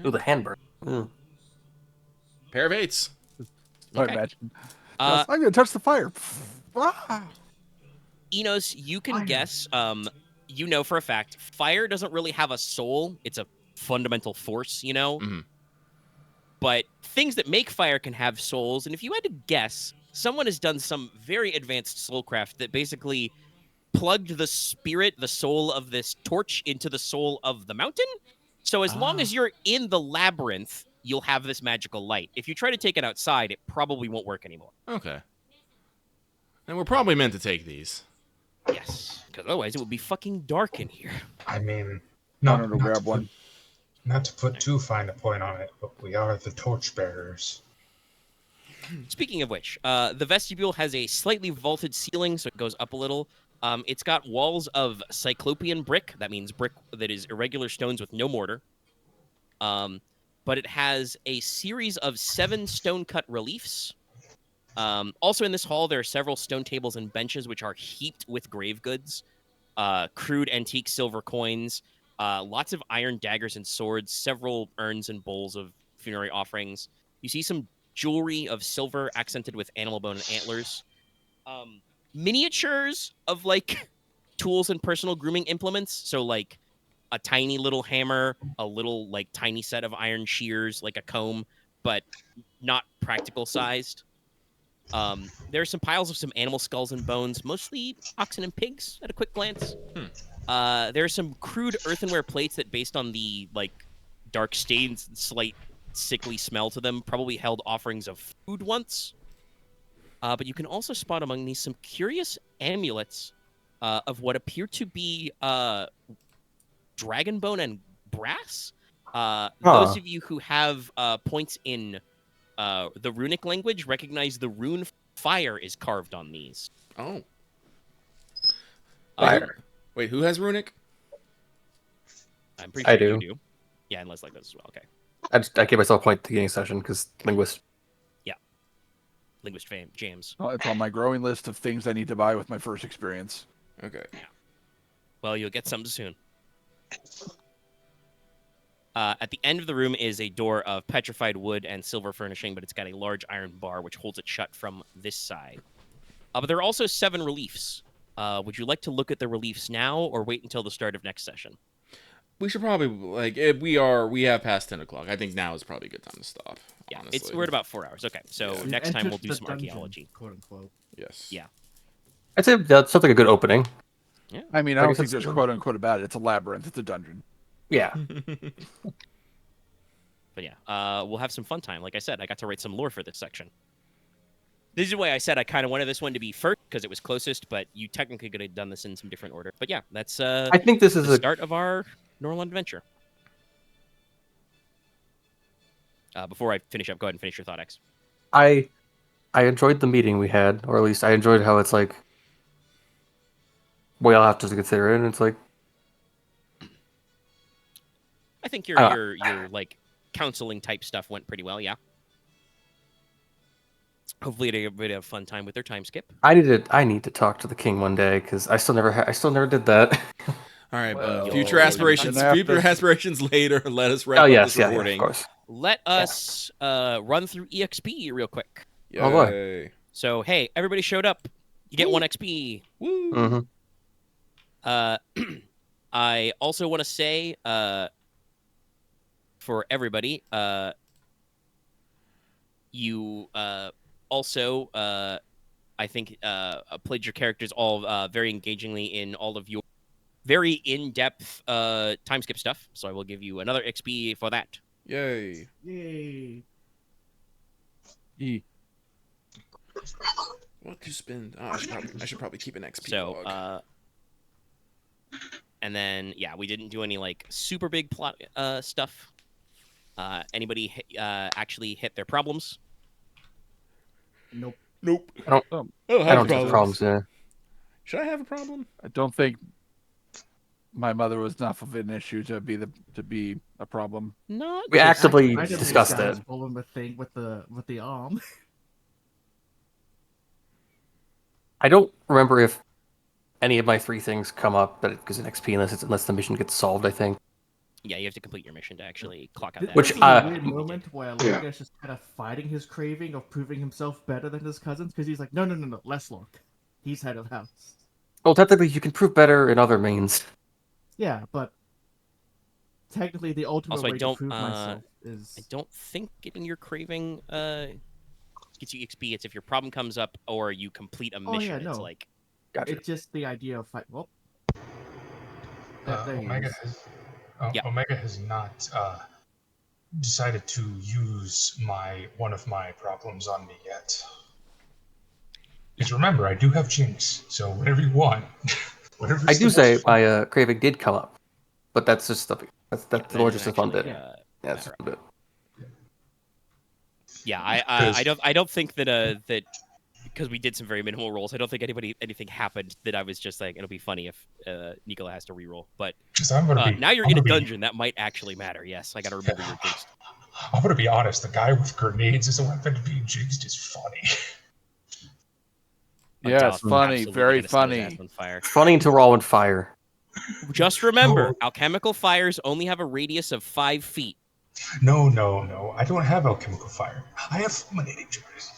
Ooh, the hand burn. Pair of 8s. I Okay. imagine. Uh, I'm gonna touch the fire. Ah. Enos, you can guess. You know for a fact, fire doesn't really have a soul. It's a fundamental force, Mhm. But things that make fire can have souls. And if you had to guess, someone has done some very advanced soulcraft that basically plugged the spirit, the soul of this torch, into the soul of the mountain. So as long as you're in the labyrinth, you'll have this magical light. If you try to take it outside, it probably won't work anymore. Okay. And we're probably meant to take these. Yes, because otherwise it would be fucking dark in here. I mean, I'm gonna grab one. Not to put too fine a point on it, but we are the torchbearers. Speaking of which, the vestibule has a slightly vaulted ceiling, so it goes up a little. It's got walls of cyclopean brick. That means brick that is irregular stones with no mortar. But it has a series of 7 stone-cut reliefs. Also in this hall, there are several stone tables and benches which are heaped with grave goods, crude antique silver coins, lots of iron daggers and swords, several urns and bowls of funerary offerings. You see some jewelry of silver accented with animal bone and antlers. Miniatures of like tools and personal grooming implements. So like a tiny little hammer, a little like tiny set of iron shears, like a comb, but not practical sized. There are some piles of some animal skulls and bones, mostly oxen and pigs at a quick glance. There are some crude earthenware plates that, based on the like dark stains and slight sickly smell to them, probably held offerings of food once. But you can also spot among these some curious amulets of what appear to be dragon bone and brass. Those of you who have points in the runic language recognize the rune fire is carved on these. Oh. Fire. Wait, who has runic? I'm pretty I sure you do. do. Yeah, and Leslok does as well. Okay. I gave myself a point at the beginning of the session because linguist. Linguist fame, James. Oh, it's on my growing list of things I need to buy with my first experience. Okay. Well, you'll get some soon. At the end of the room is a door of petrified wood and silver furnishing, but it's got a large iron bar which holds it shut from this side. But there are also 7 reliefs. Would you like to look at the reliefs now, or wait until the start of next session? We should probably if we have past 10 o'clock. I think now is probably a good time to stop. Yeah, honestly. we're at about 4 hours. Okay, so Yeah. next time we'll Entered do the some dungeon, archaeology. quote unquote. Yes. Yeah. I'd say that sounds like a good opening. I mean, I Like I don't said, think there's so- quote unquote about it. It's a labyrinth. It's a dungeon. Yeah. But yeah, we'll have some fun time. Like I said, I got to write some lore for this section. This is why I said I kind of wanted this one to be first, because it was closest, but you technically could have done this in some different order. But yeah, that's I think this is the a start of our Norland adventure. Before I finish up, go ahead and finish your thought, X. I enjoyed the meeting we had, or at least I enjoyed how it's like we all have to consider it, and it's like I think your Uh, your like counseling type stuff went pretty well. Yeah. Hopefully they have a fun time with their time skip. I need to talk to the king one day because I still never did that. All right, Well, but future you'll aspirations. have to- Future aspirations later. Let us wrap Oh up yes, this yeah, recording. of course. Let us run through EXP real quick. Oh, boy. Yay. So hey, everybody showed up. You get 1 XP. Woo. Mm-hmm. I also want to say for everybody, you also I think played your characters all very engagingly in all of your very in-depth time skip stuff. So I will give you another XP for that. Yay. Yay. What to spend? Oh, I should probably keep an XP So log. and then yeah, we didn't do any like super big plot stuff. Anybody actually hit their problems? Nope. Nope. I don't- have I don't have problems. Yeah. Should I have a problem? I don't think my mother was enough of an issue to be a problem. Not We just- actively I didn't discussed think it. Dad's pulling the thing with the arm. I don't remember if any of my 3 things come up that it gives an XP unless the mission gets solved. I think. Yeah, you have to complete your mission to actually clock out that. Which, This is a weird moment where Yeah. Logesh is kind of fighting his craving of proving himself better than his cousins because he's like, no, Leslok. He's head of the house. Well, technically, you can prove better in other means. Yeah, but technically the ultimate Also, I way don't, to prove myself is... I don't think getting your craving gets you XP. It's if your problem comes up or you complete a mission. yeah, It's no. like Gotcha. It's just the idea of fight. Well, there he Omega is. has Yeah. Omega has not decided to use one of my problems on me yet. Because remember, I do have Jinx, so whatever you want. Whatever. I do say my craving did come up, but that's just stuff. That's that the just doesn't a fun actually, bit. Yeah, it's matter. a fun bit. Yeah, I don't think that that because we did some very minimal rolls. I don't think anything happened that I was just like it'll be funny if Nicola has to reroll. But 'Cause I'm gonna be, now you're I'm in a gonna be- dungeon. That might actually matter. Yes, I got to remember your jinxed. I'm gonna be honest. The guy with grenades as a weapon being jinxed is funny. Yeah, it's Undoubtedly, funny, absolutely very gonna set his ass funny. on fire. Funny until we're all on fire. Just remember, Oh. alchemical fires only have a radius of 5 feet. No. I don't have alchemical fire. I have fulminating jars.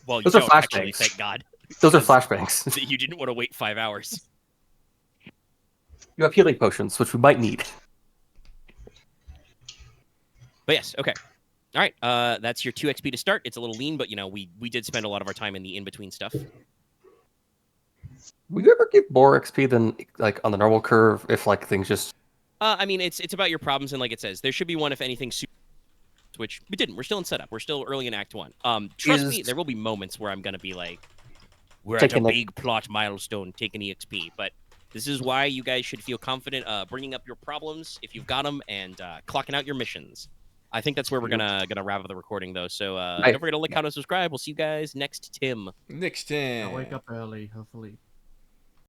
Well, Those you are don't actually, flashbangs. thank God. Those are Because flashbangs. You didn't want to wait 5 hours. You have healing potions, which we might need. But yes, okay. All right, that's your 2 XP to start. It's a little lean, but we did spend a lot of our time in the in-between stuff. Will you ever give more XP than like on the normal curve if like things just? I mean, it's about your problems, and like it says, there should be one if anything super, which we didn't. We're still in setup. We're still early in Act 1. Trust me, there will be moments where I'm going to be like, we're at a Taking, like- big plot milestone, taking EXP, but this is why you guys should feel confident bringing up your problems, if you've got them, and clocking out your missions. I think that's where we're gonna wrap up the recording, though. So don't forget to like, comment, and subscribe. We'll see you guys next Tim. Next I'll time. wake up early, hopefully.